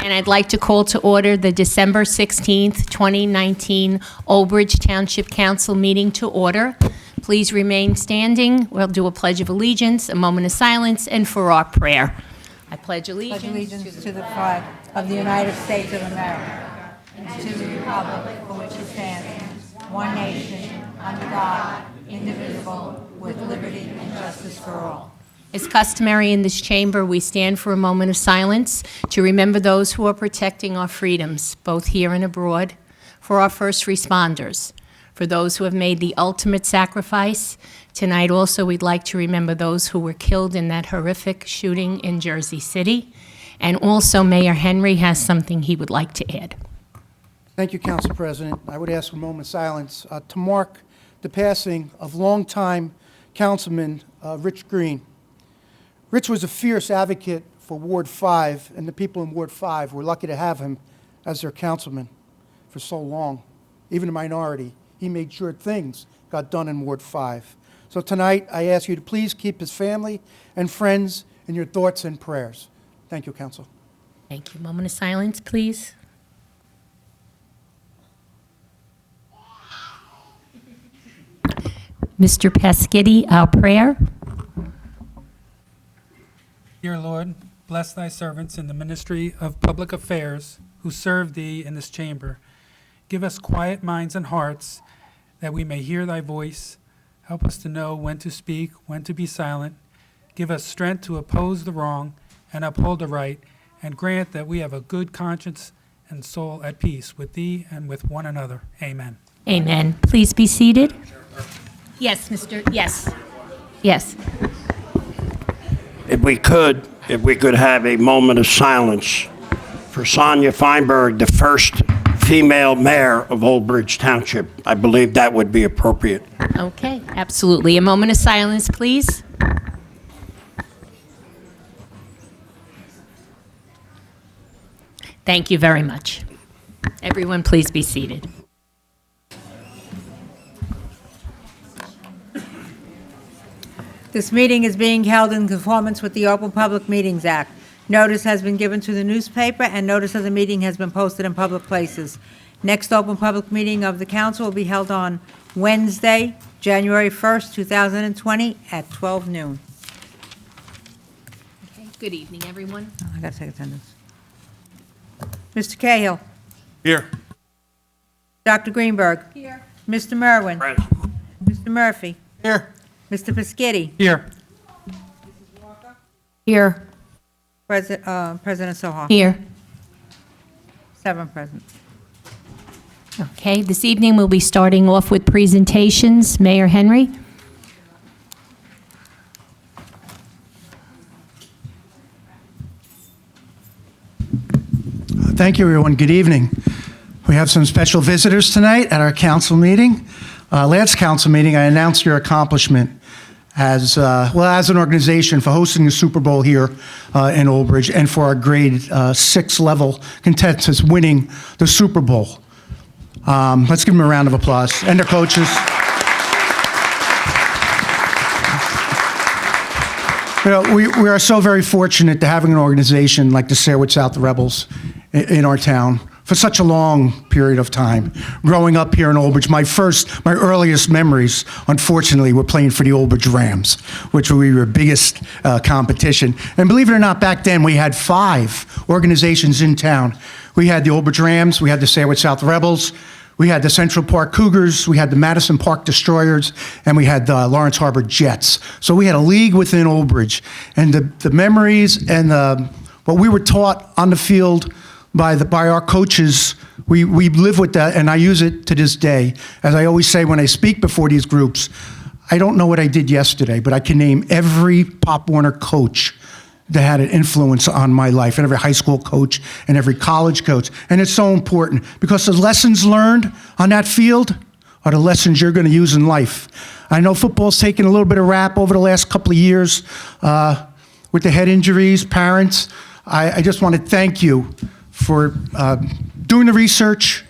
And I'd like to call to order the December 16th, 2019 Old Bridge Township Council meeting to order. Please remain standing. We'll do a pledge of allegiance, a moment of silence, and for our prayer. I pledge allegiance to the flag of the United States of America and to the republic for which it stands, one nation, under God, indivisible, with liberty and justice for all. As customary in this chamber, we stand for a moment of silence to remember those who are protecting our freedoms, both here and abroad, for our first responders, for those who have made the ultimate sacrifice. Tonight also we'd like to remember those who were killed in that horrific shooting in Jersey City. And also Mayor Henry has something he would like to add. Thank you, Council President. I would ask for a moment of silence to mark the passing of longtime Councilman Rich Green. Rich was a fierce advocate for Ward 5, and the people in Ward 5 were lucky to have him as their councilman for so long. Even a minority, he made sure things got done in Ward 5. So tonight, I ask you to please keep his family and friends in your thoughts and prayers. Thank you, Council. Thank you. Moment of silence, please. Mr. Pasquetti, our prayer. Dear Lord, bless thy servants in the ministry of public affairs who serve thee in this chamber. Give us quiet minds and hearts that we may hear thy voice. Help us to know when to speak, when to be silent. Give us strength to oppose the wrong and uphold the right, and grant that we have a good conscience and soul at peace with thee and with one another. Amen. Amen. Please be seated. Yes, Yes. Yes. If we could have a moment of silence for Sonia Feinberg, the first female mayor of Old Bridge Township. I believe that would be appropriate. Okay, absolutely. A moment of silence, please. Thank you very much. Everyone, please be seated. This meeting is being held in conformance with the Open Public Meetings Act. Notice has been given to the newspaper, and notice of the meeting has been posted in public places. Next open public meeting of the council will be held on Wednesday, January 1st, 2020, at 12 noon. Okay, good evening, everyone. Oh, I got to take attendance. Mr. Cahill. Here. Dr. Greenberg. Here. Mr. Merwin. Present. Mr. Murphy. Here. Mr. Pasquetti. Here. Here. President Soha. Here. 7 present. Okay, this evening we'll be starting off with presentations. Mayor Henry. Thank you, everyone. Good evening. We have some special visitors tonight at our council meeting. Last council meeting, I announced your accomplishment as an organization for hosting the Super Bowl here in Old Bridge, and for our grade 6 level contestants winning the Super Bowl. Let's give them a round of applause, and their coaches. You know, we are so very fortunate to having an organization like the Sarwood South Rebels in our town for such a long period of time. Growing up here in Old Bridge, my earliest memories, unfortunately, were playing for the Old Bridge Rams, which were your biggest competition. And believe it or not, back then we had 5 organizations in town. We had the Old Bridge Rams, we had the Sarwood South Rebels, we had the Central Park Cougars, we had the Madison Park Destroyers, and we had the Lawrence Harbor Jets. So we had a league within Old Bridge. And the memories and what we were taught on the field by our coaches, we live with that, and I use it to this day. As I always say when I speak before these groups, I don't know what I did yesterday, but I can name every Pop Warner coach that had an influence on my life, and every high school coach and every college coach. And it's so important because the lessons learned on that field are the lessons you're going to use in life. I know football's taken a little bit of rap over the last couple of years with the head injuries, parents. I just want to thank you for doing the research,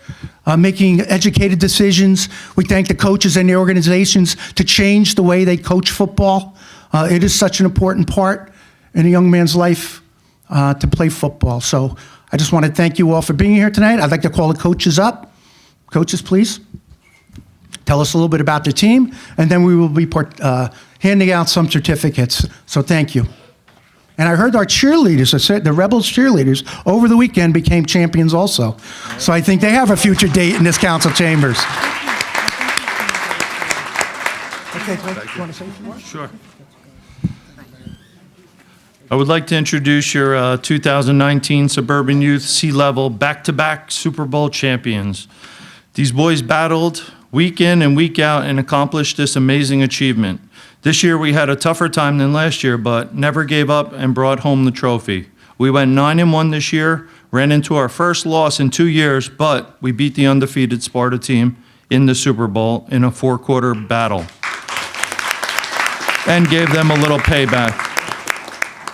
making educated decisions. We thank the coaches and the organizations to change the way they coach football. It is such an important part in a young man's life to play football. So I just want to thank you all for being here tonight. I'd like to call the coaches up. Coaches, please. Tell us a little bit about the team, and then we will be handing out some certificates. So thank you. And I heard our cheerleaders, I said the Rebels cheerleaders, over the weekend became champions also. So I think they have a future date in this council chambers. Okay, you want to say a few more? Sure. I would like to introduce your 2019 Suburban Youth C-Level back-to-back Super Bowl champions. These boys battled week in and week out and accomplished this amazing achievement. This year we had a tougher time than last year, but never gave up and brought home the trophy. We went 9-1 this year, ran into our first loss in 2 years, but we beat the undefeated Sparta team in the Super Bowl in a 4-quarter battle and gave them a little payback.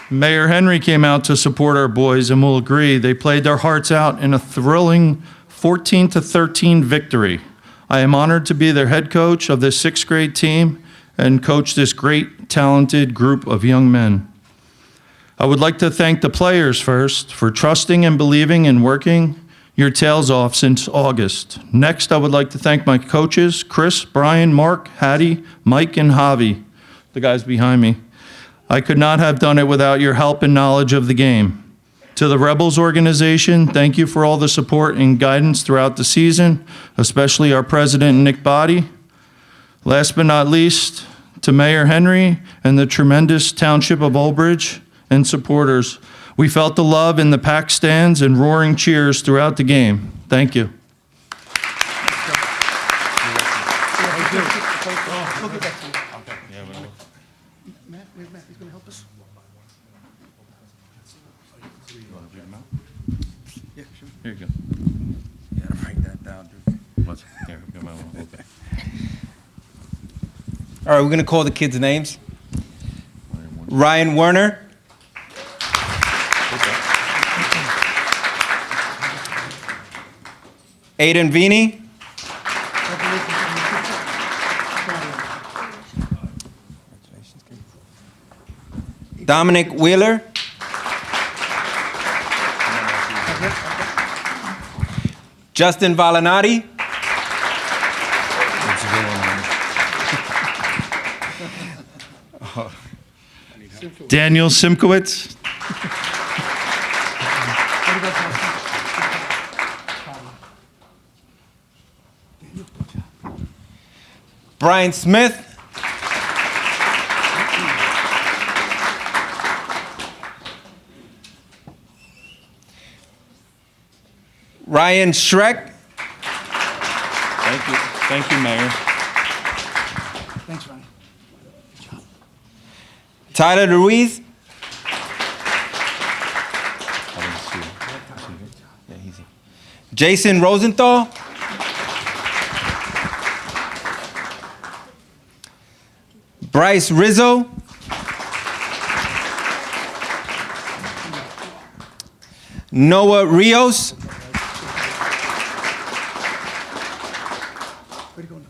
Mayor Henry came out to support our boys and will agree they played their hearts out in a thrilling 14-13 victory. I am honored to be their head coach of this 6th grade team and coach this great, talented group of young men. I would like to thank the players first for trusting and believing and working your tails off since August. Next, I would like to thank my coaches, Chris, Brian, Mark, Hattie, Mike, and Javi, the guys behind me. I could not have done it without your help and knowledge of the game. To the Rebels organization, thank you for all the support and guidance throughout the season, especially our president, Nick Body. Last but not least, to Mayor Henry and the tremendous Township of Old Bridge and supporters. We felt the love in the packed stands and roaring cheers throughout the game. Thank you. Matt, he's going to help us. Here you go. Yeah, write that down, dude. What's, here, go my one. Okay. All right, we're gonna call the kids' names. Ryan Werner. Aiden Vini. Dominic Wheeler. Justin Valinati. Daniel Simkowitz. Brian Smith. Ryan Schreck. Thank you. Thank you, Mayor. Thanks, Ryan. Tyler Ruiz. Jason Rosenthal. Bryce Rizzo. Noah Rios. Where'd he go, Noah?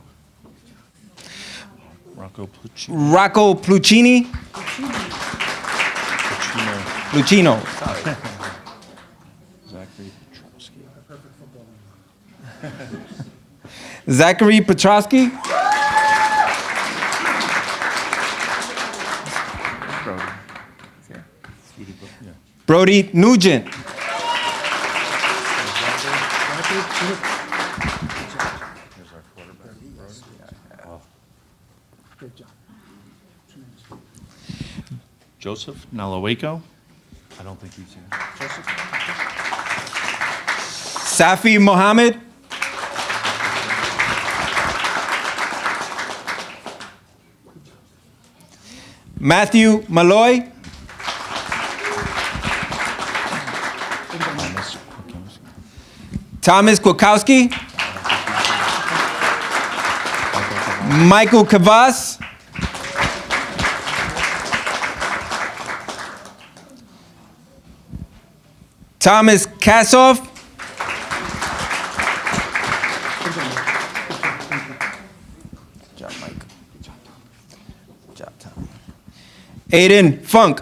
Rocco Plucci. Rocco Plucini. Lucino. Zachary Petrosky. Brody Nugent. Joseph Nalawaco. I don't think he's here. Safi Mohammed. Matthew Malloy. Thomas Kwakowski. Michael Kavas. Thomas Kassoff. Good job, Mike. Good job, Tom. Aiden Funk.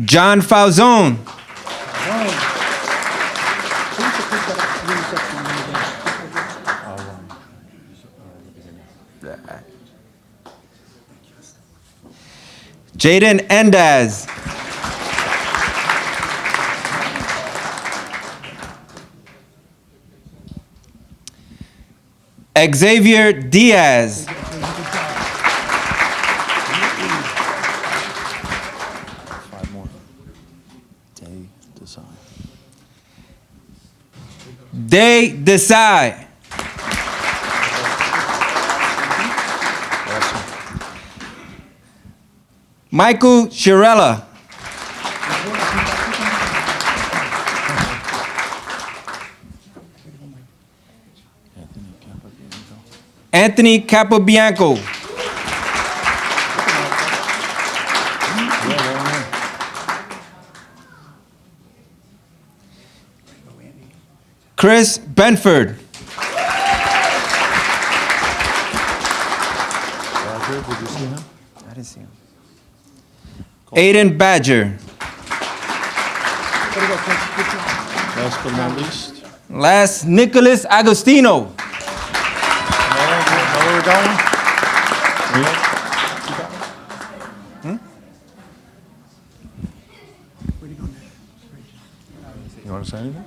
John Falzone. Jaden Endaz. Xavier Diaz. Day Desai. Michael Shirella. Anthony Capobianco. Chris Benford. I didn't see him. Aiden Badger. Last but not least. Last, Nicholas Agostino. Know where we're going? You want to say anything?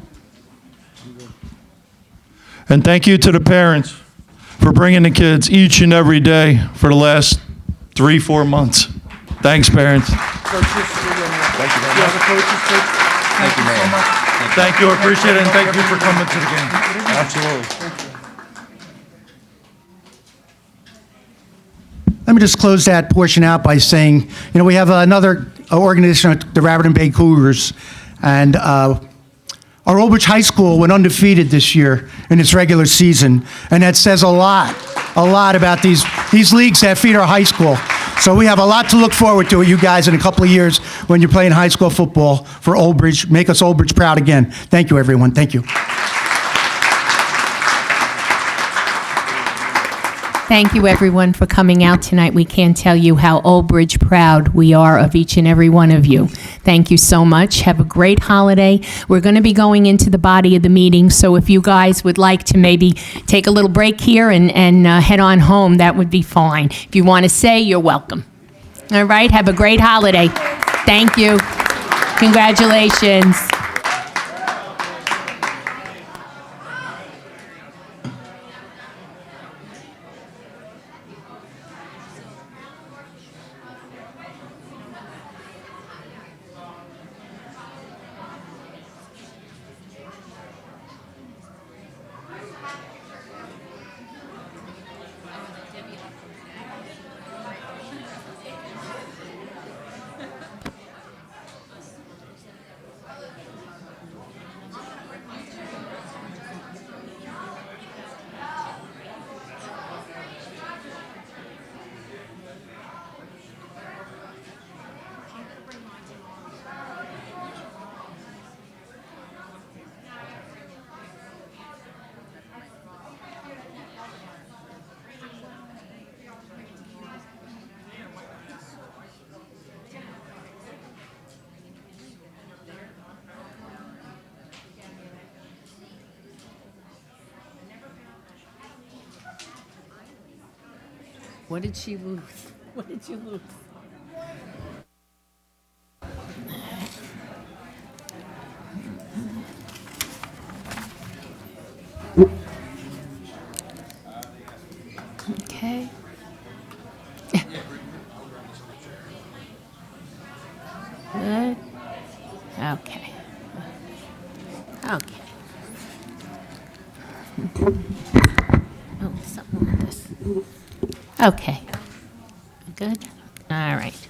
And thank you to the parents for bringing the kids each and every day for the last 3-4 months. Thanks, parents. Thank you, man. Thank you, I appreciate it, and thank you for coming to the game. Absolutely. Let me just close that portion out by saying, we have another organization, the Raritan Bay Cougars, and our Old Bridge High School went undefeated this year in its regular season, and that says a lot about these leagues that feed our high school. So we have a lot to look forward to with you guys in a couple of years when you're playing high school football for Old Bridge. Make us Old Bridge proud again. Thank you, everyone. Thank you. Thank you, everyone, for coming out tonight. We can't tell you how Old Bridge proud we are of each and every one of you. Thank you so much. Have a great holiday. We're going to be going into the body of the meeting, so if you guys would like to maybe take a little break here and head on home, that would be fine. If you want to stay, you're welcome. All right? Have a great holiday. Thank you. Congratulations. What did she lose? What did you lose? Okay. Good. Okay. Okay. Oh, something like this. Okay. Good. All right.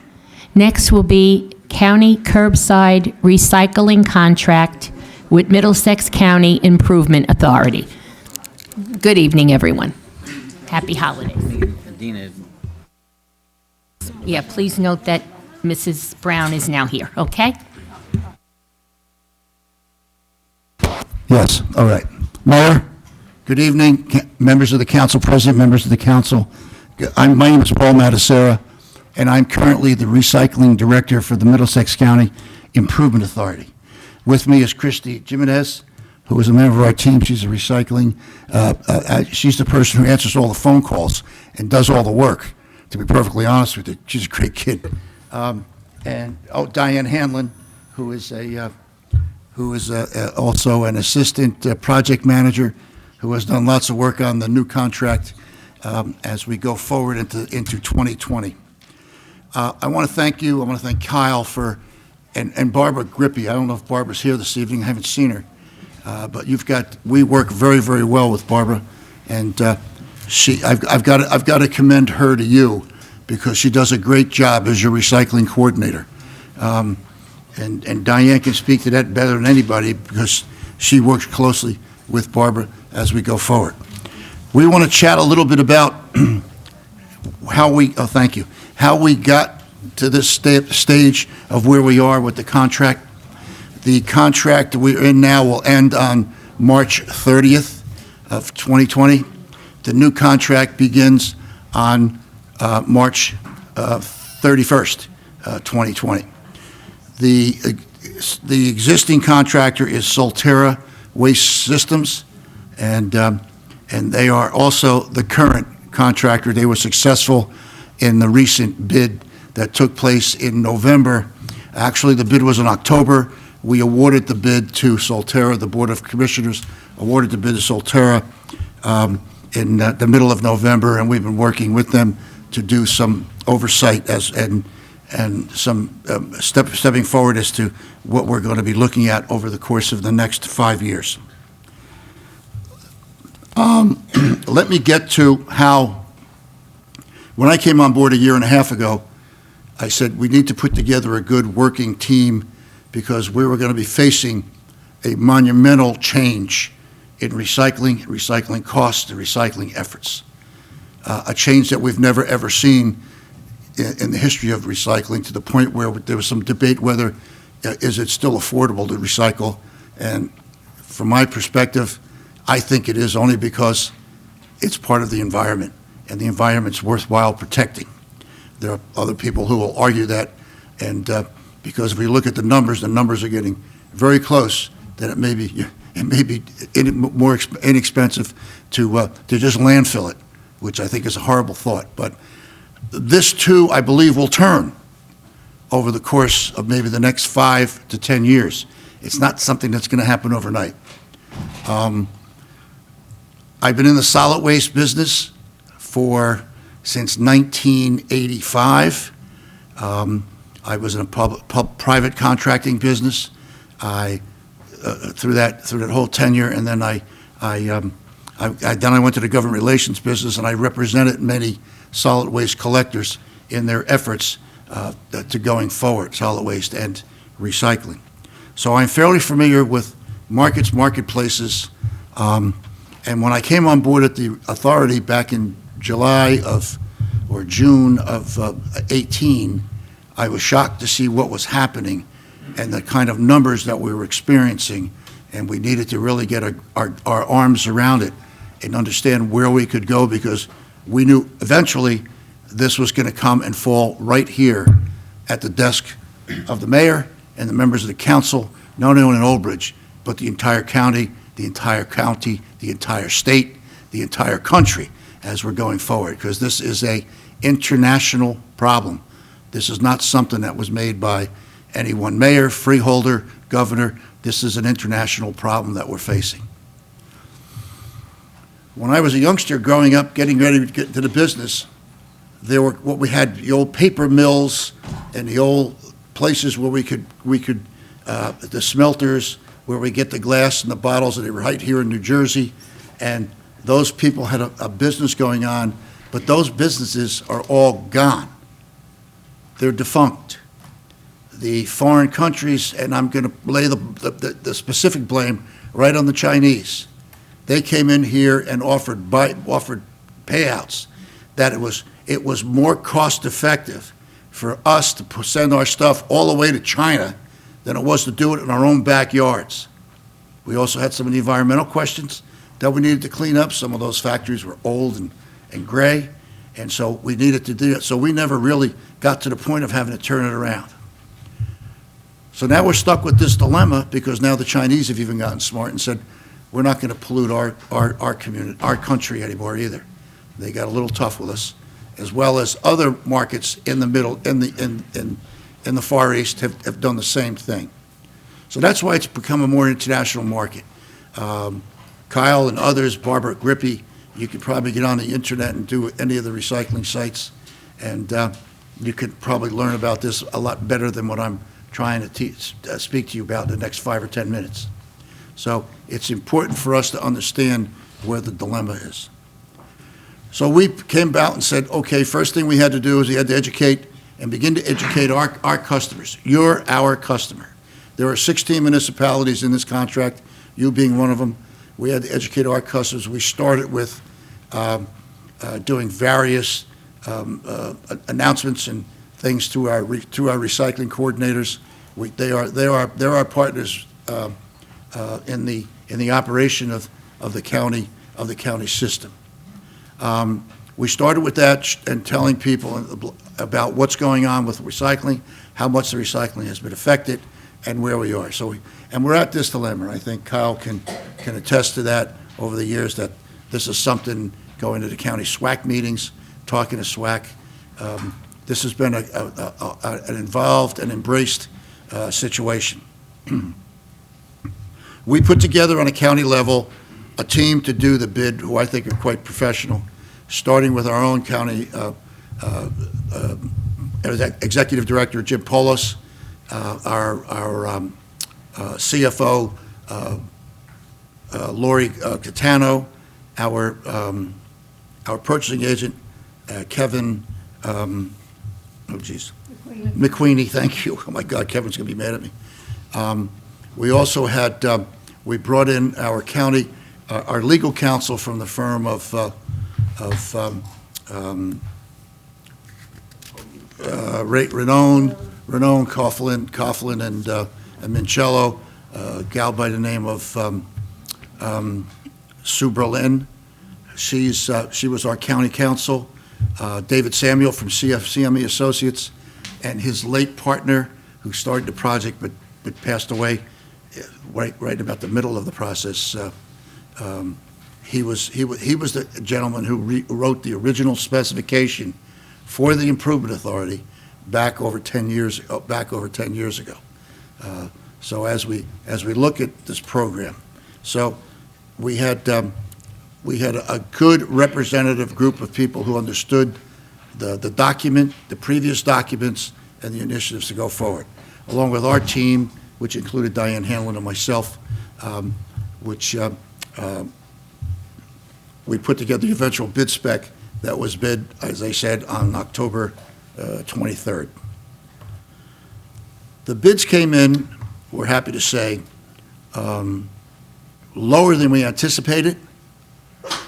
Next will be County Curbside Recycling Contract with Middlesex County Improvement Authority. Good evening, everyone. Happy holidays. Yeah, please note that Mrs. Brown is now here, okay? Yes, all right. Mayor, good evening, members of the council, president, members of the council. My name is Paul Matacera, and I'm currently the recycling director for the Middlesex County Improvement Authority. With me is Christy Jimenez, who is a member of our team. She's a recycling, she's the person who answers all the phone calls and does all the work, to be perfectly honest with you. She's a great kid. Diane Hanlon, who is also an assistant project manager who has done lots of work on the new contract as we go forward into 2020. I want to thank you. I want to thank Kyle and Barbara Grippy. I don't know if Barbara's here this evening. I haven't seen her. But we work very, very well with Barbara, and I've got to commend her to you because she does a great job as your recycling coordinator. And Diane can speak to that better than anybody because she works closely with Barbara as we go forward. We want to chat a little bit about how we got to this stage of where we are with the contract. The contract we're in now will end on March 30th of 2020. The new contract begins on March 31st, 2020. The existing contractor is Solterra Waste Systems, and they are also the current contractor. They were successful in the recent bid that took place in November. Actually, the bid was in October. We awarded the bid to Solterra. The Board of Commissioners awarded the bid to Solterra in the middle of November, and we've been working with them to do some oversight and some stepping forward as to what we're going to be looking at over the course of the next 5 years. Let me get to how, when I came on board a year and a half ago, I said we need to put together a good working team because we were going to be facing a monumental change in recycling costs, and recycling efforts. A change that we've never, ever seen in the history of recycling, to the point where there was some debate whether is it still affordable to recycle. And from my perspective, I think it is, only because it's part of the environment, and the environment's worthwhile protecting. There are other people who will argue that, and because if we look at the numbers are getting very close, that it may be more inexpensive to just landfill it, which I think is a horrible thought. But this too, I believe, will turn over the course of maybe the next 5 to 10 years. It's not something that's going to happen overnight. I've been in the solid waste business since 1985. I was in a private contracting business. Through that whole tenure, and then I went to the government relations business, and I represented many solid waste collectors in their efforts to going forward, solid waste and recycling. So I'm fairly familiar with marketplaces, and when I came on board at the authority back in June of 18, I was shocked to see what was happening and the kind of numbers that we were experiencing, and we needed to really get our arms around it and understand where we could go, because we knew eventually this was going to come and fall right here at the desk of the mayor and the members of the council, not only in Old Bridge, but the entire county, the entire state, the entire country as we're going forward, because this is an international problem. This is not something that was made by any one mayor, freeholder, governor. This is an international problem that we're facing. When I was a youngster growing up, getting ready to get into the business, we had the old paper mills and the old places where we could the smelters where we get the glass and the bottles, and they were right here in New Jersey, and those people had a business going on, but those businesses are all gone. They're defunct. The foreign countries, and I'm going to lay the specific blame right on the Chinese. They came in here and offered payouts that it was more cost effective for us to send our stuff all the way to China than it was to do it in our own backyards. We also had some of the environmental questions that we needed to clean up. Some of those factories were old and gray, and so we needed to do it. So we never really got to the point of having to turn it around. So now we're stuck with this dilemma because now the Chinese have even gotten smart and said, we're not going to pollute our community, our country anymore either. They got a little tough with us, as well as other markets in the middle, in the Far East have done the same thing. So that's why it's become a more international market. Kyle and others, Barbara Grippy, you could probably get on the internet and do any of the recycling sites, and you could probably learn about this a lot better than what I'm trying to speak to you about in the next 5 or 10 minutes. So it's important for us to understand where the dilemma is. So we came out and said, okay, first thing we had to do is we had to educate and begin to educate our customers. You're our customer. There are 16 municipalities in this contract, you being one of them. We had to educate our customers. We started with doing various announcements and things through our recycling coordinators. They're our partners in the operation of the county system. We started with that and telling people about what's going on with recycling, how much the recycling has been affected, and where we are. And we're at this dilemma. I think Kyle can attest to that over the years, that this is something going to the county SWAC meetings, talking to SWAC. This has been an involved and embraced situation. We put together on a county level a team to do the bid, who I think are quite professional, starting with our own county executive director, Jim Polos, our CFO, Lori Catano, our purchasing agent, Kevin, McQueenie, thank you. Oh my God, Kevin's gonna be mad at me. We also had, we brought in our county, our legal counsel from the firm of Renaud, Coughlin, and Mincello, a gal by the name of Suburban. She was our county counsel. David Samuel from CME Associates, and his late partner, who started the project but passed away right about the middle of the process. He was the gentleman who wrote the original specification for the Improvement Authority back over 10 years ago. So as we look at this program, so we had a good representative group of people who understood the document, the previous documents, and the initiatives to go forward, along with our team, which included Diane Hanlon and myself, which we put together the eventual bid spec that was bid, as I said, on October 23rd. The bids came in, we're happy to say, lower than we anticipated,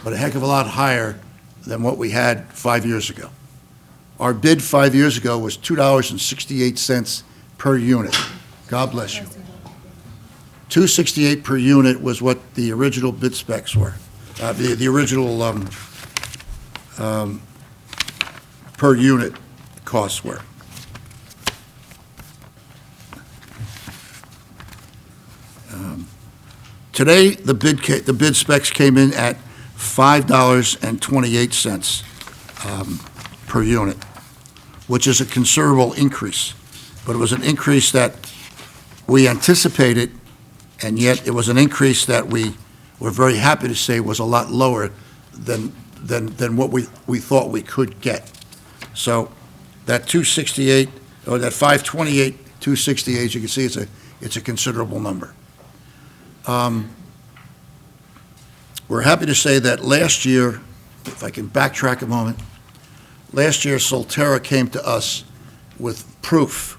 but a heck of a lot higher than what we had 5 years ago. Our bid 5 years ago was $2.68 per unit. God bless you. $2.68 per unit was what the original bid specs were. The original per unit costs were. Today, the bid specs came in at $5.28 per unit, which is a considerable increase. But it was an increase that we anticipated, and yet it was an increase that we were very happy to say was a lot lower than what we thought we could get. So that 268, or that 528, 268, as you can see, it's a considerable number. We're happy to say that last year, if I can backtrack a moment, last year Solterra came to us with proof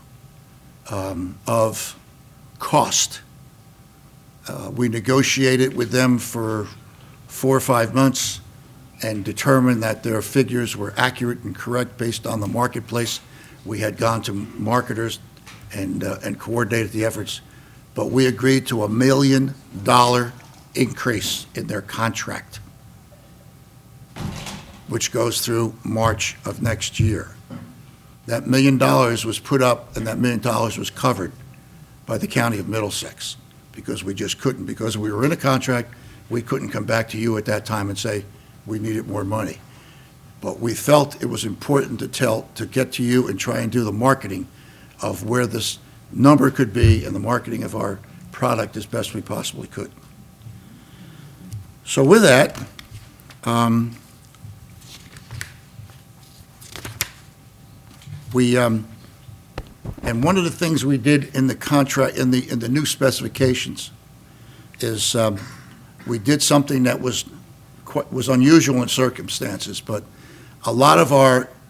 of cost. We negotiated with them for 4 or 5 months and determined that their figures were accurate and correct based on the marketplace. We had gone to marketers and coordinated the efforts but we agreed to $1 million increase in their contract, which goes through March of next year. That $1 million was put up, and that $1 million was covered by the county of Middlesex, because we just couldn't, because we were in a contract, we couldn't come back to you at that time and say we needed more money. But we felt it was important to get to you and try and do the marketing of where this number could be and the marketing of our product as best we possibly could. So with that, and one of the things we did in the contract, in the new specifications, is we did something that was unusual in circumstances, but a lot of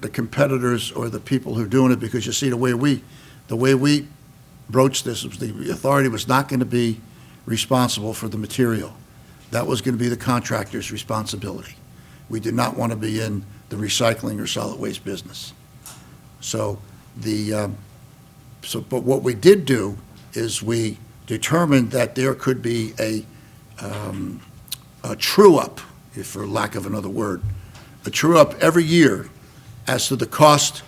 the competitors or the people who are doing it, because you see the way we broached this, was the authority was not going to be responsible for the material. That was going to be the contractor's responsibility. We did not want to be in the recycling or solid waste business. So but what we did do is we determined that there could be a true-up, for lack of another word, a true-up every year as to the cost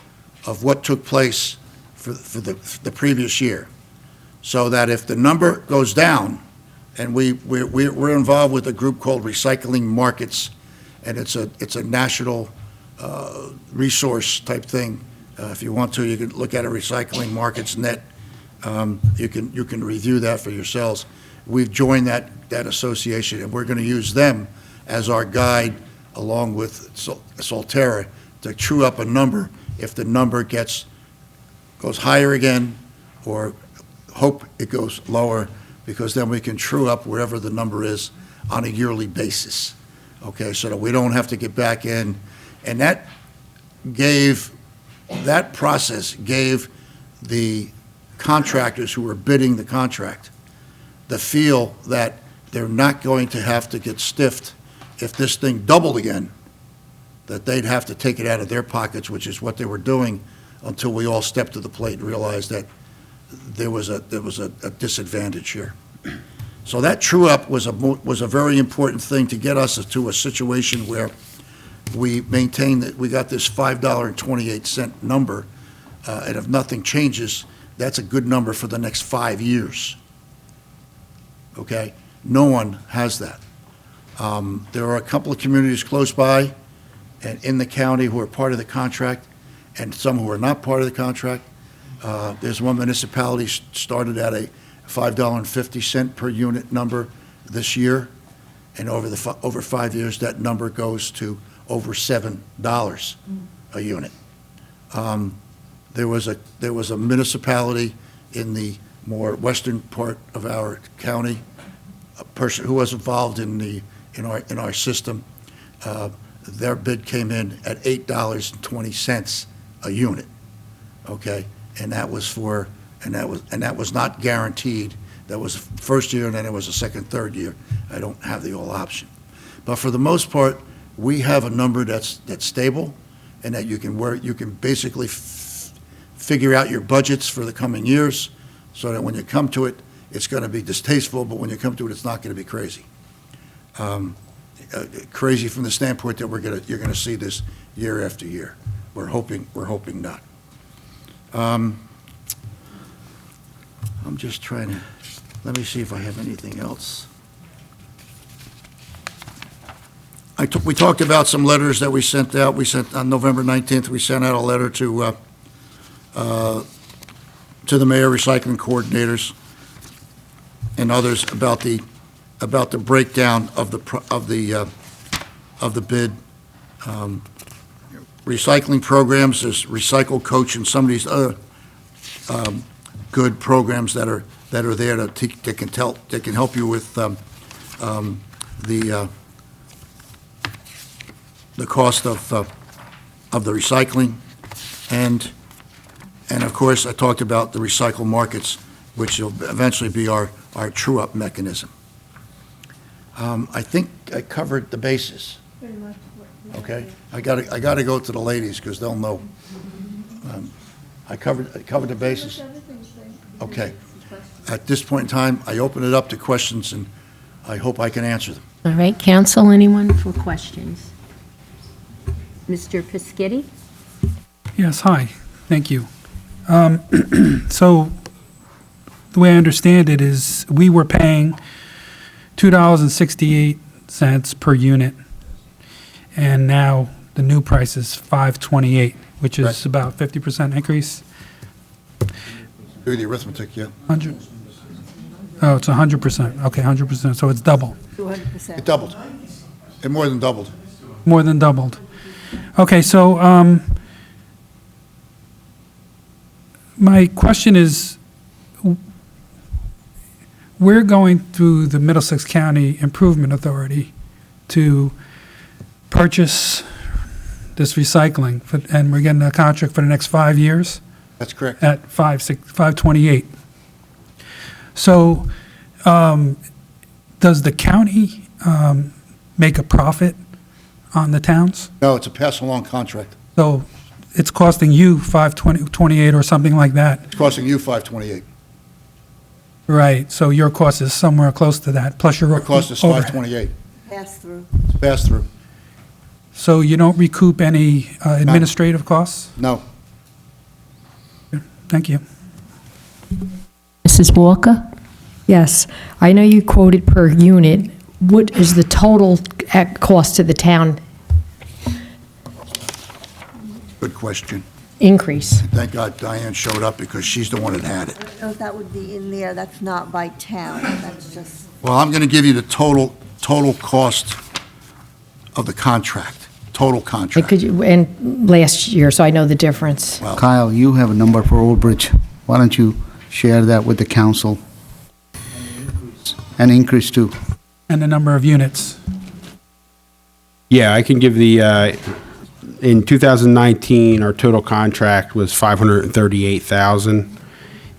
of what took place for the previous year. So that if the number goes down, and we're involved with a group called Recycling Markets, and it's a national resource type thing. If you want to, you can look at a Recycling Markets net. You can review that for yourselves. We've joined that association, and we're going to use them as our guide, along with Solterra, to true up a number if the number goes higher again, or hope it goes lower, because then we can true up wherever the number is on a yearly basis. Okay, so that we don't have to get back in. And that process gave the contractors who were bidding the contract the feel that they're not going to have to get stiffed if this thing doubled again, that they'd have to take it out of their pockets, which is what they were doing until we all stepped to the plate and realized that there was a disadvantage here. So that true-up was a very important thing to get us to a situation where we maintained that we got this $5.28 number, and if nothing changes, that's a good number for the next 5 years. Okay? No one has that. There are a couple of communities close by and in the county who are part of the contract, and some who are not part of the contract. There's one municipality started at a $5.50 per unit number this year, and over 5 years, that number goes to over $7 a unit. There was a municipality in the more western part of our county, a person who was involved in our system. Their bid came in at $8.20 a unit. Okay, and that was not guaranteed. That was the first year, and then it was the second, third year. I don't have the all option, but for the most part, we have a number that's stable, and that you can basically figure out your budgets for the coming years, so that when you come to it, it's going to be distasteful, but when you come to it, it's not going to be crazy. Crazy from the standpoint that you're going to see this year after year. We're hoping not. I'm just trying to, let me see if I have anything else. We talked about some letters that we sent out. We sent, on November 19th, we sent out a letter to the mayor, recycling coordinators, and others about the breakdown of the bid. Recycling programs, there's Recycle Coach and some of these other good programs that are there that can help you with the cost of the recycling, and of course I talked about the recycle markets, which will eventually be our true-up mechanism. I think I covered the bases. Pretty much. Okay, I got to go to the ladies because they'll know. I covered the bases. Okay. At this point in time, I open it up to questions, and I hope I can answer them. All right, council, anyone for questions? Mr. Piscitty? Yes, hi, thank you. So, the way I understand it is, we were paying $2.68 per unit, and now the new price is $5.28, which is Right. about 50% increase. Do the arithmetic, yeah. 100, oh, it's 100%, okay, 100%, so it's double, It doubled. It more than doubled. more than doubled. Okay, so, my question is, we're going through the Middlesex County Improvement Authority to purchase this recycling, and we're getting a contract for the next 5 years That's correct. at 528. So, does the county make a profit on the towns? No, it's a pass-along contract. So it's costing you 528 or something like that? It's costing you $528. Right, so your cost is somewhere close to that, plus your Our cost is overhead. $528. Pass-through. It's pass-through. So you don't recoup any administrative costs? No. Thank you. Mrs. Walker? Yes, I know you quoted per unit. What is the total cost to the town Good question. increase? Thank God Diane showed up because she's the one that had it. Oh, that would be in there, that's not by town, that's just, Well, I'm going to give you the total cost of the contract, total contract. Could you, and last year, so I know the difference. Kyle, you have a number for Old Bridge. Why don't you share that with the council? An increase too. And the number of units? Yeah, I can give in 2019, our total contract was $538,000.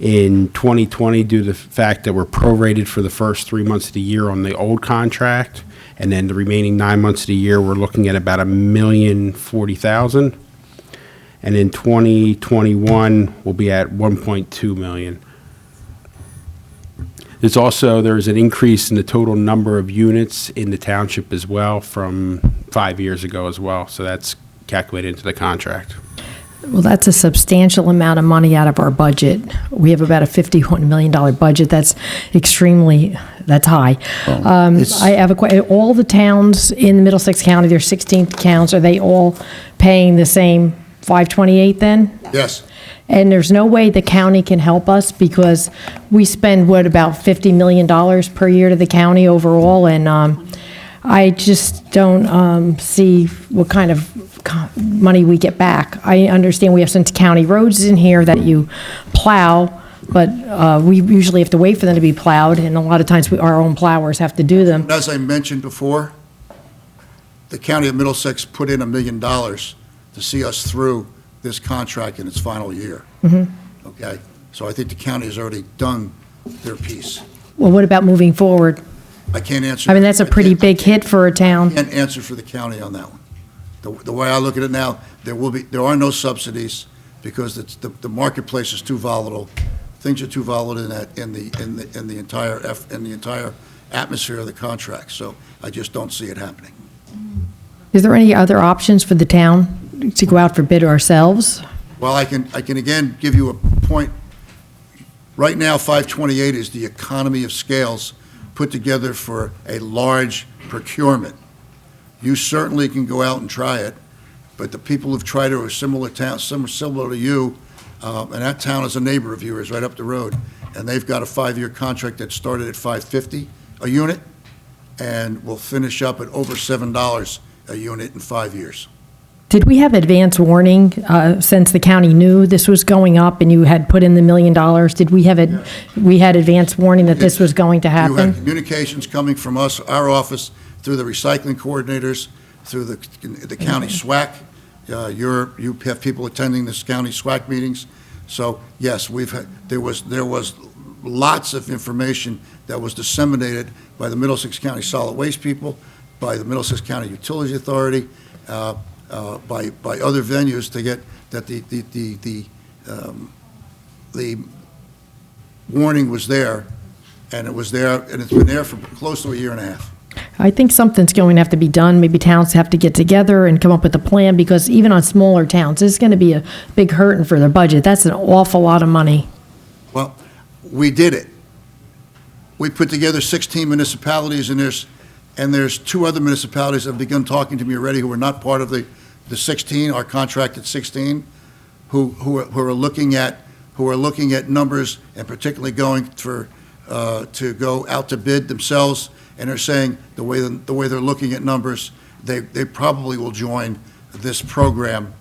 In 2020, due to the fact that we're prorated for the first 3 months of the year on the old contract, and then the remaining 9 months of the year, we're looking at about $1,040,000. And in 2021, we'll be at $1.2 million. There's an increase in the total number of units in the township as well from 5 years ago as well. So that's calculated into the contract. Well, that's a substantial amount of money out of our budget. We have about a $51 million budget. That's high. I have a question. All the towns in Middlesex County, there's 16 towns, are they all paying the same 528 then? Yes. And there's no way the county can help us because we spend, about $50 million per year to the county overall, and I just don't see what kind of money we get back. I understand we have some county roads in here that you plow, but we usually have to wait for them to be plowed, and a lot of times our own plowers have to do them. As I mentioned before, the county of Middlesex put in $1 million to see us through this contract in its final year. Okay? So I think the county has already done their piece. Well, what about moving forward? I can't answer. I mean, that's a pretty big hit for a town. I can't answer for the county on that one. The way I look at it now, there are no subsidies because the marketplace is too volatile. Things are too volatile in the entire atmosphere of the contract. So I just don't see it happening. Is there any other options for the town to go out for bid ourselves? Well, I can again give you a point. Right now, 528 is the economy of scales put together for a large procurement. You certainly can go out and try it, but the people who've tried it are similar towns, similar to you, and that town is a neighbor of yours right up the road, and they've got a 5-year contract that started at $550 a unit and will finish up at over $7 a unit in 5 years. Did we have advance warning since the county knew this was going up and you had put in the $1 million? Did we have we had advance warning that this was going to You had happen? communications coming from us, our office, through the recycling coordinators, through the county SWAC. You have people attending this county SWAC meetings. So yes, there was lots of information that was disseminated by the Middlesex County Solid Waste people, by the Middlesex County Utilities Authority, by other venues to get that the warning was there, and it was there, and it's been there for close to a year and a half. I think something's going to have to be done. Maybe towns have to get together and come up with a plan, because even on smaller towns, this is going to be a big hurting for their budget. That's an awful lot of money. Well, we did it. We put together 16 municipalities, and there's 2 other municipalities that have begun talking to me already who are not part of the 16, our contracted 16, who are looking at numbers, and particularly going to go out to bid themselves, and they're saying the way they're looking at numbers, they probably will join this program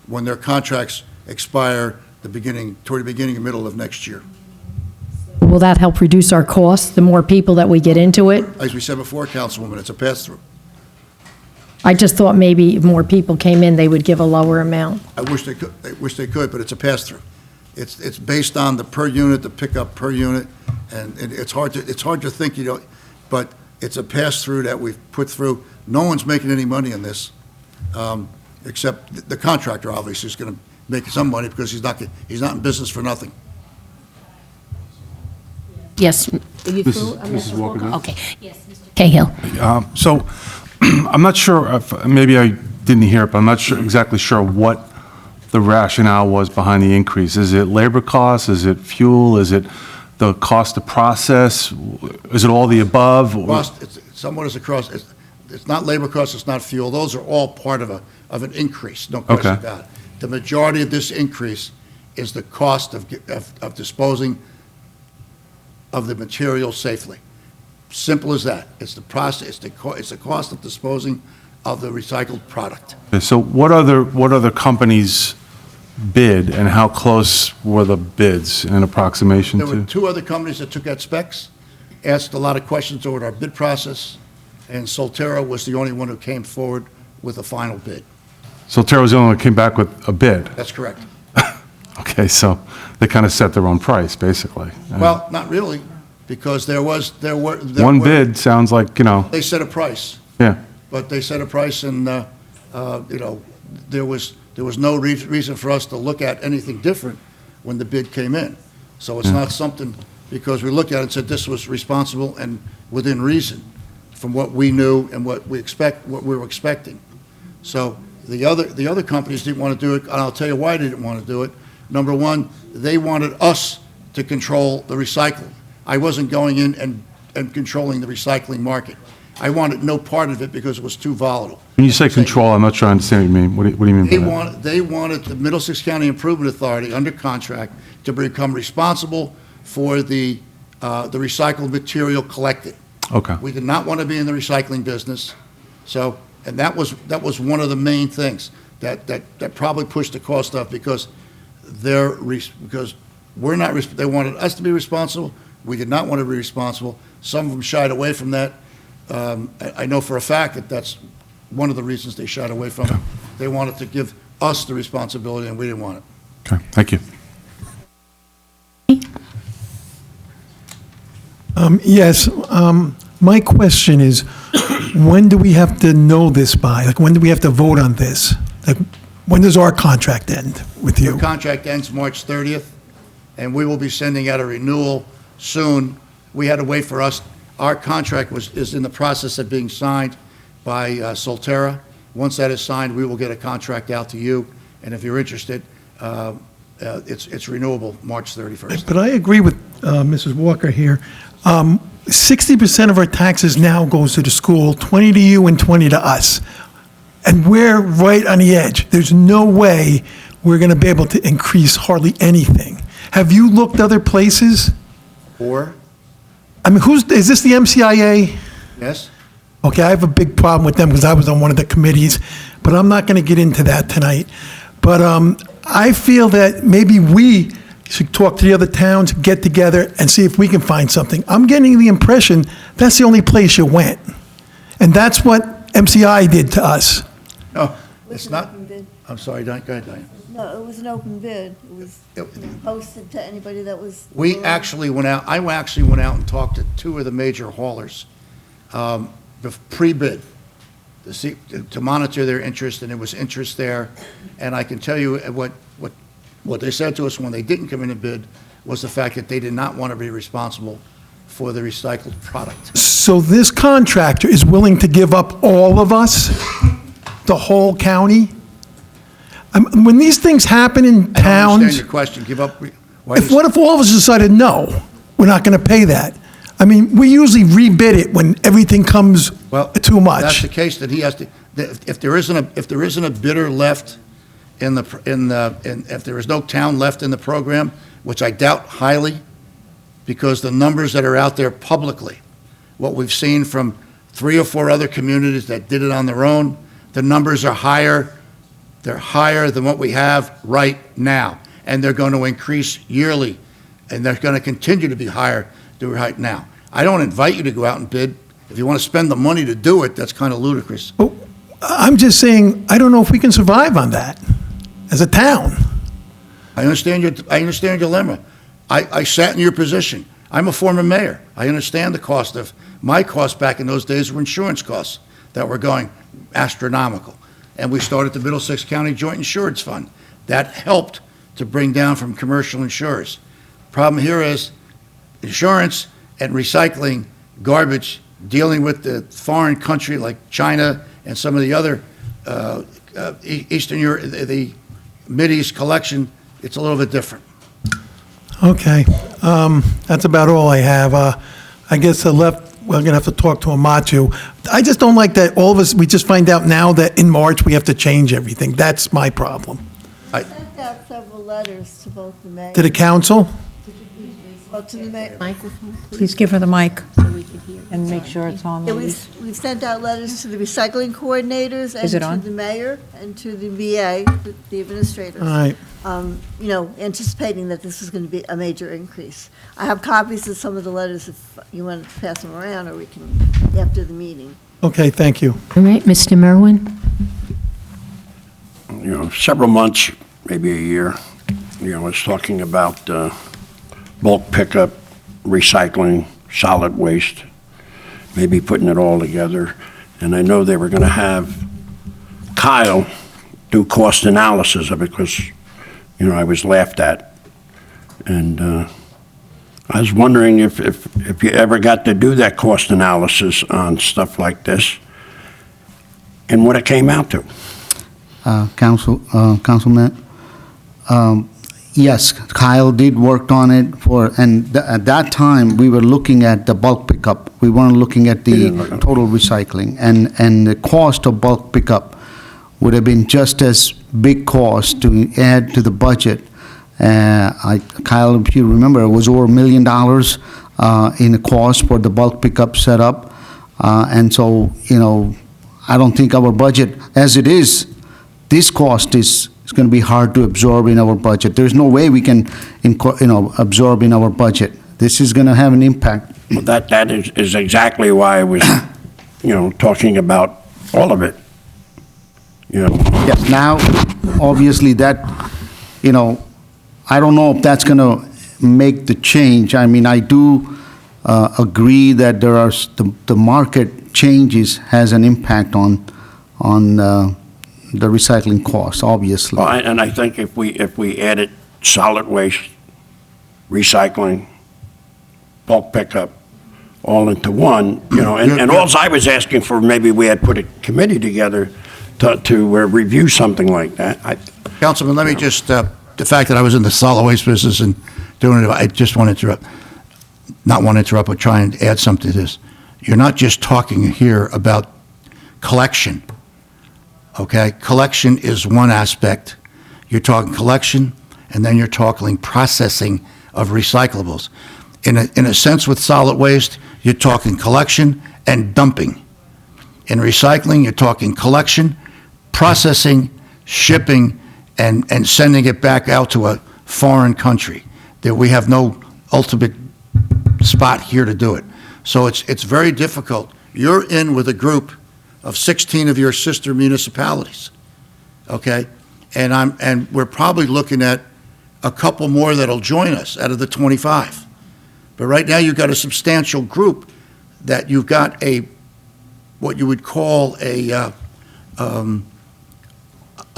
when their contracts expire toward the beginning and middle of next year. Will that help reduce our costs, the more people that we get into it? As we said before, Councilwoman, it's a pass-through. I just thought maybe if more people came in, they would give a lower amount. I wish they could, but it's a pass-through. It's based on the per unit, the pickup per unit, and it's hard to think, but it's a pass-through that we've put through. No one's making any money on this, except the contractor obviously is going to make some money because he's not in business for nothing. Yes. Are you through? Mrs. Walker. Okay. Yes, Mr. Cahill. So I'm not sure if, maybe I didn't hear it, but I'm not exactly sure what the rationale was behind the increase. Is it labor costs? Is it fuel? Is it the cost to process? Is it all the above? It's somewhat as across. It's not labor costs. It's not fuel. Those are all part of an increase. No question about it. The majority of this increase is the cost of disposing of the material safely. Simple as that. It's the process. It's the cost of disposing of the recycled product. Okay, so what other companies bid, and how close were the bids in approximation There were to? 2 other companies that took out specs, asked a lot of questions over our bid process, and Solterra was the only one who came forward with a final bid. Solterra was the only one that came back with a bid. That's correct. Okay, so they kind of set their own price, basically. Well, not really, because there were One bid sounds like, They set a price, yeah. but they set a price, and there was no reason for us to look at anything different when the bid came in. So it's not something, because we looked at it and said this was responsible and within reason from what we knew and what we were expecting. So the other companies didn't want to do it, and I'll tell you why they didn't want to do it. Number one, they wanted us to control the recycling. I wasn't going in and controlling the recycling market. I wanted no part of it because it was too volatile. When you say control, I'm not sure I understand what you mean. What do you mean by that? They wanted the Middlesex County Improvement Authority under contract to become responsible for the recycled material collected. Okay. We did not want to be in the recycling business. So, and that was one of the main things that probably pushed the cost up, because they wanted us to be responsible. We did not want to be responsible. Some of them shied away from that. I know for a fact that that's one of the reasons they shied away from it. They wanted to give us the responsibility, and we didn't want it. Okay, thank you. Yes, my question is, when do we have to know this by? Like, when do we have to vote on this? Like, when does our contract end with you? The contract ends March 30th, and we will be sending out a renewal soon. We had to wait for us. Our contract is in the process of being signed by Solterra. Once that is signed, we will get a contract out to you, and if you're interested, it's renewable March 31st. But I agree with Mrs. Walker here. 60% of our taxes now goes to the school, 20 to you and 20 to us. And we're right on the edge. There's no way we're going to be able to increase hardly anything. Have you looked other places? Or? I mean, is this the MCIA? Yes? Okay, I have a big problem with them because I was on one of the committees, but I'm not going to get into that tonight. But I feel that maybe we should talk to the other towns, get together, and see if we can find something. I'm getting the impression that's the only place you went. And that's what MCI did to us. No, it's not. I'm sorry, go ahead, Diane. No, it was an open bid. It was posted to anybody that was. I actually went out and talked to 2 of the major haulers, pre-bid, to monitor their interest, and there was interest there. And I can tell you what they said to us when they didn't come in and bid was the fact that they did not want to be responsible for the recycled product. So this contractor is willing to give up all of us, the whole county? When these things happen in I don't understand towns, your question, give up, what if all of us decided, no, we're not going to pay that? I mean, we usually rebid it when everything comes too If that's much. the case, then he has to, if there isn't a bidder left if there is no town left in the program, which I doubt highly, because the numbers that are out there publicly, what we've seen from 3 or 4 other communities that did it on their own, the numbers are higher. They're higher than what we have right now, and they're going to increase yearly, and they're going to continue to be higher than right now. I don't invite you to go out and bid. If you want to spend the money to do it, that's kind of ludicrous. I'm just saying, I don't know if we can survive on that as a town. I understand your dilemma. I sat in your position. I'm a former mayor. I understand the cost of, my costs back in those days were insurance costs that were going astronomical. And we started the Middlesex County Joint Insurance Fund. That helped to bring down from commercial insurers. Problem here is insurance and recycling garbage, dealing with the foreign country like China and some of the other Eastern Europe, the Mideast collection, it's a little bit different. Okay, that's about all I have. I guess we're going to have to talk to Amatu. I just don't like that all of us, we just find out now that in March we have to change everything. That's my problem. I sent out several letters to both the mayor. To the council? To the mayor. Microphone, Please give her the mic so we can hear. and make sure it's on. Yeah, ladies. we've sent out letters to the recycling coordinators and Is it on? to the mayor and to the VA, the administrators. All right. Anticipating that this is going to be a major increase. I have copies of some of the letters if you want to pass them around, or we can, after the meeting. Okay, thank you. All right, Mr. Merwin? Several months, maybe a year, I was talking about bulk pickup, recycling, solid waste, maybe putting it all together. And I know they were going to have Kyle do cost analysis of it because, I was laughed at. And I was wondering if you ever got to do that cost analysis on stuff like this and what it came out to. Councilman, yes, Kyle did work on it at that time, we were looking at the bulk pickup. We weren't looking at the total recycling. And the cost of bulk pickup would have been just as big cost to add to the budget. Kyle, if you remember, it was over $1 million in the cost for the bulk pickup setup. And so, I don't think our budget, as it is, this cost is going to be hard to absorb in our budget. There's no way we can, absorb in our budget. This is going to have an impact. Well, that is exactly why I was, talking about all of it. Yes, now, obviously, that, I don't know if that's going to make the change. I mean, I do agree that there are, the market changes has an impact on the recycling costs, obviously. Well, and I think if we added solid waste, recycling, bulk pickup, all into one, and all I was asking for, maybe we had put a committee together to review something like that. Councilman, let me just, the fact that I was in the solid waste business and doing it, I just want to interrupt, but try and add something to this. You're not just talking here about collection, okay? Collection is one aspect. You're talking collection, and then you're talking processing of recyclables. In a sense with solid waste, you're talking collection and dumping. In recycling, you're talking collection, processing, shipping, and sending it back out to a foreign country. That we have no ultimate spot here to do it. So it's very difficult. You're in with a group of 16 of your sister municipalities, okay? And we're probably looking at a couple more that'll join us out of the 25. But right now you've got a substantial group that you've got what you would call a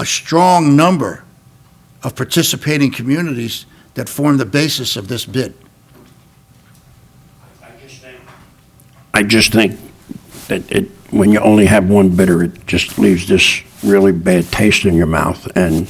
strong number of participating communities that formed the basis of this bid? I just think that when you only have one bidder, it just leaves this really bad taste in your mouth, and,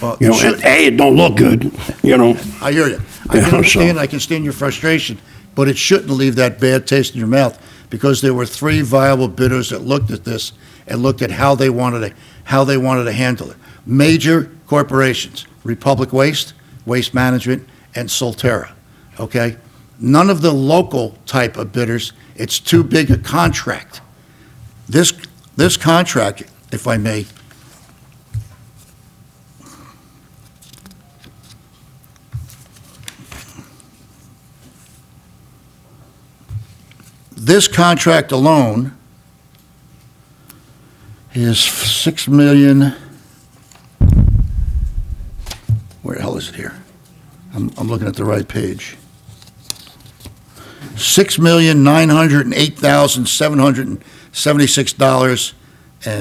Well, you know, should- and A, it don't look good, you know? I hear you. I Yeah, can so- understand, I can stand your frustration, but it shouldn't leave that bad taste in your mouth, because there were three viable bidders that looked at this and looked at how they wanted to handle it. Major corporations, Republic Waste, Waste Management, and Solterra, okay? None of the local type of bidders, it's too big a contract. This contract, if I may, this contract alone is 6 million. Where the hell is it here? I'm looking at the right page.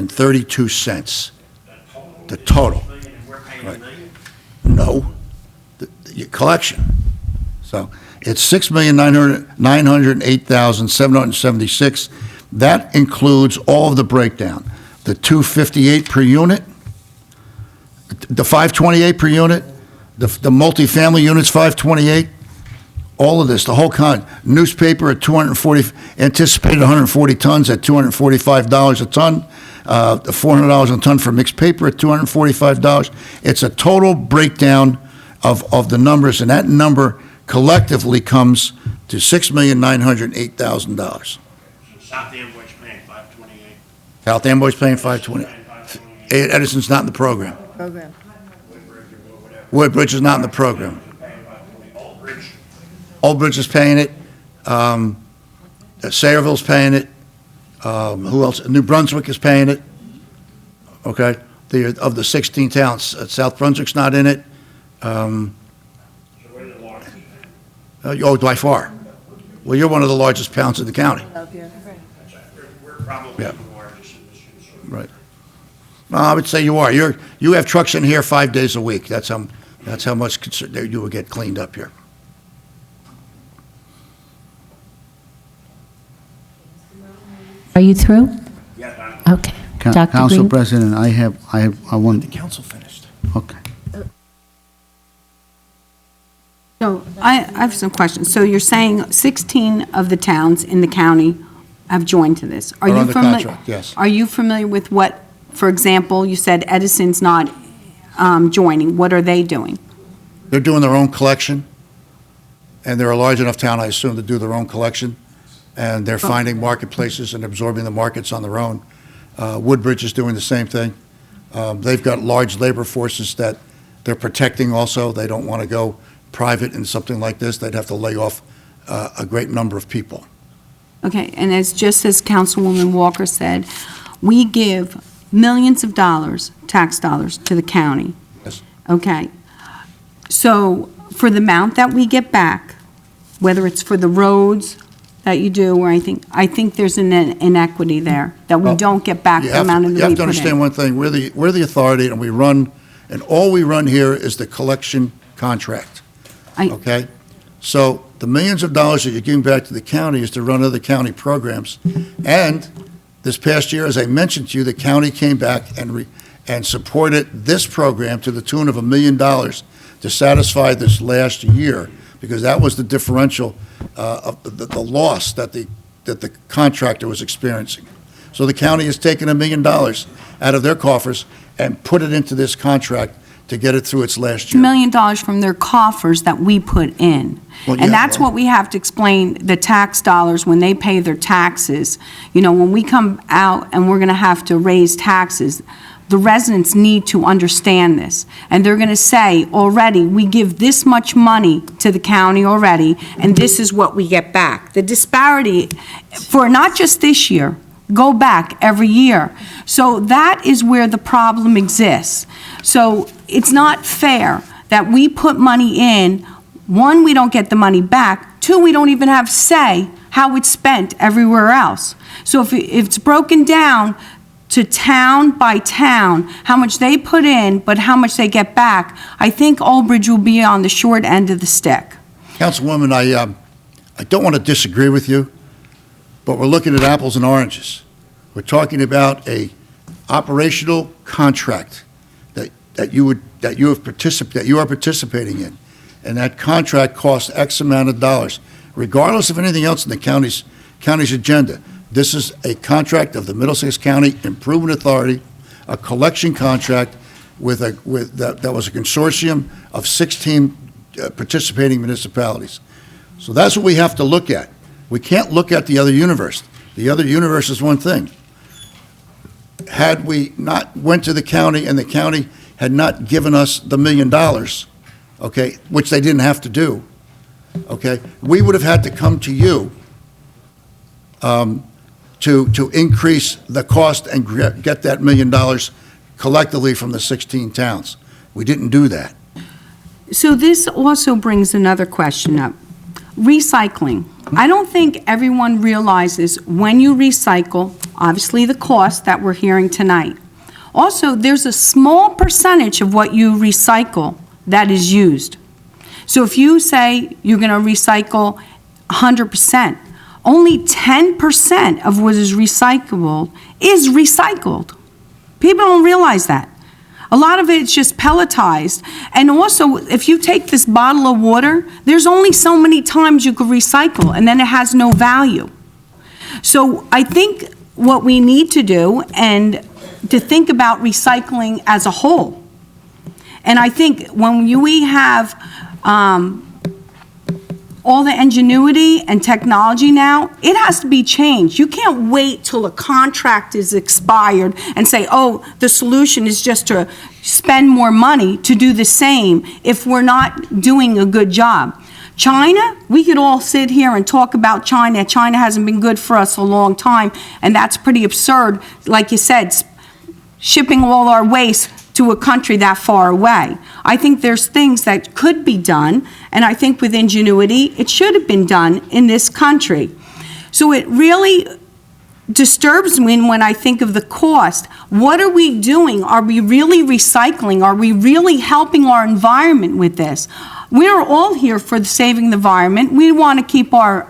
$6,908,776.32. The total. Right. No, your collection. So it's $6,908,776. That includes all of the breakdown. The 258 per unit, the 528 per unit, the multifamily units 528, all of this, the whole newspaper at 240, anticipated 140 tons at $245 a ton, the $400 a ton for mixed paper at $245. It's a total breakdown of the numbers, and that number collectively comes to $6,908,000. South Amboy's paying 528. South Amboy's paying 520. Edison's not in the program. Program. Woodbridge is not in the program. Old Bridge is paying it. Sayreville's paying it. Who else? New Brunswick is paying it. Okay? Of the 16 towns, South Brunswick's not in it. Oh, by far. Well, you're one of the largest towns in the county. Up here. We're probably Yeah. the largest in this industry. Right. I would say you are. You have trucks in here 5 days a week. That's how much you will get cleaned up here. Are you through? Yeah, Okay. Dr. Council Green? President, I want, The council finished. okay. So I have some questions. So you're saying 16 of the towns in the county have joined to this. Are under contract, yes. Are you familiar with what, for example, you said Edison's not joining. What are they doing? They're doing their own collection, and they're a large enough town, I assume, to do their own collection, and they're finding marketplaces and absorbing the markets on their own. Woodbridge is doing the same thing. They've got large labor forces that they're protecting also. They don't want to go private in something like this. They'd have to lay off a great number of people. Okay, and just as Councilwoman Walker said, we give millions of dollars, tax dollars, to the county. Yes. Okay. So for the amount that we get back, whether it's for the roads that you do or anything, I think there's an inequity there, that we Well, don't get back the amount of You that have we to put understand in. one thing. We're the authority, and all we run here is the collection contract. Okay? So the millions of dollars that you're giving back to the county is to run other county programs. And this past year, as I mentioned to you, the county came back and supported this program to the tune of $1 million to satisfy this last year, because that was the differential of the loss that the contractor was experiencing. So the county has taken $1 million out of their coffers and put it into this contract to get it through its last $1 year. million from their coffers that we put in. Well, yeah, And that's well- what we have to explain, the tax dollars, when they pay their taxes. You know, when we come out and we're going to have to raise taxes, the residents need to understand this. And they're going to say, already, we give this much money to the county already, and this is what we get back. The disparity, for not just this year, go back every year. So that is where the problem exists. So it's not fair that we put money in, one, we don't get the money back, two, we don't even have say how it's spent everywhere else. So if it's broken down to town by town, how much they put in, but how much they get back, I think Old Bridge will be on the short end of the stick. Councilwoman, I don't want to disagree with you, but we're looking at apples and oranges. We're talking about a operational contract that you are participating in, and that contract costs X amount of dollars, regardless of anything else in the county's agenda. This is a contract of the Middlesex County Improvement Authority, a collection contract that was a consortium of 16 participating municipalities. So that's what we have to look at. We can't look at the other universe. The other universe is one thing. Had we not went to the county and the county had not given us the $1 million, okay, which they didn't have to do, okay, we would have had to come to you to increase the cost and get that $1 million collectively from the 16 towns. We didn't do that. So this also brings another question up. Recycling. I don't think everyone realizes when you recycle, obviously the cost that we're hearing tonight. Also, there's a small percentage of what you recycle that is used. So if you say you're going to recycle 100%, only 10% of what is recyclable is recycled. People don't realize that. A lot of it's just pelletized. And also, if you take this bottle of water, there's only so many times you could recycle, and then it has no value. So I think what we need to do, and to think about recycling as a whole. And I think when we have all the ingenuity and technology now, it has to be changed. You can't wait till a contract is expired and say, oh, the solution is just to spend more money to do the same if we're not doing a good job. China, we could all sit here and talk about China. China hasn't been good for us a long time, and that's pretty absurd. Like you said, shipping all our waste to a country that far away. I think there's things that could be done, and I think with ingenuity, it should have been done in this country. So it really disturbs me when I think of the cost. What are we doing? Are we really recycling? Are we really helping our environment with this? We're all here for saving the environment. We want to keep our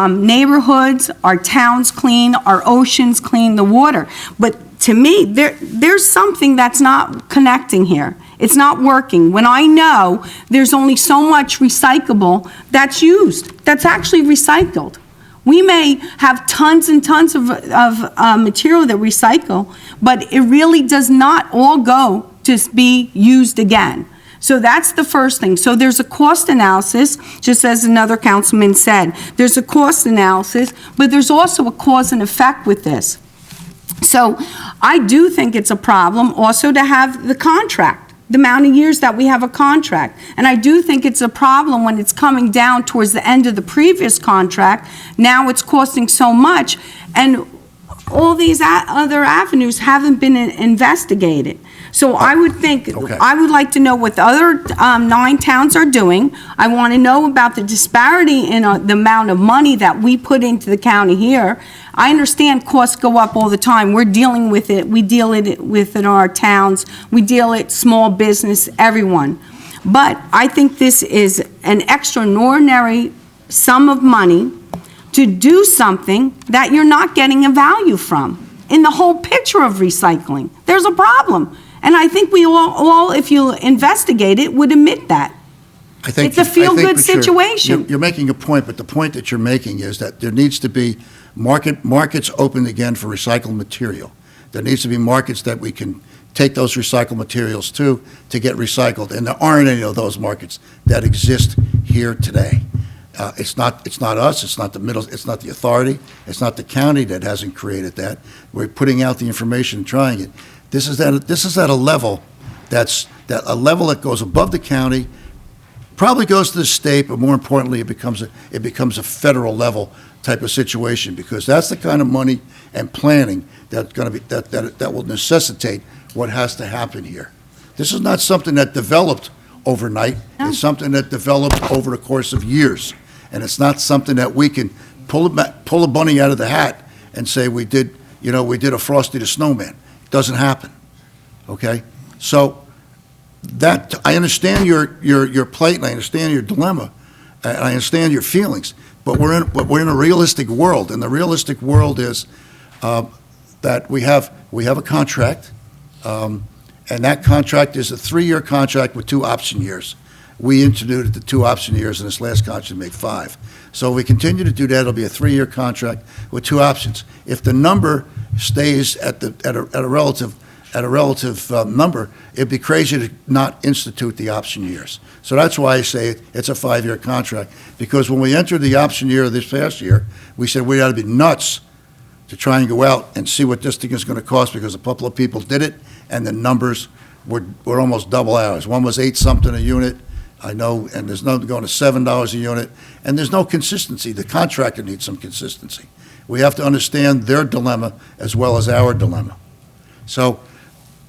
neighborhoods, our towns clean, our oceans clean, the water. But to me, there's something that's not connecting here. It's not working. When I know there's only so much recyclable that's used, that's actually recycled. We may have tons and tons of material that recycle, but it really does not all go to be used again. So that's the first thing. So there's a cost analysis, just as another councilman said. There's a cost analysis, but there's also a cause and effect with this. So I do think it's a problem also to have the contract, the amount of years that we have a contract. And I do think it's a problem when it's coming down towards the end of the previous contract. Now it's costing so much, and all these other avenues haven't been investigated. So I would think, Okay. I would like to know what the other 9 towns are doing. I want to know about the disparity in the amount of money that we put into the county here. I understand costs go up all the time. We're dealing with it. We deal with it in our towns. We deal it small business, everyone. But I think this is an extraordinary sum of money to do something that you're not getting a value from. In the whole picture of recycling, there's a problem. And I think we all, if you investigate it, would admit that. It's a feel-good situation. You're making a point, but the point that you're making is that there needs to be markets open again for recycled material. There needs to be markets that we can take those recycled materials to get recycled, and there aren't any of those markets that exist here today. It's not us, it's not the authority, it's not the county that hasn't created that. We're putting out the information and trying it. This is at a level that goes above the county, probably goes to the state, but more importantly, it becomes a federal level type of situation, because that's the kind of money and planning that will necessitate what has to happen here. This is not something that developed overnight. No. It's something that developed over the course of years, and it's not something that we can pull a bunny out of the hat and say we did we did a Frosty the Snowman. It doesn't happen, okay? So that, I understand your plight, and I understand your dilemma, and I understand your feelings, but we're in a realistic world, and the realistic world is that we have a contract, and that contract is a 3-year contract with 2 option years. We instituted the 2 option years, and this last contract made 5. So if we continue to do that, it'll be a 3-year contract with 2 options. If the number stays at a relative number, it'd be crazy to not institute the option years. So that's why I say it's a 5-year contract, because when we entered the option year this past year, we said we ought to be nuts to try and go out and see what this thing is going to cost, because a couple of people did it, and the numbers were almost double ours. One was 8-something a unit, I know, and there's nothing going to $7 a unit, and there's no consistency. The contractor needs some consistency. We have to understand their dilemma as well as our dilemma. So,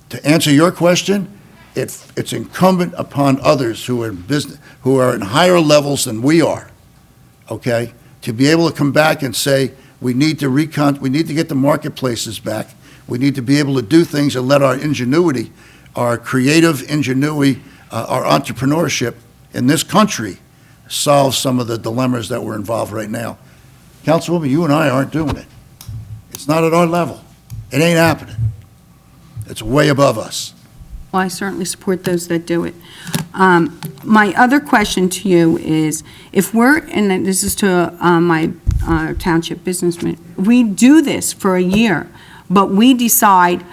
to answer your question, it's incumbent upon others who are in business, who are in higher levels than we are, okay, to be able to come back and say, we need to get the marketplaces back. We need to be able to do things and let our ingenuity, our creative ingenuity, our entrepreneurship in this country solve some of the dilemmas that we're involved right now. Councilwoman, you and I aren't doing it. It's not at our level. It ain't happening. It's way above us. Well, I certainly support those that do it. My other question to you is, if we're, and this is to my township businessman, we do this for a year, but we decide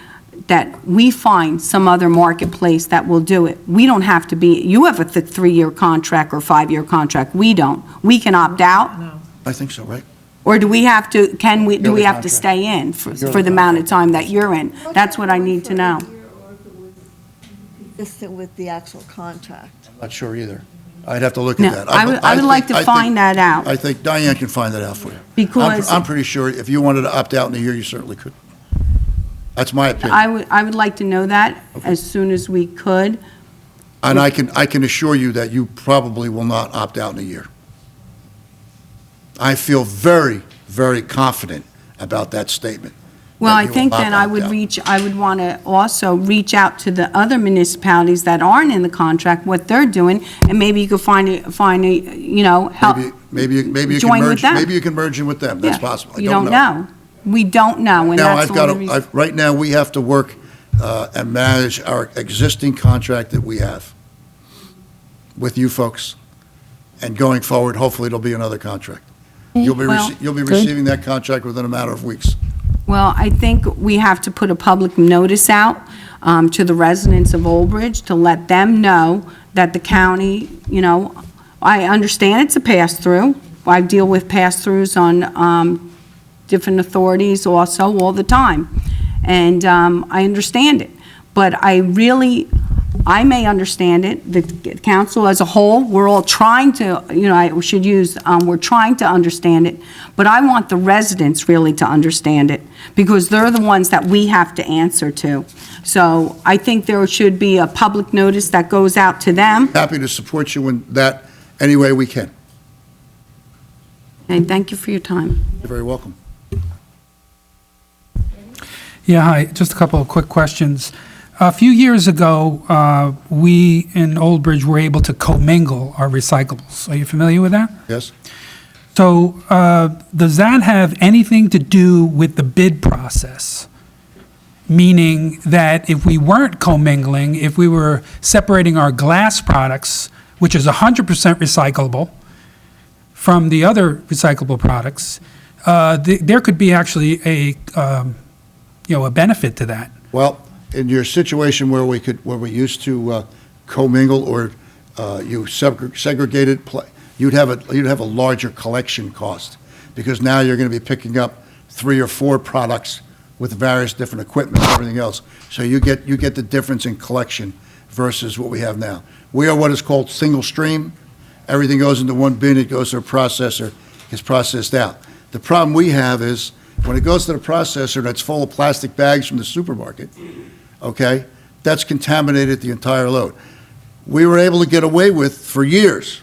that we find some other marketplace that will do it. We don't have to be, you have a 3-year contract or 5-year contract. We don't. We can opt out? No. I think so, right? Or do we have to, do we have to contract. stay in for the amount of time that you're in? That's what I need to know. Consistent with the actual contract. I'm not sure either. I'd have to look No, at that. I would like to find that out. I think Diane can find that out for you. Because- I'm pretty sure if you wanted to opt out in a year, you certainly could. That's my opinion. I would like to know that as soon as we could. And I can assure you that you probably will not opt out in a year. I feel very, very confident about that statement. Well, that I you will think not then I opt would out. I would want to also reach out to the other municipalities that aren't in the contract, what they're doing, and maybe you could find a, help. Maybe you join can with merge, them. maybe you can merge in with them. That's Yeah. possible. I You don't know. We don't know, and Now, that's I've the only got reason. right now, we have to work and manage our existing contract that we have with you folks. And going forward, hopefully, it'll be another contract. You'll be Well, receiving that contract within a matter of weeks. Well, I think we have to put a public notice out to the residents of Old Bridge to let them know that the county, I understand it's a pass-through. I deal with pass-throughs on different authorities also all the time. And I understand it. But I may understand it, the council as a whole, we're all trying to, we're trying to understand it, but I want the residents really to understand it, because they're the ones that we have to answer to. So I think there should be a public notice that goes out to them. Happy to support you in that any way we can. And thank you for your time. You're very welcome. Yeah, hi. Just a couple of quick questions. A few years ago, we in Old Bridge were able to commingle our recyclables. Are you familiar with that? Yes? So does that have anything to do with the bid process? Meaning that if we weren't commingling, if we were separating our glass products, which is 100% recyclable, from the other recyclable products, there could be actually a benefit to that. Well, in your situation where we used to commingle or you segregated, you'd have a larger collection cost, because now you're going to be picking up 3 or 4 products with various different equipment and everything else. So you get the difference in collection versus what we have now. We are what is called single stream. Everything goes into one bin, it goes to a processor, gets processed out. The problem we have is when it goes to the processor that's full of plastic bags from the supermarket, okay, that's contaminated the entire load. We were able to get away with, for years,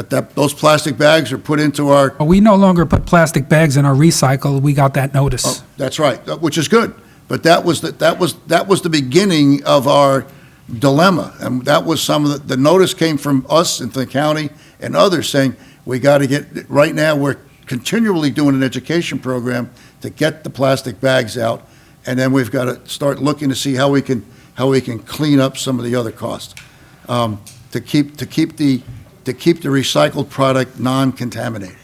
those plastic bags are put into our, We no longer put plastic bags in our recycle. We got that notice. that's right, which is good. But that was the beginning of our dilemma. And that was some of the notice came from us and the county and others saying, we got to get, right now, we're continually doing an education program to get the plastic bags out. And then we've got to start looking to see how we can clean up some of the other costs, to keep the recycled product non-contaminated.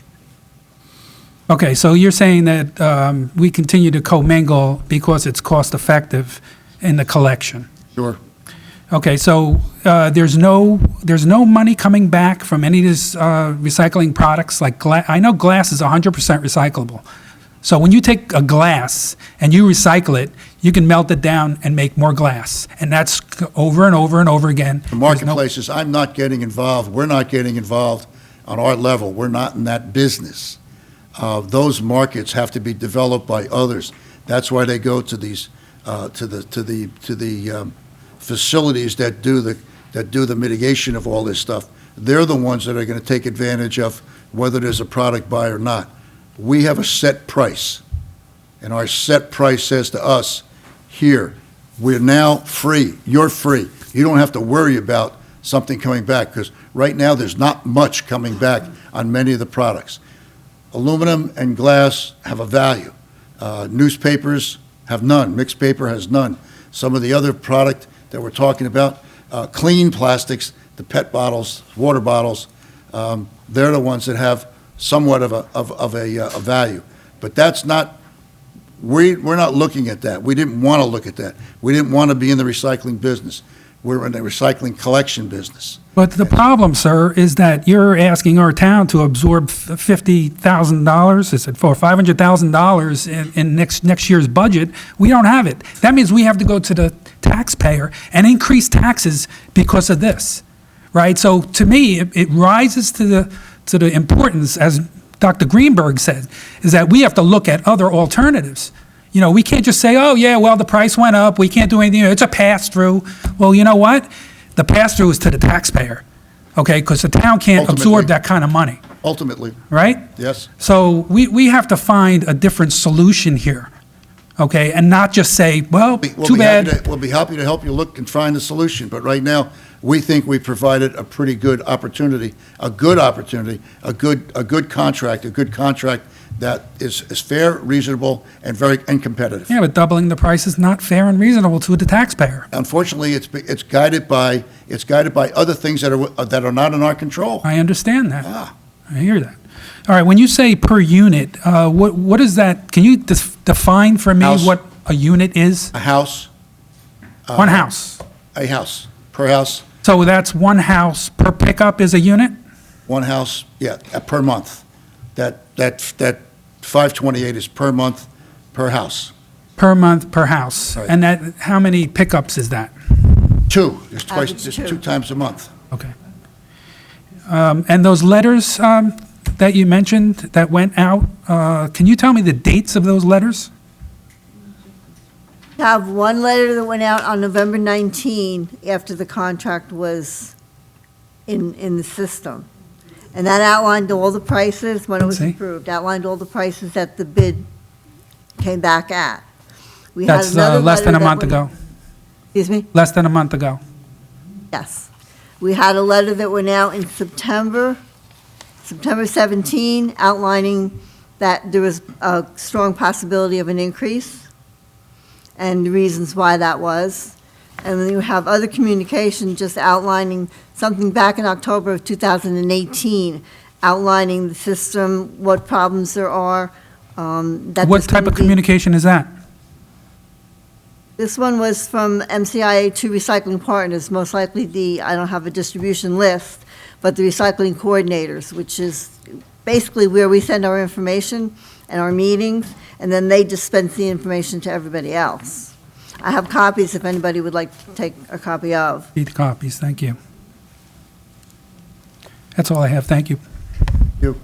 Okay, so you're saying that we continue to commingle because it's cost-effective in the collection? Sure. Okay, so there's no money coming back from any of these recycling products, like I know glass is 100% recyclable. So when you take a glass and you recycle it, you can melt it down and make more glass. And that's over and over and over again. The marketplaces, I'm not getting involved, we're not getting involved on our level. We're not in that business. Those markets have to be developed by others. That's why they go to these, to the facilities that do the mitigation of all this stuff. They're the ones that are going to take advantage of whether there's a product buy or not. We have a set price, and our set price says to us, here, we're now free, you're free. You don't have to worry about something coming back, because right now there's not much coming back on many of the products. Aluminum and glass have a value. Newspapers have none, mixed paper has none. Some of the other product that we're talking about, clean plastics, the PET bottles, water bottles, they're the ones that have somewhat of a value. But that's not, we're not looking at that. We didn't want to look at that. We didn't want to be in the recycling business. We're in the recycling collection business. But the problem, sir, is that you're asking our town to absorb $50,000, is it, for $500,000 in next year's budget. We don't have it. That means we have to go to the taxpayer and increase taxes because of this, right? So to me, it rises to the importance, as Dr. Greenberg said, is that we have to look at other alternatives. You know, we can't just say, oh, yeah, well, the price went up, we can't do anything, it's a pass-through. Well, you know what? The pass-through is to the taxpayer, okay? Because the town can't absorb that kind of money. Ultimately. Right? Yes. So we have to find a different solution here, okay? And not just say, well, too bad. We'll be happy to help you look and find the solution, but right now, we think we provided a pretty good opportunity, a good contract that is fair, reasonable, and competitive. Yeah, but doubling the price is not fair and reasonable to the taxpayer. Unfortunately, it's guided by other things that are not in our control. I understand that. I hear that. All right, when you say per unit, what is that? Can you define for me what a unit is? A house. One house. A house, per house. So that's one house per pickup is a unit? One house, yeah, per month. That 528 is per month, per house. Per month, per house. Right. And that, how many pickups is that? Two. It's two times a month. Okay. And those letters that you mentioned that went out, can you tell me the dates of those letters? I have one letter that went out on November 19 after the contract was in the system. And that outlined all the prices when it was approved, outlined all the prices that the bid came back at. We had That's another less than a letter that month went- ago. Excuse me? Less than a month ago. Yes. We had a letter that went out in September 17, outlining that there was a strong possibility of an increase and the reasons why that was. And then you have other communication just outlining something back in October of 2018, outlining the system, what problems there are. What type of communication is that? This one was from MCIA to Recycling Partners, most likely I don't have a distribution list, but the recycling coordinators, which is basically where we send our information and our meetings, and then they dispense the information to everybody else. I have copies if anybody would like to take a copy of. Need the copies, thank you. That's all I have, thank you. You.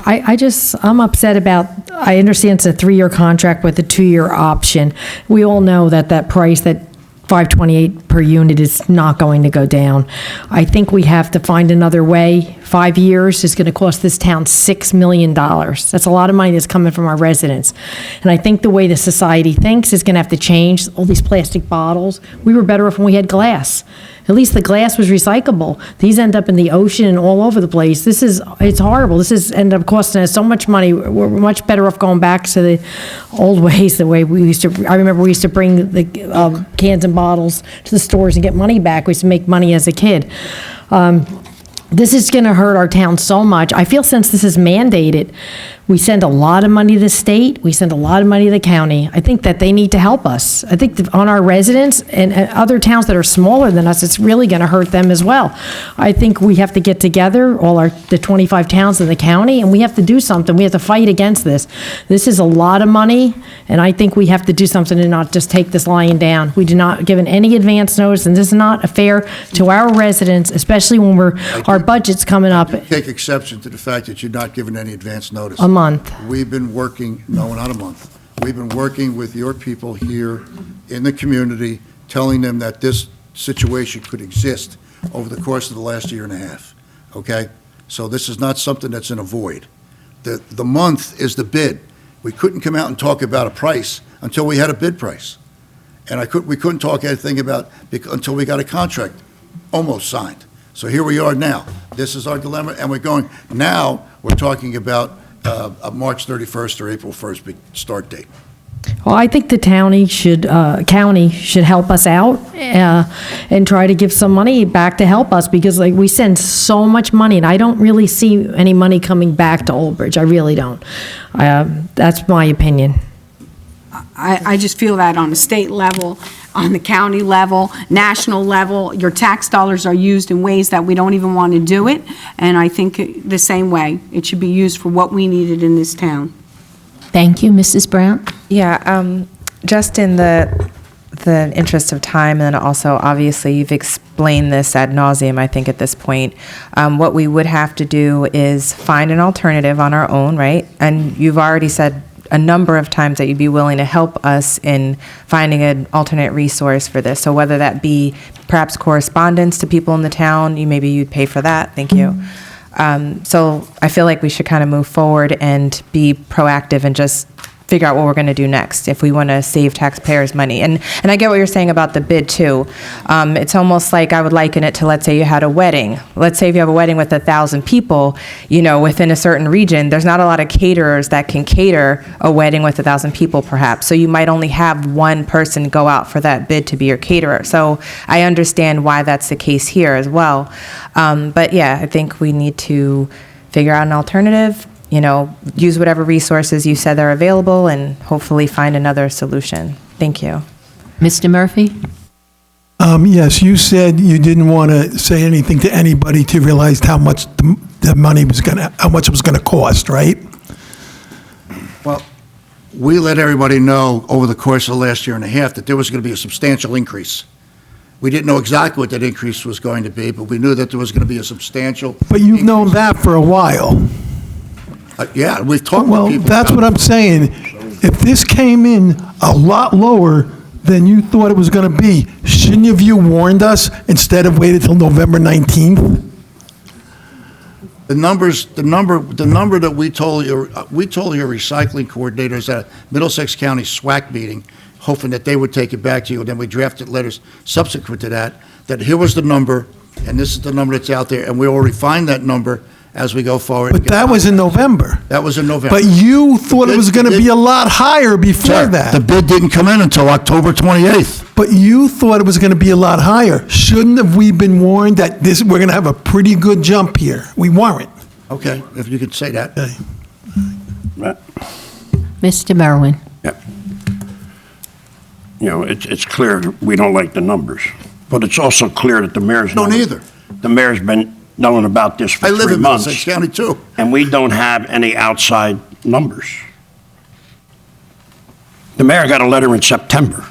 I'm upset about, I understand it's a 3-year contract with a 2-year option. We all know that price that 528 per unit is not going to go down. I think we have to find another way. 5 years is going to cost this town $6 million. That's a lot of money that's coming from our residents. And I think the way the society thinks is going to have to change. All these plastic bottles, we were better off when we had glass. At least the glass was recyclable. These end up in the ocean and all over the place. It's horrible. This is end up costing us so much money. We're much better off going back to the old ways, the way we used to. I remember we used to bring the cans and bottles to the stores and get money back. We used to make money as a kid. This is going to hurt our town so much. I feel since this is mandated, we send a lot of money to the state, we send a lot of money to the county. I think that they need to help us. I think on our residents and other towns that are smaller than us, it's really going to hurt them as well. I think we have to get together, the 25 towns in the county, and we have to do something. We have to fight against this. This is a lot of money, and I think we have to do something and not just take this lying down. We do not given any advance notice, and this is not fair to our residents, especially when our budget's coming up. Take exception to the fact that you're not given any advance notice. A month. We've been working, no, not a month. We've been working with your people here in the community, telling them that this situation could exist over the course of the last year and a half, okay? So this is not something that's in a void. The month is the bid. We couldn't come out and talk about a price until we had a bid price. And we couldn't talk anything about until we got a contract almost signed. So here we are now. This is our dilemma, and now we're talking about a March 31st or April 1st big start date. Well, I think the county should help us out and try to give some money back to help us, because like we send so much money, and I don't really see any money coming back to Old Bridge. I really don't. That's my opinion. I just feel that on the state level, on the county level, national level, your tax dollars are used in ways that we don't even want to do it, and I think the same way. It should be used for what we needed in this town. Thank you, Mrs. Brown. Yeah, just in the interest of time, and then also, obviously, you've explained this ad nauseum, I think, at this point. What we would have to do is find an alternative on our own, right? And you've already said a number of times that you'd be willing to help us in finding an alternate resource for this. So whether that be perhaps correspondence to people in the town, maybe you'd pay for that. Thank you. So I feel like we should kind of move forward and be proactive and just figure out what we're going to do next if we want to save taxpayers' money. And I get what you're saying about the bid, too. It's almost like I would liken it to, let's say you had a wedding. Let's say if you have a wedding with 1,000 people, within a certain region, there's not a lot of caterers that can cater a wedding with 1,000 people, perhaps. So you might only have one person go out for that bid to be your caterer. So I understand why that's the case here as well. But yeah, I think we need to figure out an alternative, use whatever resources you said are available, and hopefully find another solution. Thank you. Mr. Murphy? Yes, you said you didn't want to say anything to anybody to realize how much the money was how much it was going to cost, right? Well, we let everybody know over the course of the last year and a half that there was going to be a substantial increase. We didn't know exactly what that increase was going to be, but we knew that there was going to be a substantial. But you've known that for a while. Yeah, we've talked Well, to people. that's what I'm saying. If this came in a lot lower than you thought it was going to be, shouldn't have you warned us instead of waited till November 19th? The number that we told your recycling coordinators at Middlesex County SWAC meeting, hoping that they would take it back to you, and then we drafted letters subsequent to that here was the number, and this is the number that's out there, and we will refine that number as we go forward. But that was in November. That was in November. But you thought it was going to be a lot higher before that. The bid didn't come in until October 28th. But you thought it was going to be a lot higher. Shouldn't have we been warned that we're going to have a pretty good jump here? We weren't. Okay, if you could say that. Okay. Mr. Merwin? Yeah. It's clear that we don't like the numbers, but it's also clear that the mayor's Don't either. The mayor's been knowing about this for 3 months. I live in Middlesex County too. And we don't have any outside numbers. The mayor got a letter in September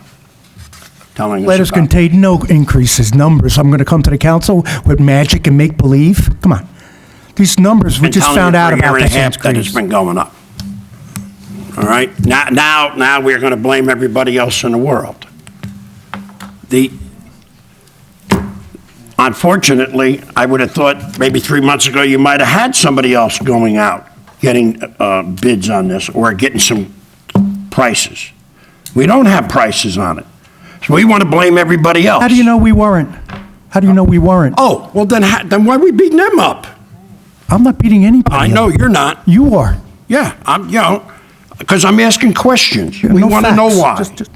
telling us Letters about contain no increases, numbers. I'm going to come to the council with magic and make believe. Come on. These numbers, we been just telling found you out for a about year and a this half that it's increase. been going up. All right? Now we're going to blame everybody else in the world. Unfortunately, I would have thought maybe 3 months ago, you might have had somebody else going out, getting bids on this, or getting some prices. We don't have prices on it. So we want to blame everybody else. How do you know we weren't? How do you know we weren't? Oh, well, then why are we beating them up? I'm not beating anybody I know you're not. You are. Yeah, because I'm asking questions. Yeah, We no want to know facts. why.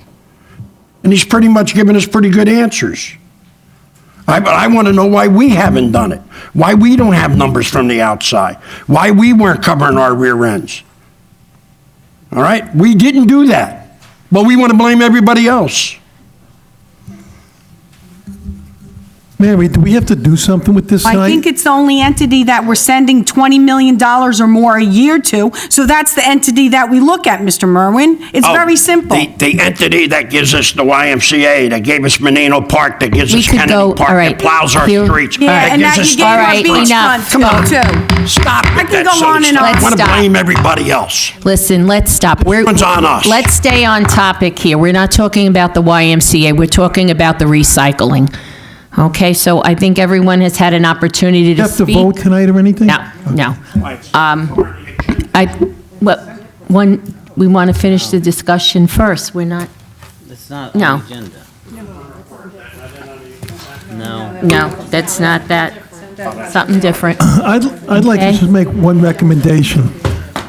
And he's pretty much given us pretty good answers. But I want to know why we haven't done it, why we don't have numbers from the outside, why we weren't covering our rear ends. All right? We didn't do that, but we want to blame everybody else. Mary, do we have to do something with this tonight? I think it's the only entity that we're sending $20 million or more a year to, so that's the entity that we look at, Mr. Merwin. It's very simple. The entity that gives us the YMCA, that gave us Menino Park, that gives We us could Kennedy go- Park, all right, that plows our here- streets. Yeah, that and gives now us you gave our right, beach enough. front too. Stop it. I can That's go on and on. I want to Let's blame everybody else. Listen, let's stop. one's on us. Let's stay on topic here. We're not talking about the YMCA, we're talking about the recycling. Okay, so I think everyone has had an opportunity Do you to have to speak. vote tonight or anything? No. We want to finish the discussion first. We're not, It's not No. on the agenda. No. no, that's not that. Something different. I'd like to Okay. just make one recommendation.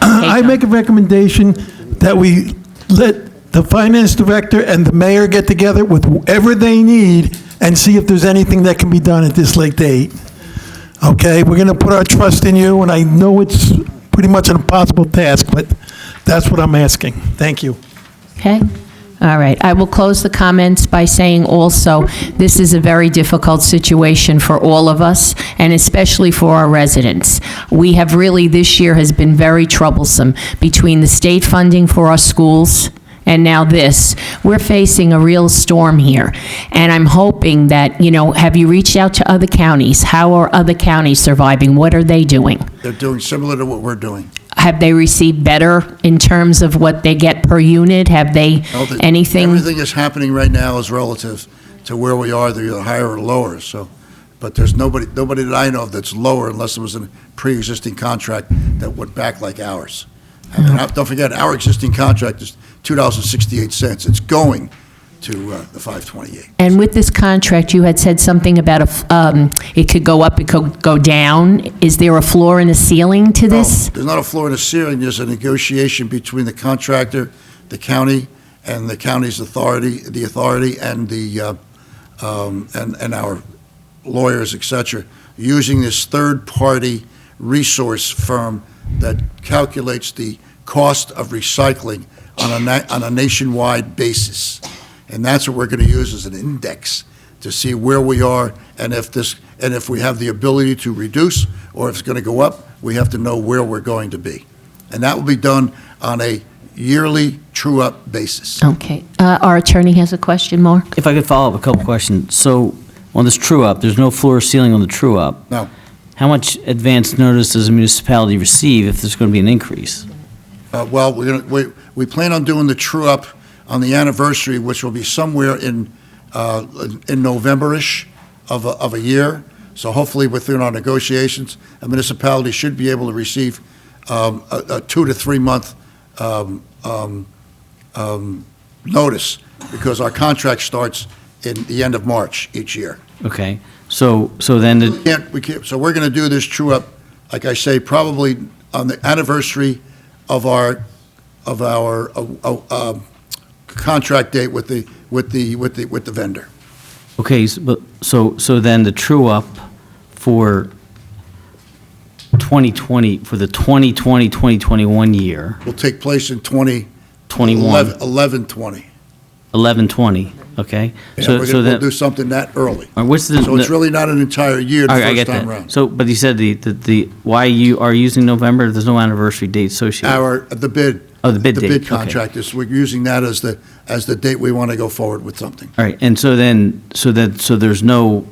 I make a recommendation that we let the finance director and the mayor get together with whoever they need and see if there's anything that can be done at this late date. Okay, we're going to put our trust in you, and I know it's pretty much an impossible task, but that's what I'm asking. Thank you. Okay? All right. I will close the comments by saying also, this is a very difficult situation for all of us, and especially for our residents. We have really, this year has been very troublesome between the state funding for our schools and now this. We're facing a real storm here. And I'm hoping that, have you reached out to other counties? How are other counties surviving? What are they doing? They're doing similar to what we're doing. Have they received better in terms of what they get per unit? Have they anything? Everything that's happening right now is relative to where we are. They're either higher or lower, so, but there's nobody that I know of that's lower unless it was a pre-existing contract that went back like ours. And don't forget, our existing contract is $2.68. It's going to the 528. And with this contract, you had said something about it could go up, it could go down. Is there a floor and a ceiling to this? No, there's not a floor and a ceiling. There's a negotiation between the contractor, the county, and the county's authority, and the and our lawyers, et cetera, using this third-party resource firm that calculates the cost of recycling on a nationwide basis. And that's what we're going to use as an index to see where we are, and if we have the ability to reduce, or if it's going to go up, we have to know where we're going to be. And that will be done on a yearly true-up basis. Okay. Our attorney has a question, Mark. If I could follow up a couple questions. So on this true-up, there's no floor or ceiling on the true-up. No. How much advance notice does a municipality receive if there's going to be an increase? Well, we plan on doing the true-up on the anniversary, which will be somewhere in November-ish of a year. So hopefully within our negotiations, a municipality should be able to receive a 2 to 3 month notice, because our contract starts in the end of March each year. Okay. So then We can't, so we're going to do this true-up, like I say, probably on the anniversary of our contract date with the vendor. Okay, so then the true-up for 2020, for the 2020-2021 year, Will take place in 21, 11/20. 11/20, okay? Yeah, So we'll do something that early. All right, what's the? So it's really not an entire year the All right, I first get time that. around. So, but you said the why you are using November, there's no anniversary date associated? The bid. Oh, the bid date, The bid okay. contract is, we're using that as the date we want to go forward with something. All right, and so there's no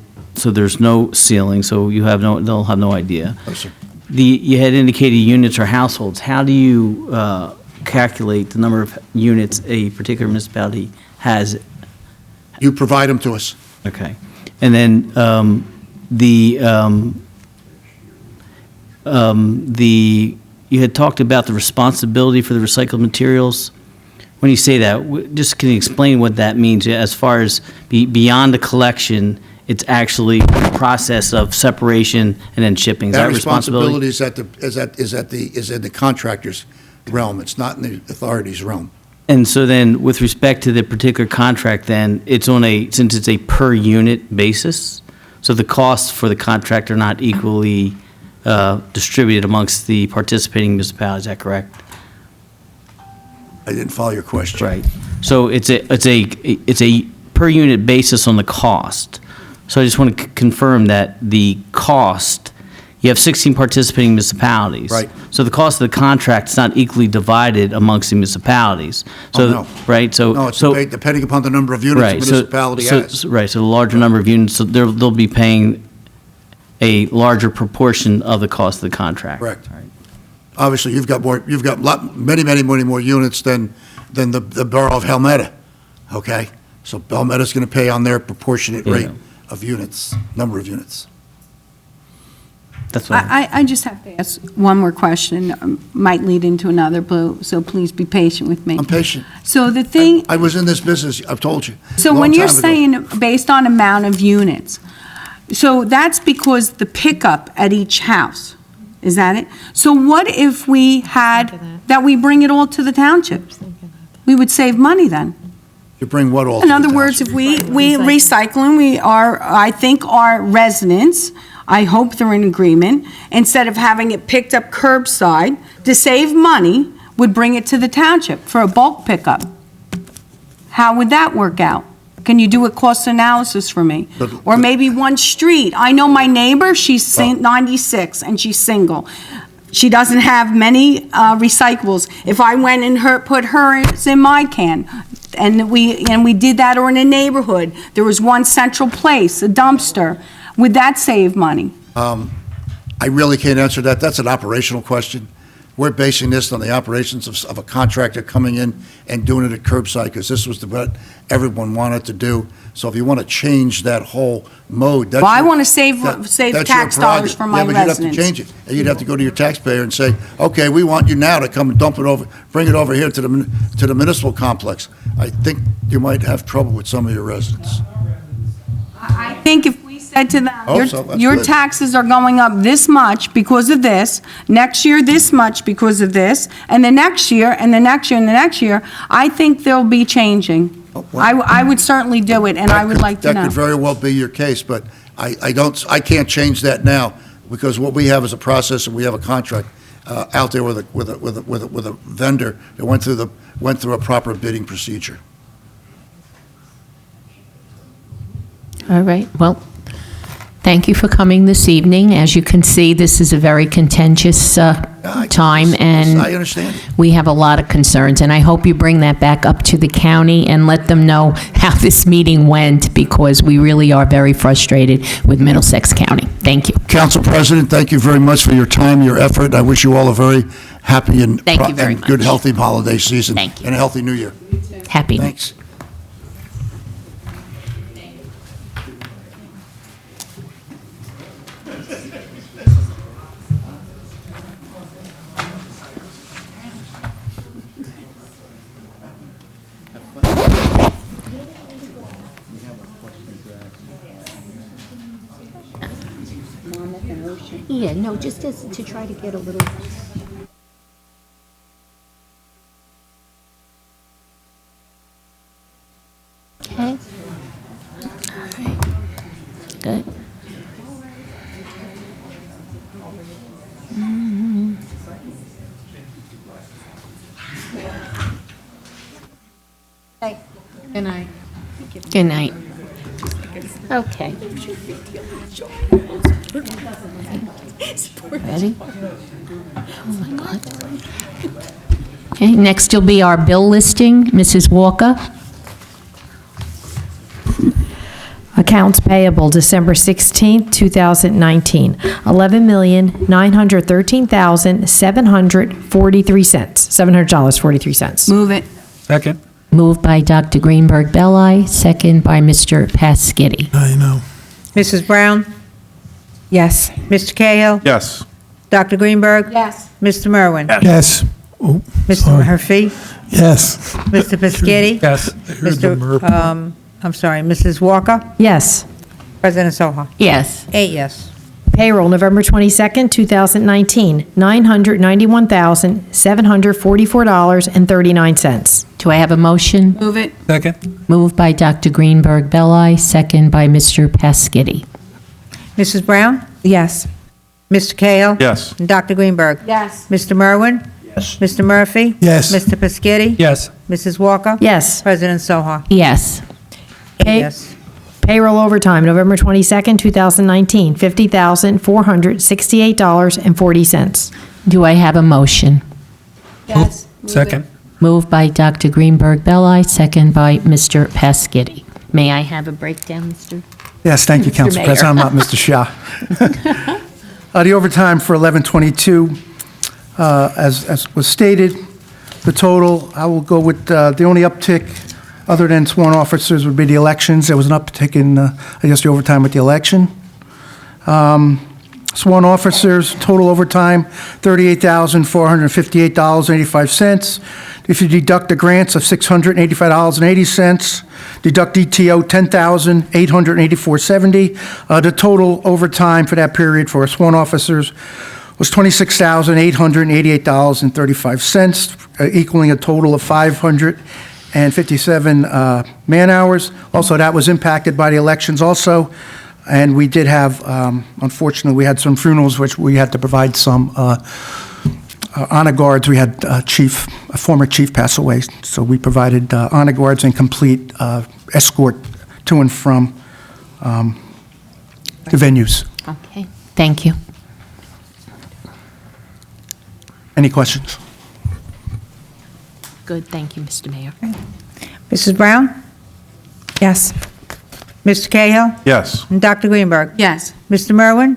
ceiling, so they'll have no idea. No, sir. You had indicated units or households. How do you how You provide them to us. Okay. And then you had talked about the responsibility for the recycled materials. When you say that, just can you explain what that means as far as beyond the collection, it's actually the process of separation and then shipping? Is That that responsibility? responsibility is in the contractor's realm. It's not in the authority's realm. And so then, with respect to the particular contract, then, since it's a per unit basis, so the costs for the contract are not equally distributed amongst the participating municipalities, is that correct? I didn't follow your question. Right. So it's a per unit basis on the cost. So I just want to confirm that the cost, you have 16 participating municipalities. Right. So the cost of the contract is not equally divided amongst the municipalities. So, no. Right, so. No, it's so- depending upon the number of units the Right, so- municipality so- has. Right, so the larger number of units, so they'll be paying a larger proportion of the cost of the contract. Correct. Obviously, you've got many more units than the borough of Helmetta, okay? So Helmetta's going to pay on their proportionate rate of units, number of units. That's what I just have to ask one more question, might lead into another, so please be patient with me. I'm patient. So the thing, I was in this business, I've told you. so long when you're time ago. saying based on amount of units, so that's because the pickup at each house, is that it? So what if we had, that we bring it all to the township? We would save money then. You bring what all? In other words, if we recycling, I think our residents, I hope they're in agreement, instead of having it picked up curbside, to save money, would bring it to the township for a bulk pickup. How would that work out? Can you do a cost analysis for me? Or maybe one street. I know my neighbor, she's 96 and she's single. She doesn't have many recyclables. If I went and put hers in my can, and we did that, or in a neighborhood, there was one central place, a dumpster, would that save money? I really can't answer that. That's an operational question. We're basing this on the operations of a contractor coming in and doing it at curbside, because this was what everyone wanted to do. So if you want to change that whole mode, that's Well, I your- want to save that's tax your dollars prerogative. for my Yeah, but you'd have to residents. change it. And you'd have to go to your taxpayer and say, okay, we want you now to come and dump it over, bring it over here to the municipal complex. I think you might have trouble with some of your residents. I think if we said to them, Oh, so that's your good. taxes are going up this much because of this, next year this much because of this, and the next year, and the next year, and the next year, I think they'll be changing. I would certainly do it, and I would like to That know. could very well be your case, but I can't change that now, because what we have is a process, and we have a contract out there with a vendor that went through a proper bidding procedure. All right, well, thank you for coming this evening. As you can see, this is a very contentious time, and I understand. we have a lot of concerns, and I hope you bring that back up to the county and let them know how this meeting went, because we really are very frustrated with Middlesex County. Thank you. Council President, thank you very much for your time, your effort. I wish you all a very happy and Thank you very and good, much. healthy holiday season. Thank you. And a healthy new year. Happy. Thanks. Yeah, no, just to try to get a little... Okay. All right. Good. Mhm. Good night. Good night. Okay. Ready? Oh, my God. Okay, next will be our bill listing. Mrs. Walker? Accounts payable, December 16th, 2019, $11,913,743. $700.43. Move it. Second. Moved by Dr. Greenberg Belli, second by Mr. Pasquini. I know. Mrs. Brown? Yes. Mr. Cahill? Yes. Dr. Greenberg? Yes. Mr. Merwin? Yes. Oh, Mr. sorry. Murphy? Yes. Mr. Piscitty? Yes. I'm sorry, Mrs. Walker? Yes. President Soha? Yes. 8 yes. Payroll, November 22nd, 2019, $991,744.39. Do I have a motion? Move it. Second. Moved by Dr. Greenberg Belli, second by Mr. Pasquini. Mrs. Brown? Yes. Mr. Cahill? Yes. And Dr. Greenberg? Yes. Mr. Merwin? Yes. Mr. Murphy? Yes. Mr. Piscitty? Yes. Mrs. Walker? Yes. President Soha? Yes. 8 Pay- yes. Payroll overtime, November 22nd, 2019, $50,468.40. Do I have a motion? Yes. Move it. Second. Moved by Dr. Greenberg Belli, second by Mr. Pasquini. May I have a breakdown, Mr.? Yes, thank you, Mr. Council Mayor. President. I'm not Mr. Shah. The overtime for 11/22, as was stated, the total, I will go with the only uptick, other than sworn officers, would be the elections. There was an uptick in, I guess, the overtime with the election. Sworn officers, total overtime, $38,458.85. If you deduct the grants of $685.80, deduct ETO, $10,884.70. The total overtime for that period for sworn officers was $26,888.35, equaling a total of 557 man-hours. Also, that was impacted by the elections also. And we did have, unfortunately, we had some funerals which we had to provide some honor guards. We had a former chief pass away, so we provided honor guards and complete escort to and from the venues. Okay, thank you. Any questions? Good, thank you, Mr. Mayor. Mrs. Brown? Yes. Mr. Cahill? Yes. And Dr. Greenberg? Yes. Mr. Merwin?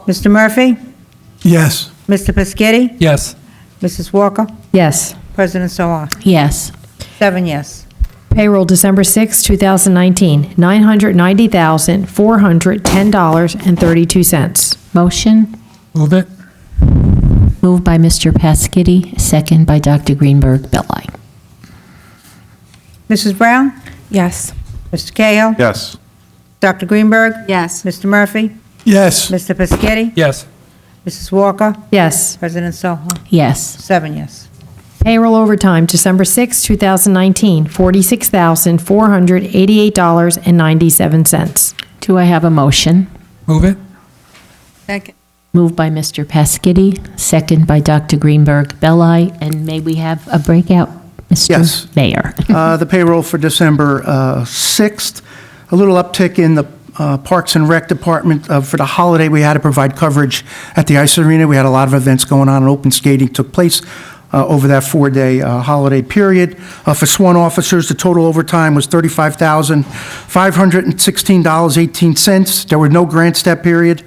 Mr. Murphy? Yes. Mr. Piscitty? Yes. Mrs. Walker? Yes. President Soha? Yes. 7 yes. Payroll, December 6, 2019, $990,410.32. Motion? Move it. Moved by Mr. Pasquini, second by Dr. Greenberg Belli. Mrs. Brown? Yes. Mr. Cahill? Yes. Dr. Greenberg? Yes. Mr. Murphy? Yes. Mr. Piscitty? Yes. Mrs. Walker? Yes. President Soha? Yes. 7 yes. Payroll overtime, December 6, 2019, $46,488.97. Do I have a motion? Move it. Second. Moved by Mr. Pasquini, second by Dr. Greenberg Belli, and may we have a breakout, Mr. Yes. Mayor? The payroll for December 6th, a little uptick in the Parks and Rec Department. For the holiday, we had to provide coverage at the ice arena. We had a lot of events going on, and open skating took place over that 4-day holiday period. For sworn officers, the total overtime was $35,516.18. There were no grants that period.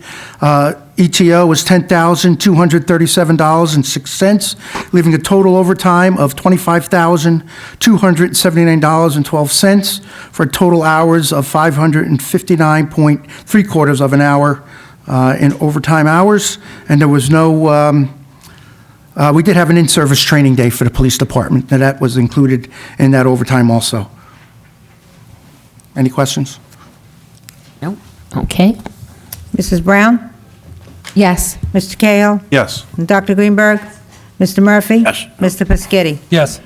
ETO was $10,237.06, leaving a total overtime of $25,279.12 for total hours of 559.75 of an hour in overtime hours. And there was no, we did have an in-service training day for the police department, and that was included in that overtime also. Any questions? No? Okay. Mrs. Brown? Yes. Mr. Cahill? Yes. And Dr. Greenberg? Mr. Murphy? Yes. Mr. Piscitty? Yes.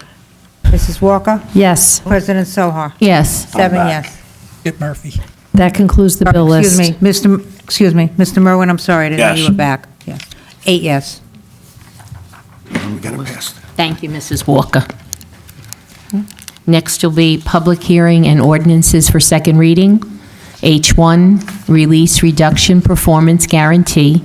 Mrs. Walker? Yes. President Soha? Yes. 7 yes. Get Murphy. That concludes the bill list. Excuse me, Mr. Merwin, I'm sorry, I didn't know you Yes. were back. Yes. 8 yes. We got it passed. Thank you, Mrs. Walker. Next will be public hearing and ordinances for second reading. H1, Release Reduction Performance Guarantee.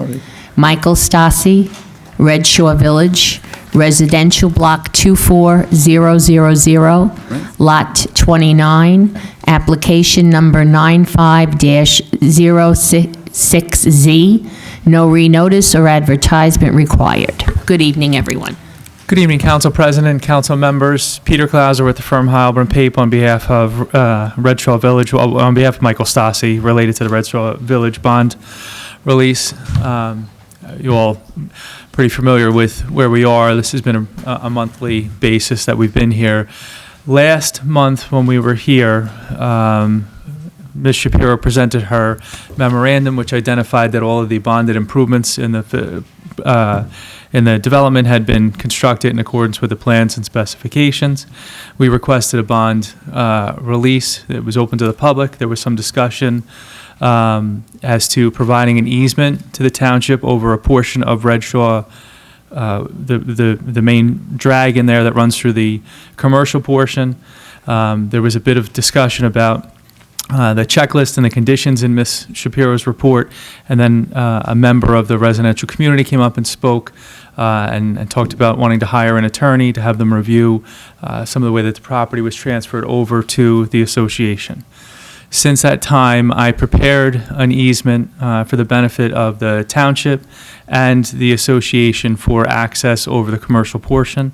Michael Stassi, Red Shore Village, Residential Block 24000, Lot 29, application number 95-06Z. No renotice or advertisement required. Good evening, everyone. Good evening, Council President, Council members. Peter Klauser with the firm Heilbrunn Pape on behalf of Redshaw Village, on behalf of Michael Stassi, related to the Redshaw Village bond release. You all pretty familiar with where we are. This has been a monthly basis that we've been here. Last month when we were here, Ms. Shapiro presented her memorandum, which identified that all of the bonded improvements in the development had been constructed in accordance with the plans and specifications. We requested a bond release. It was open to the public. There was some discussion as to providing an easement to the township over a portion of Redshaw, the main drag in there that runs through the commercial portion. There was a bit of discussion about the checklist and the conditions in Ms. Shapiro's report, and then a member of the residential community came up and spoke and talked about wanting to hire an attorney to have them review some of the way that the property was transferred over to the association. Since that time, I prepared an easement for the benefit of the township and the association for access over the commercial portion.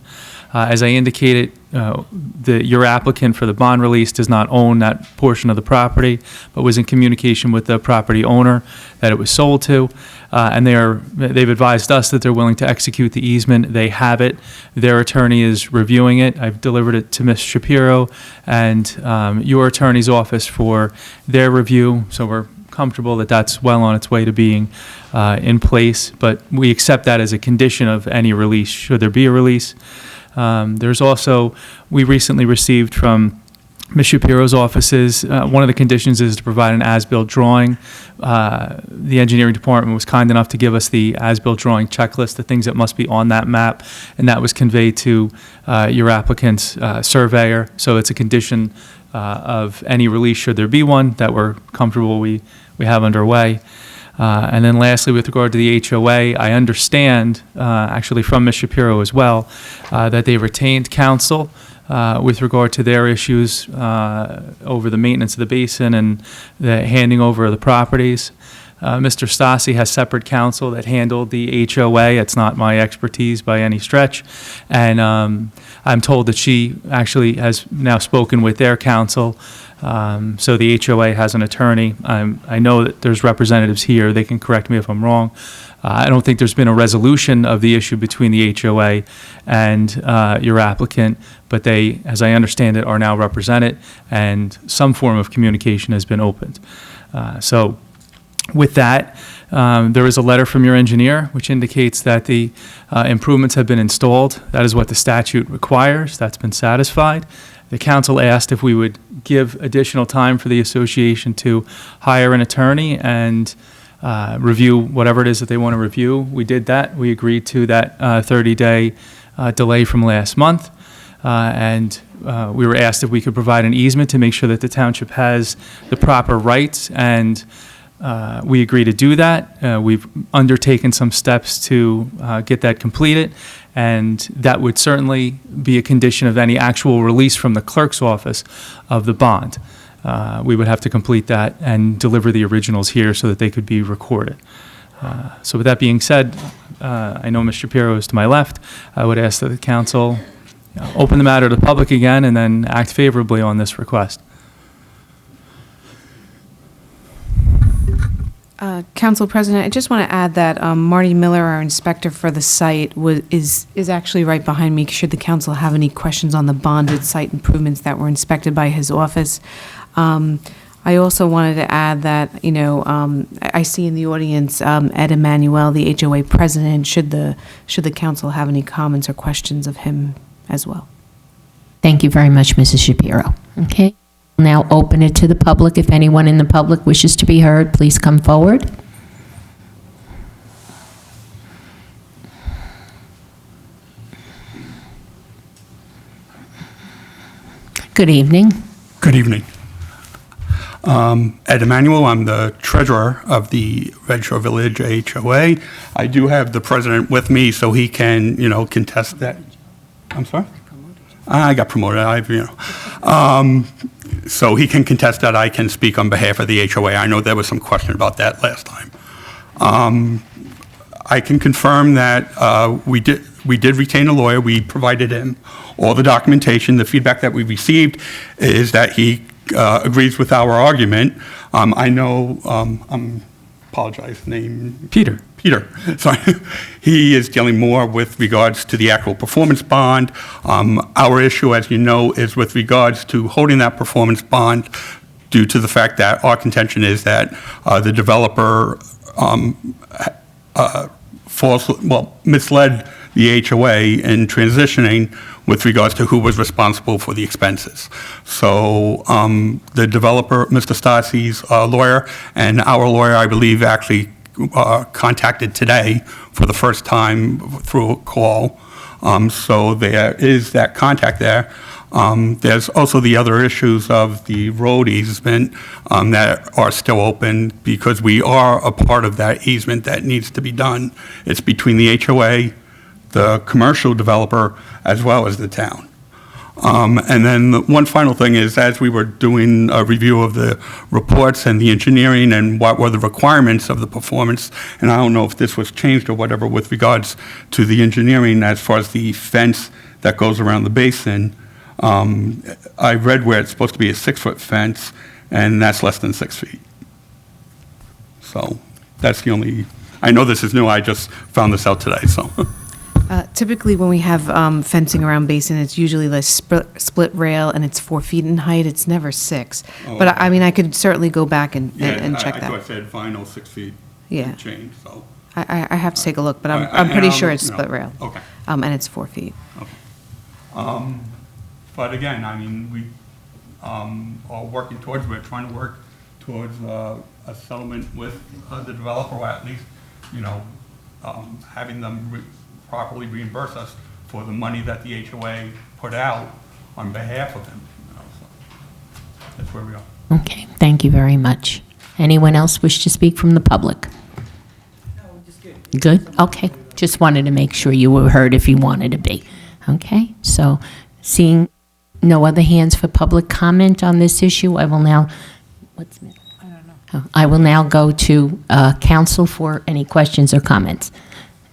As I indicated, your applicant for the bond release does not own that portion of the property, but was in communication with the property owner that it was sold to, and they've advised us that they're willing to execute the easement. They have it. Their attorney is reviewing it. I've delivered it to Ms. Shapiro and your attorney's office for their review, so we're comfortable that that's well on its way to being in place, but we accept that as a condition of any release, should there be a release. There's also, we recently received from Ms. Shapiro's offices, one of the conditions is to provide an as-built drawing. The engineering department was kind enough to give us the as-built drawing checklist, the things that must be on that map, and that was conveyed to your applicant's surveyor. So it's a condition of any release, should there be one, that we're comfortable we have underway. And then lastly, with regard to the HOA, I understand, actually from Ms. Shapiro as well, that they retained counsel with regard to their issues over the maintenance of the basin and the handing over of the properties. Mr. Stassi has separate counsel that handled the HOA. It's not my expertise by any stretch. And I'm told that she actually has now spoken with their counsel. So the HOA has an attorney. I know that there's representatives here. They can correct me if I'm wrong. I don't think there's been a resolution of the issue between the HOA and your applicant, but they, as I understand it, are now represented, and some form of communication has been opened. So with that, there is a letter from your engineer which indicates that the improvements have been installed. That is what the statute requires. That's been satisfied. The council asked if we would give additional time for the association to hire an attorney and review whatever it is that they want to review. We did that. We agreed to that 30-day delay from last month. And we were asked if we could provide an easement to make sure that the township has the proper rights, and we agree to do that. We've undertaken some steps to get that completed, and that would certainly be a condition of any actual release from the clerk's office of the bond. We would have to complete that and deliver the originals here so that they could be recorded. So with that being said, I know Ms. Shapiro is to my left. I would ask that the council open the matter to the public again and then act favorably on this request. Council President, I just want to add that Marty Miller, our inspector for the site, is actually right behind me, should the council have any questions on the bonded site improvements that were inspected by his office. I also wanted to add that, I see in the audience Ed Emanuel, the HOA president, should the council have any comments or questions of him as well. Thank you very much, Mrs. Shapiro. Okay. Now open it to the public. If anyone in the public wishes to be heard, please come forward. Good evening. Good evening. Ed Emanuel, I'm the treasurer of the Redshaw Village HOA. I do have the president with me so he can, contest that. I'm sorry? I got promoted. So he can contest that. I can speak on behalf of the HOA. I know there was some question about that last time. I can confirm that we we did retain a lawyer. We provided him all the documentation. The feedback that we received is that he agrees with our argument. I know, apologize, name? Peter. Peter, sorry. He is dealing more with regards to the actual performance bond. Our issue, as you know, is with regards to holding that performance bond due to the fact that our contention is that the developer misled the HOA in transitioning with regards to who was responsible for the expenses. So the developer, Mr. Stassi's lawyer, and our lawyer, I believe, actually contacted today for the first time through a call. So there is that contact there. There's also the other issues of the road easement that are still open because we are a part of that easement that needs to be done. It's between the HOA, the commercial developer, as well as the town. And then the one final thing is, as we were doing a review of the reports and the engineering and what were the requirements of the performance, and I don't know if this was changed or whatever with regards to the engineering as far as the fence that goes around the basin, I read where it's supposed to be a 6-foot fence, and that's less than 6 feet. So that's the only, I know this is new, I just found this out today, so. Typically, when we have fencing around basin, it's usually like split rail, and it's 4 feet in height. It's never 6. Oh, But okay. I mean, I could certainly go back and check I that. thought it said final 6 feet. Yeah. Change, so. I have to take a look, but I'm And pretty I'll sure let it's you know. split rail. Okay. And it's 4 feet. But again, I mean, we are working towards, we're trying to work towards a settlement with the developer, or at least, you know, having them properly reimburse us for the money that the HOA put out on behalf of him. You know, so that's where we are. Okay, thank you very much. Anyone else wish to speak from the public? Good, okay. Just wanted to make sure you were heard if you wanted to be. Okay, so seeing no other hands for public comment on this issue, I will now, I will now go to council for any questions or comments.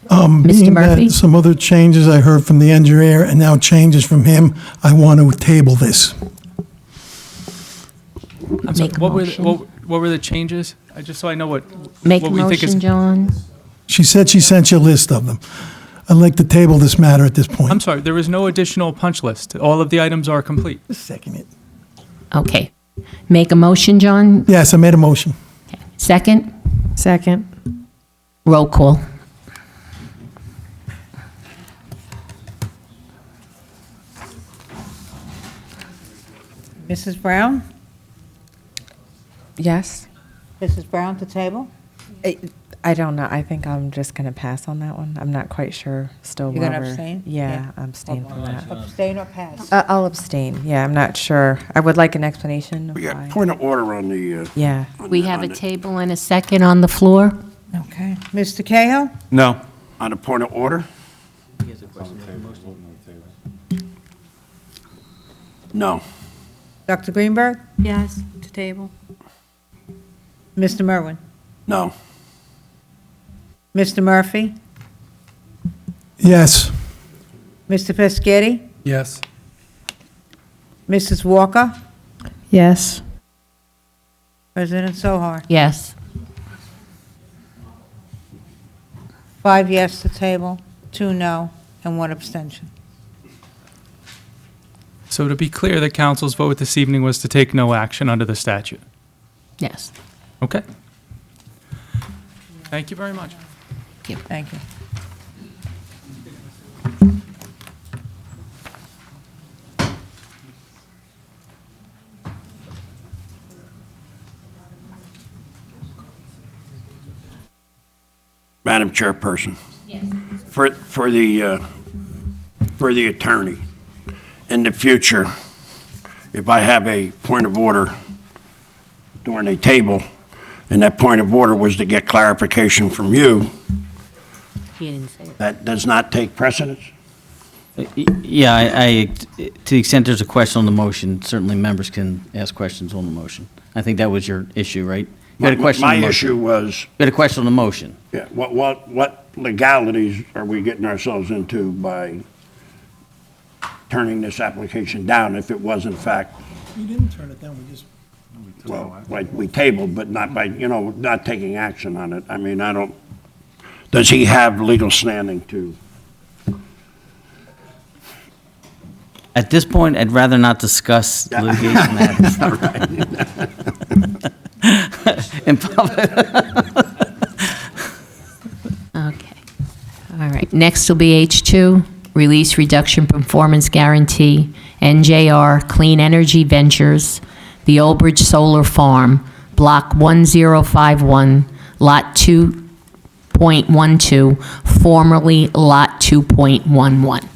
Mr. Being Murphy? that some other changes I heard from the engineer and now changes from him, I want to table this. I'm sorry, Make a what motion. what were the changes? Just so I know what Make a what we think is. motion, John. She said she sent you a list of them. I'd like to table this matter at this point. I'm sorry, there was no additional punch list. All of the items are complete. Second it. Okay. Make a motion, John. Yes, I made a motion. Second? Second. Roll call. Mrs. Brown? Yes? Mrs. Brown to table? I don't know. I think I'm just going to pass on that one. I'm not quite sure still. You're gonna whether- abstain? Yeah, I'm abstain from that. Abstain or pass? I'll abstain. Yeah, I'm not sure. I would like an explanation. of We got why. point of order on the, Yeah. We have a table and a second on the floor. Okay. Mr. Cahill? No. on a point of order? No. Dr. Greenberg? Yes, to table. Mr. Merwin? No. Mr. Murphy? Yes. Mr. Pescetti? Yes. Mrs. Walker? Yes. President Sohar? Yes. 5 yes to table, 2 no, and 1 abstention. So to be clear, the council's vote this evening was to take no action under the statute. Yes. Okay. Thank you very much. Thank you. Madam Chairperson. Yes. For the attorney, in the future, if I have a point of order during a table, and that point of order was to get clarification from you, He didn't say it. that does not take precedence? Yeah, to the extent there's a question on the motion, certainly members can ask questions on the motion. I think that was your issue, right? You had a question on My the motion. issue was, You had a question on the motion. yeah, what legalities are we getting ourselves into by turning this application down if it was in fact, We didn't turn it down, we just. well, like we tabled, but not by, not taking action on it? I mean, does he have legal standing to? At this point, I'd rather not discuss litigation matters. In public. Okay. All right. Next will be H2, Release Reduction Performance Guarantee, NJR Clean Energy Ventures, the Old Bridge Solar Farm, Block 1051, Lot 2.12, formerly Lot 2.11.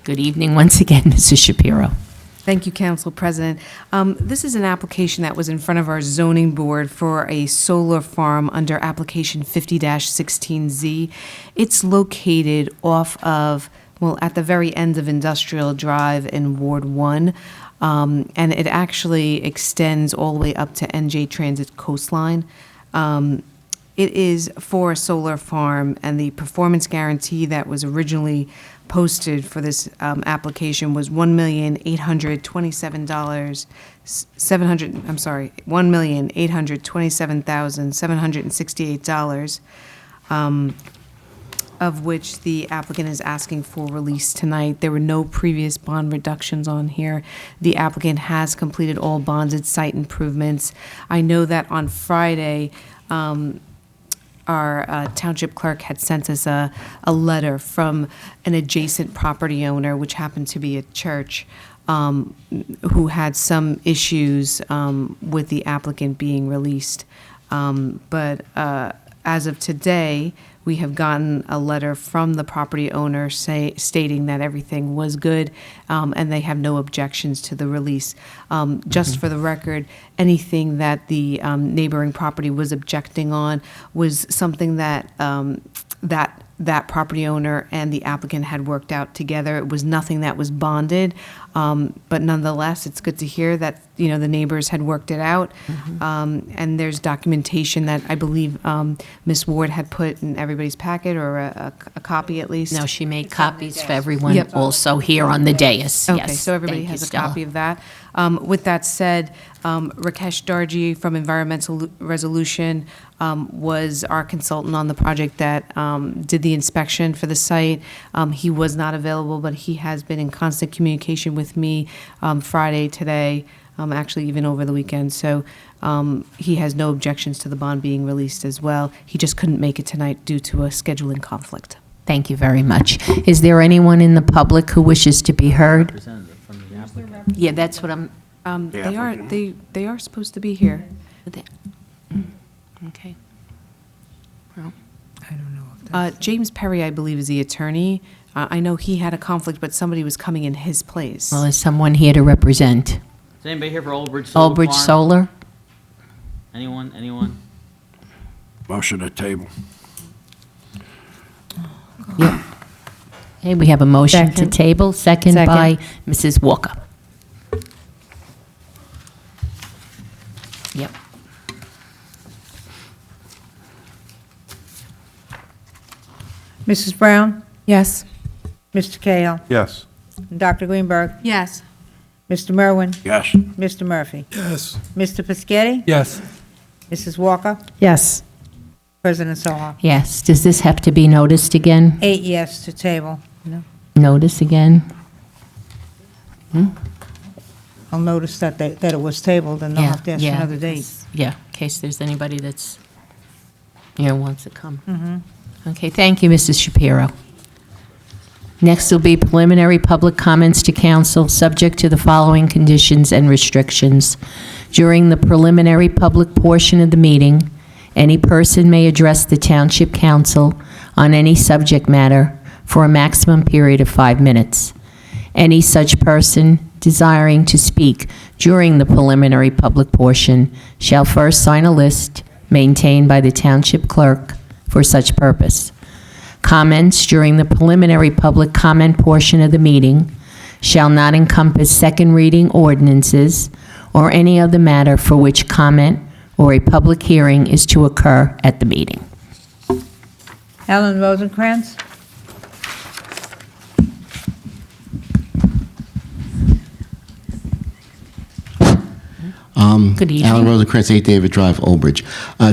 Good evening once again, Mrs. Shapiro. Thank you, Council President. This is an application that was in front of our zoning board for a solar farm under application 50-16Z. It's located off of, well, at the very end of Industrial Drive in Ward 1, and it actually extends all the way up to NJ Transit Coastline. It is for a solar farm, and the performance guarantee that was originally posted for this application was $1,827,768, of which the applicant is asking for release tonight. There were no previous bond reductions on here. The applicant has completed all bonded site improvements. I know that on Friday, our township clerk had sent us a letter from an adjacent property owner, which happened to be a church, who had some issues with the applicant being released. But as of today, we have gotten a letter from the property owner stating that everything was good, and they have no objections to the release. Just for the record, anything that the neighboring property was objecting on was something that that property owner and the applicant had worked out together. It was nothing that was bonded, but nonetheless, it's good to hear that, the neighbors had worked it out. And there's documentation that I believe Ms. Ward had put in everybody's packet, or a copy at least. No, she made copies for everyone Yep. also here on the dais. Okay, Yes. so everybody Thank you, has a Stella. copy of that. With that said, Rakesh Darji from Environmental Resolution was our consultant on the project that did the inspection for the site. He was not available, but he has been in constant communication with me Friday, today, actually even over the weekend. So he has no objections to the bond being released as well. He just couldn't make it tonight due to a scheduling conflict. Thank you very much. Is there anyone in the public who wishes to be heard? Yeah, that's what I'm. They are supposed to be here. Okay. James Perry, I believe, is the attorney. I know he had a conflict, but somebody was coming in his place. Well, is someone here to represent? Is anybody here for Old Bridge Solar Old Bridge Farm? Solar? Anyone? Motion to table. Yeah. Okay, we have a motion to Second. table, second by Mrs. Walker. Yep. Mrs. Brown? Yes. Mr. Cahill? Yes. Dr. Greenberg? Yes. Mr. Merwin? Yes. Mr. Murphy? Yes. Mr. Piscatty? Yes. Mrs. Walker? Yes. President Soha? Yes. Does this have to be noticed again? 8 yes to table. Notice again? I'll notice that it was tabled, and they'll have to ask for another date. Yeah, in case there's anybody that's, wants to come. Okay, thank you, Mrs. Shapiro. Next will be preliminary public comments to council, subject to the following conditions and restrictions. During the preliminary public portion of the meeting, any person may address the Township Council on any subject matter for a maximum period of 5 minutes. Any such person desiring to speak during the preliminary public portion shall first sign a list maintained by the Township Clerk for such purpose. Comments during the preliminary public comment portion of the meeting shall not encompass second reading ordinances or any other matter for which comment or a public hearing is to occur at the meeting. Ellen Rosencrantz? Good evening. Alan Rosencrantz, 8 David Drive, Old Bridge.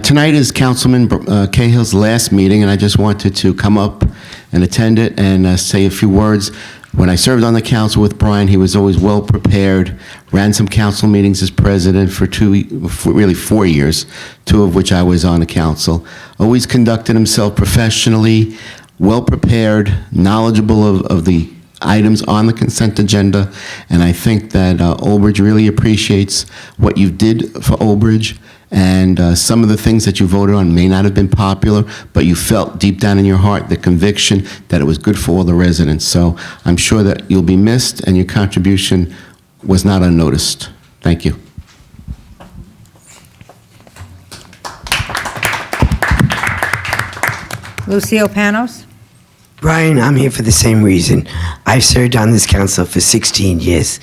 Tonight is Councilman Cahill's last meeting, and I just wanted to come up and attend it and say a few words. When I served on the council with Brian, he was always well-prepared, ran some council meetings as president for really 4 years, 2 of which I was on the council. Always conducted himself professionally, well-prepared, knowledgeable of the items on the consent agenda, and I think that Old Bridge really appreciates what you did for Old Bridge, and some of the things that you voted on may not have been popular, but you felt deep down in your heart the conviction that it was good for all the residents. So I'm sure that you'll be missed, and your contribution was not unnoticed. Thank you. Lucio Panos? Brian, I'm here for the same reason. I've served on this council for 16 years,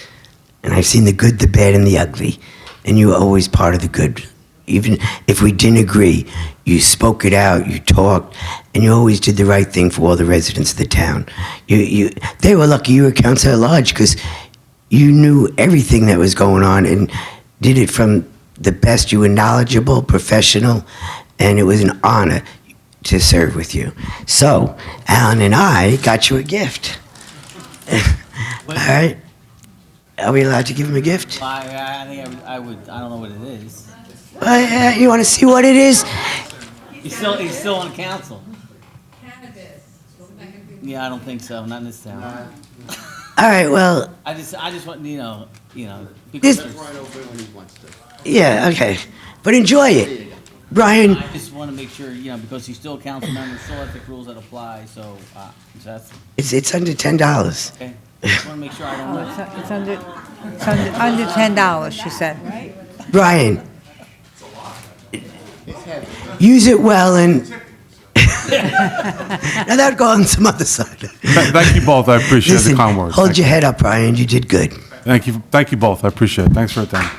and I've seen the good, the bad, and the ugly, and you were always part of the good. Even if we didn't agree, you spoke it out, you talked, and you always did the right thing for all the residents of the town. They were lucky you were councilor at large because you knew everything that was going on and did it from the best. You were knowledgeable, professional, and it was an honor to serve with you. So, Alan and I got you a gift. All right? Are we allowed to give him a gift? I think I would. I don't know what it is. You want to see what it is? He's still on council. Yeah, I don't think so. Not in this town. All right, well, I just want This- yeah, okay. But enjoy it. Brian, I just want to make sure, because he's still a council member, still ethic rules that apply. So that's it's under $10. okay. Just want to make sure I don't. It's under $10, she said. Brian, use it well and now that go on some other side. Thank you both. I appreciate Listen, the kind words. hold Thank your you. head up, Brian. You did good. Thank you. Thank you both. I appreciate it. Thanks for your time.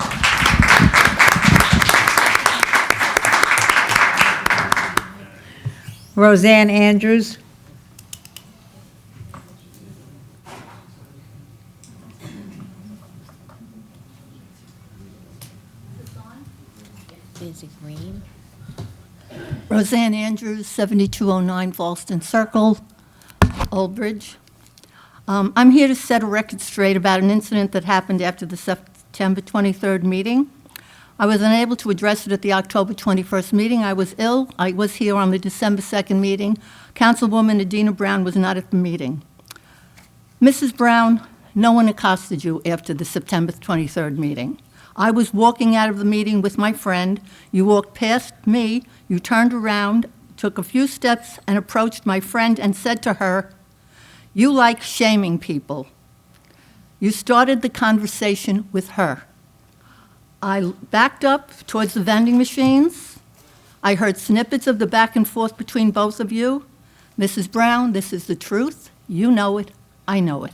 Roseanne Andrews? Is it green? Roseanne Andrews, 7209 Falston Circle, Old Bridge. I'm here to set a record straight about an incident that happened after the September 23rd meeting. I was unable to address it at the October 21st meeting. I was ill. I was here on the December 2nd meeting. Councilwoman Adina Brown was not at the meeting. Mrs. Brown, no one accosted you after the September 23rd meeting. I was walking out of the meeting with my friend. You walked past me, you turned around, took a few steps, and approached my friend and said to her, "You like shaming people." You started the conversation with her. I backed up towards the vending machines. I heard snippets of the back and forth between both of you. Mrs. Brown, this is the truth. You know it. I know it.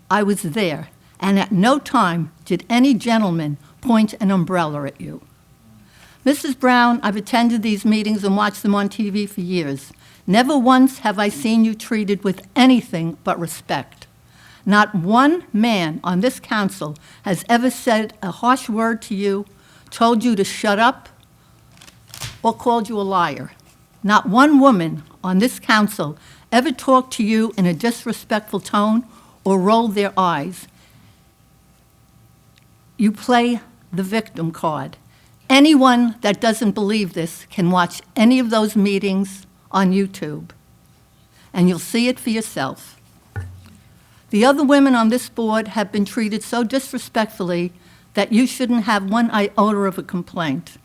I was there, and at no time did any gentleman point an umbrella at you. Mrs. Brown, I've attended these meetings and watched them on TV for years. Never once have I seen you treated with anything but respect. Not one man on this council has ever said a harsh word to you, told you to shut up, or called you a liar. Not one woman on this council ever talked to you in a disrespectful tone or rolled their eyes. You play the victim card. Anyone that doesn't believe this can watch any of those meetings on YouTube, and you'll see it for yourself. The other women on this board have been treated so disrespectfully that you shouldn't have one iota of a complaint.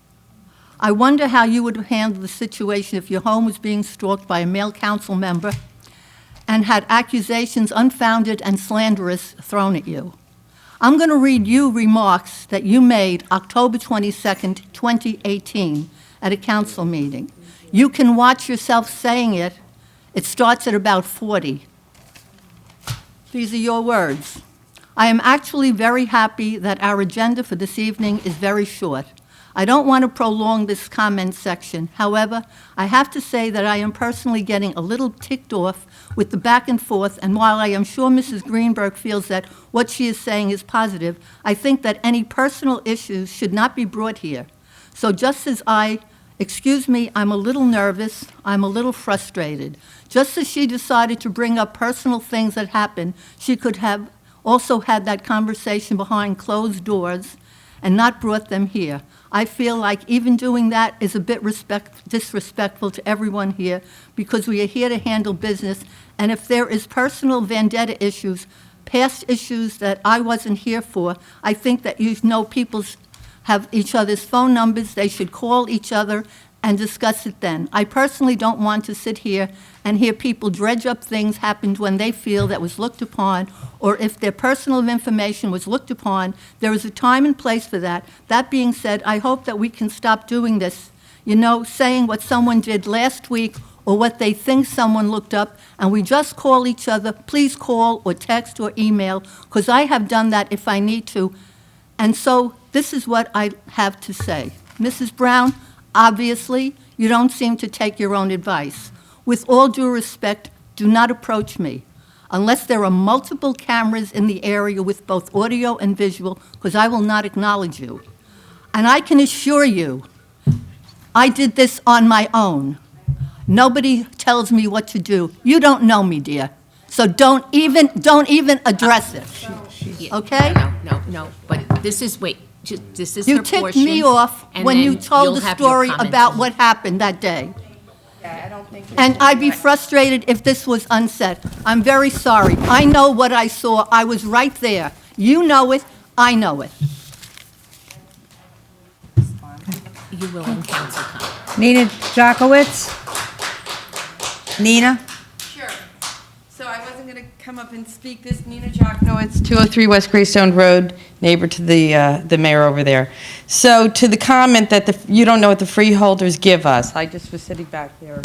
I wonder how you would handle the situation if your home was being stalked by a male council member and had accusations unfounded and slanderous thrown at you. I'm going to read you remarks that you made October 22nd, 2018, at a council meeting. You can watch yourself saying it. It starts at about 40. These are your words. I am actually very happy that our agenda for this evening is very short. I don't want to prolong this comment section. However, I have to say that I am personally getting a little ticked off with the back and forth, and while I am sure Mrs. Greenberg feels that what she is saying is positive, I think that any personal issues should not be brought here. So just as excuse me, I'm a little nervous, I'm a little frustrated. Just as she decided to bring up personal things that happened, she could have also had that conversation behind closed doors and not brought them here. I feel like even doing that is a bit disrespectful to everyone here because we are here to handle business, and if there is personal vendetta issues, past issues that I wasn't here for, I think that people have each other's phone numbers, they should call each other and discuss it then. I personally don't want to sit here and hear people dredge up things happened when they feel that was looked upon, or if their personal information was looked upon. There is a time and place for that. That being said, I hope that we can stop doing this, saying what someone did last week or what they think someone looked up, and we just call each other, please call or text or email, because I have done that if I need to. And so this is what I have to say. Mrs. Brown, obviously, you don't seem to take your own advice. With all due respect, do not approach me unless there are multiple cameras in the area with both audio and visual, because I will not acknowledge you. And I can assure you, I did this on my own. Nobody tells me what to do. You don't know me, dear. So don't even address it. Okay? No, but this is, this is You her ticked portion, me off and when then you told you'll the have your story comment. about what happened that day. And I'd be frustrated if this was unsaid. I'm very sorry. I know what I saw. I was right there. You know it. I know it. You will in council comment. Nina Jackowitz? Nina? Sure. So I wasn't going to come up and speak this. Nina Jackowitz, 203 West Greystone Road, neighbor to the mayor over there. So to the comment that you don't know what the freeholders give us, I just was sitting back there.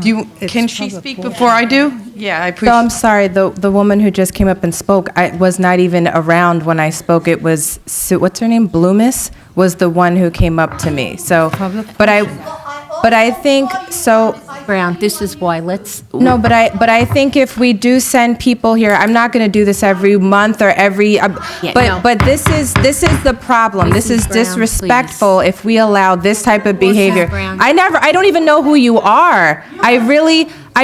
Can she speak before I do? Yeah, I appreciate. So I'm sorry, the woman who just came up and spoke, I was not even around when I spoke. It was, what's her name? Bloomis was the one who came up to me. So, but I think, so. Brown, this is why, let's. No, but I think if we do send people here, I'm not going to do this every month or every, but this is the problem. This is Brown, disrespectful if we allow this type of Mrs. behavior. Brown. I don't even know who you are. I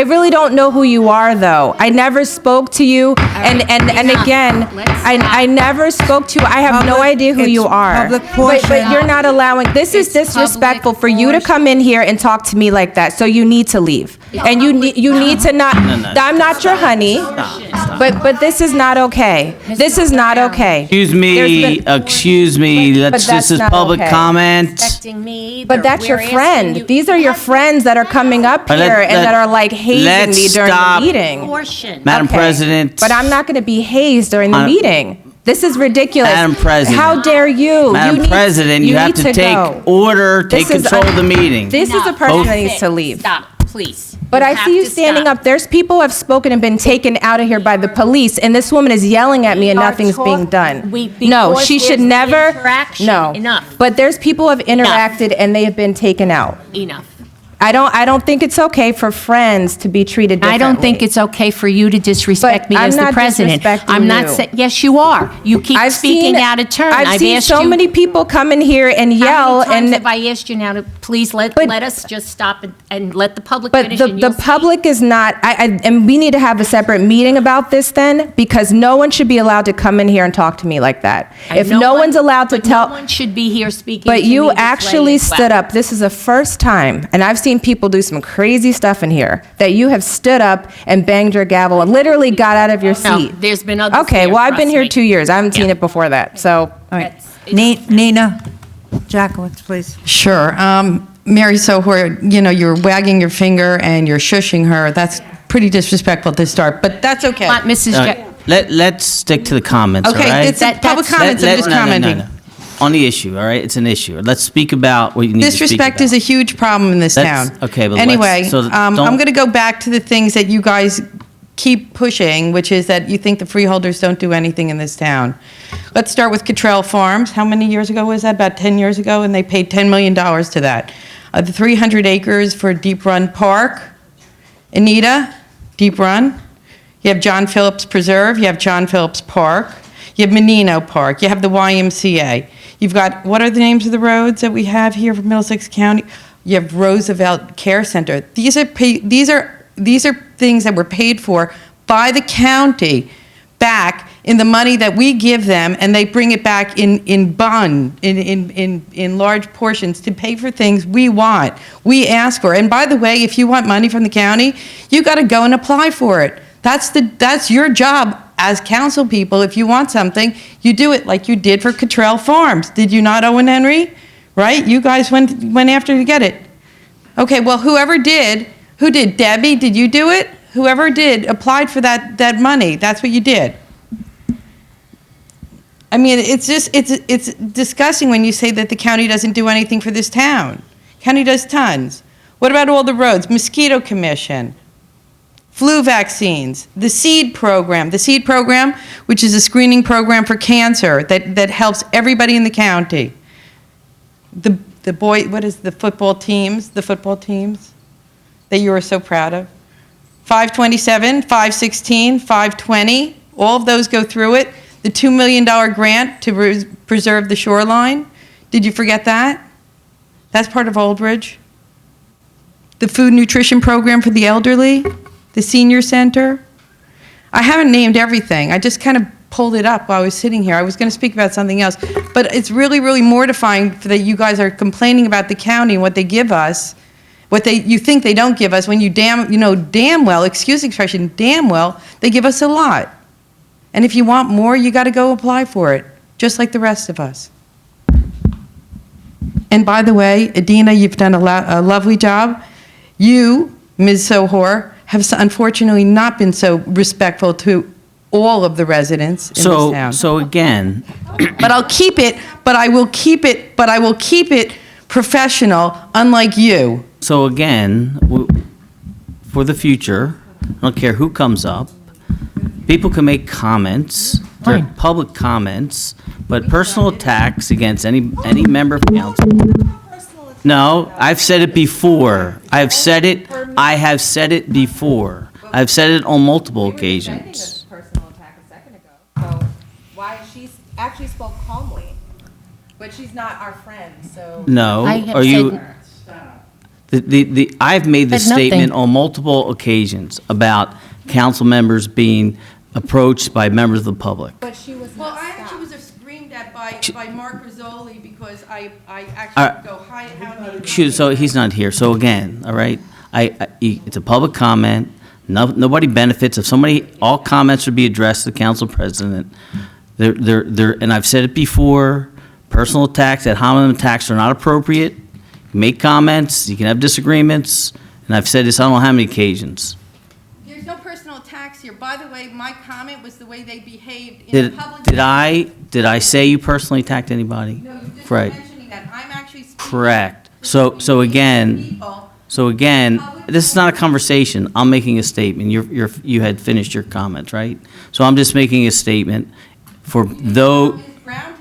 really don't know who you are, though. I never spoke to you, and again, I never spoke to you. I have no idea who you are. But you're not allowing, this is disrespectful for you to come in here and talk to me like that, so you need to leave. And you need to not, I'm not your honey, but this is not okay. This is not okay. Excuse me, this is public comment. Respecting me, But that's your we're friend. asking you- These are your friends that are coming up here and that are like hazing me during the meeting. Portion. Madam Okay. President. But I'm not going to be hazed during the meeting. This is ridiculous. Madam President. How dare you? Madam President, you have to take order, take control of the meeting. This is a person that needs to leave. Stop, please. But I have see you to standing stop. up. There's people who have spoken and been taken out of here by the police, and this woman is yelling at me and nothing's being done. No, because she should there's never. interaction. No. Enough. But there's people who have interacted and they have been taken out. Enough. I don't think it's okay for friends to be treated differently. I don't think it's okay for you to disrespect me But as I'm the not president. disrespecting I'm not you. saying, yes, you are. You keep speaking out of turn. I've seen asked so you, many people come in here and yell, how many times and have I asked you now to please let us just stop and let the public but finish? the public is not. And we need to have a separate meeting about this then, because no one should be allowed to come in here and talk to me like that. If no one's allowed to tell, no one should be here speaking. but to you me this way actually as well. stood up. This is the first time, and I've seen people do some crazy stuff in here, that you have stood up and banged your gavel and literally got out of your No, seat. there's been others. Okay, there, well, I've been trust here me. 2 years. I haven't seen it before that, so. All right. Nina Jackowitz, please. Sure. Mary Sohor, you're wagging your finger and you're shushing her. That's pretty disrespectful to start, but that's okay. Not Mrs. Let's stick to the comments, all Okay, right? it's public comments, I'm just commenting. No. On the issue, all right? It's an issue. Let's speak about what you need to speak Disrespect about. is a huge problem in this town. Okay, but Anyway, let's, so I'm don't- going to go back to the things that you guys keep pushing, which is that you think the freeholders don't do anything in this town. Let's start with Cottrell Farms. How many years ago was that? About 10 years ago, and they paid $10 million to that. The 300 acres for Deep Run Park. Anita, Deep Run. You have John Phillips Preserve. You have John Phillips Park. You have Menino Park. You have the YMCA. You've got, what are the names of the roads that we have here from Middlesex County? You have Roosevelt Care Center. These are things that were paid for by the county back in the money that we give them, and they bring it back in large portions to pay for things we want, we ask for. And by the way, if you want money from the county, you got to go and apply for it. That's your job as council people. If you want something, you do it like you did for Cottrell Farms. Did you not, Owen Henry? Right? You guys went after to get it. Okay, well, who did? Debbie, did you do it? Whoever did applied for that money. That's what you did. I mean, it's disgusting when you say that the county doesn't do anything for this town. County does tons. What about all the roads? Mosquito Commission, flu vaccines, the SEED program, which is a screening program for cancer that helps everybody in the county. The football teams that you are so proud of. 527, 516, 520, all of those go through it. The $2 million grant to preserve the shoreline. Did you forget that? That's part of Old Bridge. The food nutrition program for the elderly, the senior center. I haven't named everything. I just kind of pulled it up while I was sitting here. I was going to speak about something else. But it's really, really mortifying that you guys are complaining about the county and what they give us, you think they don't give us, when you damn well, excuse the expression, damn well, they give us a lot. And if you want more, you got to go apply for it, just like the rest of us. And by the way, Adina, you've done a lovely job. You, Ms. Sohor, have unfortunately not been so respectful to all of the residents in this town. So again, but I will keep it professional, unlike you. So again, for the future, I don't care who comes up, people can make comments, they're public comments, but personal attacks against any member of council. No, I've said it before. I have said it before. I've said it on multiple occasions. Personal attack a second ago. So why she actually spoke calmly, but she's not our friend. So No, are you? I've made the statement on multiple occasions about council members being approached by members of the public. But she was Well, not I stopped. actually was screamed at by Mark Rizzoli because I actually go, hi, how do you? So he's not here. So again, all right, it's a public comment. Nobody benefits. If all comments should be addressed to the council president. And I've said it before, personal attacks, ad hominem attacks are not appropriate. You can make comments, you can have disagreements, and I've said this on I don't know how many occasions. There's no personal attacks here. By the way, my comment was the way they behaved in public. Did I say you personally attacked anybody? No, you just Right. mentioning that. I'm actually speaking. Correct. So again, this is not a conversation. I'm making a statement. You had finished your comments, right? So I'm just making a statement for those. Ms. Brown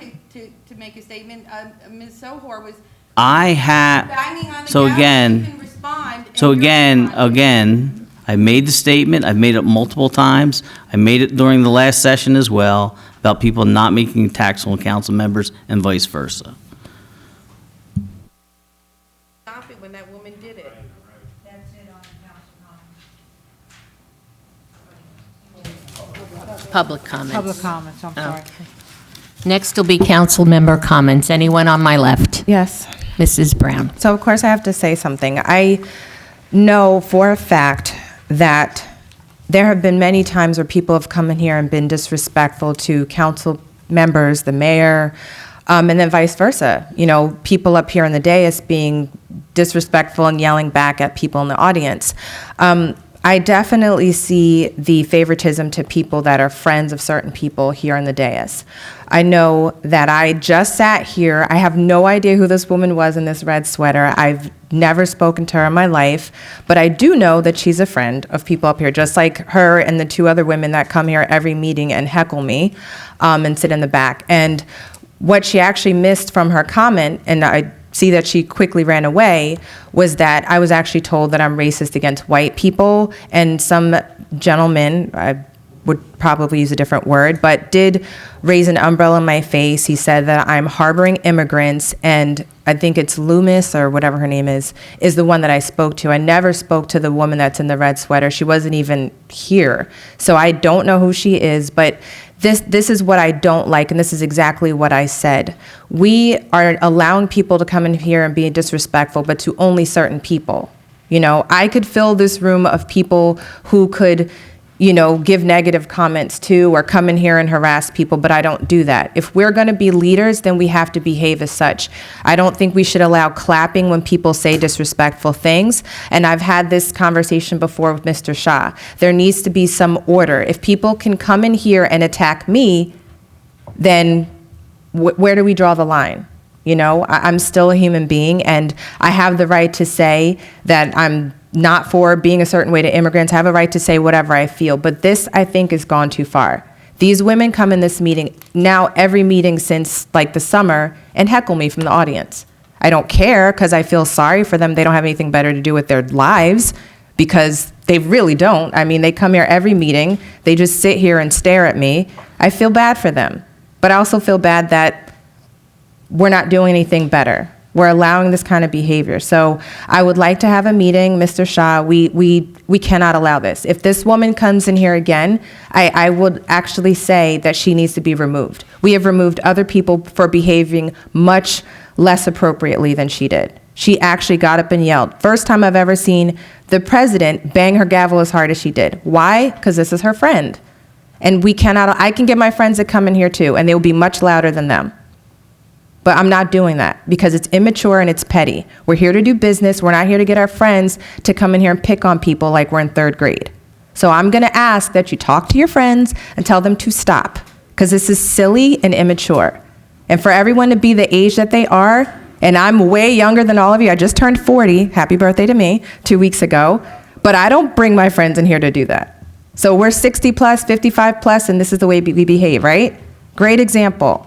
to make a statement. Ms. Sohor was I have. banging on the So gavel. again. You can respond. So again, I made the statement. I've made it multiple times. I made it during the last session as well about people not making attacks on council members and vice versa. Stop it when that woman did it. Public comments. Public comments, I'm sorry. Next will be council member comments. Anyone on my left? Yes. Mrs. Brown. So of course I have to say something. I know for a fact that there have been many times where people have come in here and been disrespectful to council members, the mayor, and then vice versa. You know, people up here in the dais being disrespectful and yelling back at people in the audience. I definitely see the favoritism to people that are friends of certain people here on the dais. I know that I just sat here. I have no idea who this woman was in this red sweater. I've never spoken to her in my life, but I do know that she's a friend of people up here, just like her and the two other women that come here every meeting and heckle me and sit in the back. And what she actually missed from her comment, and I see that she quickly ran away, was that I was actually told that I'm racist against white people, and some gentleman, I would probably use a different word, but did raise an umbrella in my face. He said that I'm harboring immigrants, and I think it's Loomis or whatever her name is the one that I spoke to. I never spoke to the woman that's in the red sweater. She wasn't even here. So I don't know who she is, but this is what I don't like, and this is exactly what I said. We are allowing people to come in here and be disrespectful, but to only certain people. You know, I could fill this room of people who could, you know, give negative comments to or come in here and harass people, but I don't do that. If we're going to be leaders, then we have to behave as such. I don't think we should allow clapping when people say disrespectful things, and I've had this conversation before with Mr. Shah. There needs to be some order. If people can come in here and attack me, then where do we draw the line? You know, I'm still a human being, and I have the right to say that I'm not for being a certain way to immigrants. I have a right to say whatever I feel, but this, I think, has gone too far. These women come in this meeting, now every meeting since like the summer, and heckle me from the audience. I don't care because I feel sorry for them. They don't have anything better to do with their lives because they really don't. I mean, they come here every meeting. They just sit here and stare at me. I feel bad for them, but I also feel bad that we're not doing anything better. We're allowing this kind of behavior. So I would like to have a meeting, Mr. Shah. We cannot allow this. If this woman comes in here again, I would actually say that she needs to be removed. We have removed other people for behaving much less appropriately than she did. She actually got up and yelled. First time I've ever seen the president bang her gavel as hard as she did. Why? Because this is her friend. And we cannot, I can get my friends to come in here too, and they will be much louder than them. But I'm not doing that because it's immature and it's petty. We're here to do business. We're not here to get our friends to come in here and pick on people like we're in third grade. So I'm going to ask that you talk to your friends and tell them to stop because this is silly and immature. And for everyone to be the age that they are, and I'm way younger than all of you. I just turned 40. Happy birthday to me 2 weeks ago. But I don't bring my friends in here to do that. So we're 60 plus, 55 plus, and this is the way we behave, right? Great example.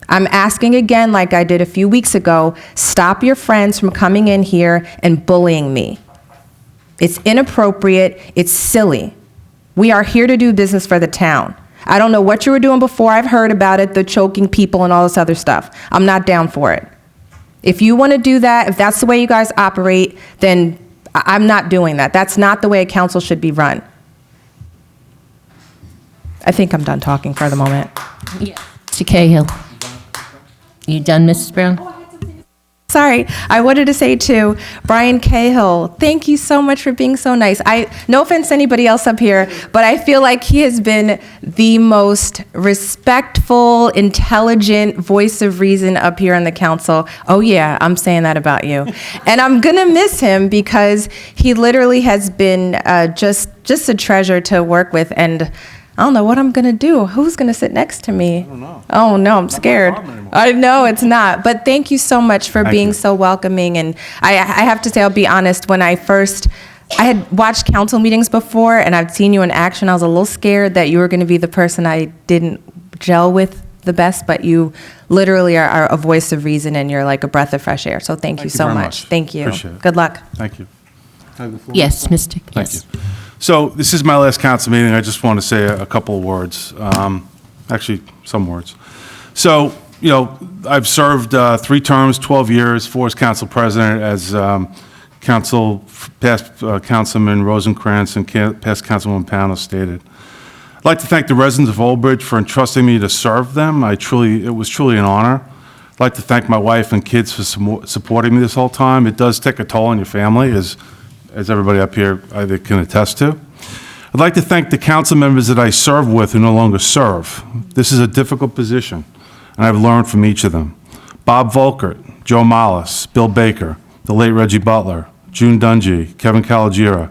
I'm asking again, like I did a few weeks ago, stop your friends from coming in here and bullying me. It's inappropriate. It's silly. We are here to do business for the town. I don't know what you were doing before. I've heard about it, the choking people and all this other stuff. I'm not down for it. If you want to do that, if that's the way you guys operate, then I'm not doing that. That's not the way a council should be run. I think I'm done talking for the moment. Yeah. Mr. Cahill. You done, Mrs. Brown? Sorry, I wanted to say to Brian Cahill, thank you so much for being so nice. No offense to anybody else up here, but I feel like he has been the most respectful, intelligent voice of reason up here on the council. Oh yeah, I'm saying that about you. And I'm gonna miss him because he literally has been just a treasure to work with, and I don't know what I'm going to do. Who's going to sit next to me? I don't know. Oh, no, I'm scared. I know it's not. But thank you so much for being so welcoming. And I have to say, I'll be honest, when I had watched council meetings before and I'd seen you in action, I was a little scared that you were going to be the person I didn't gel with the best, but you literally are a voice of reason and you're like a breath of fresh air. So thank you so much. Thank you. Appreciate it. Good luck. Thank you. Yes, Mr. Thank you. So this is my last council meeting. I just want to say a couple of words, actually some words. So, you know, I've served 3 terms, 12 years, 4 as council president, as past Councilman Rosencrantz and past Councilwoman Pownell stated. I'd like to thank the residents of Old Bridge for entrusting me to serve them. It was truly an honor. I'd like to thank my wife and kids for supporting me this whole time. It does take a toll on your family, as everybody up here either can attest to. I'd like to thank the council members that I serve with who no longer serve. This is a difficult position, and I've learned from each of them. Bob Volkert, Joe Mollis, Bill Baker, the late Reggie Butler, June Dungy, Kevin Caligiera,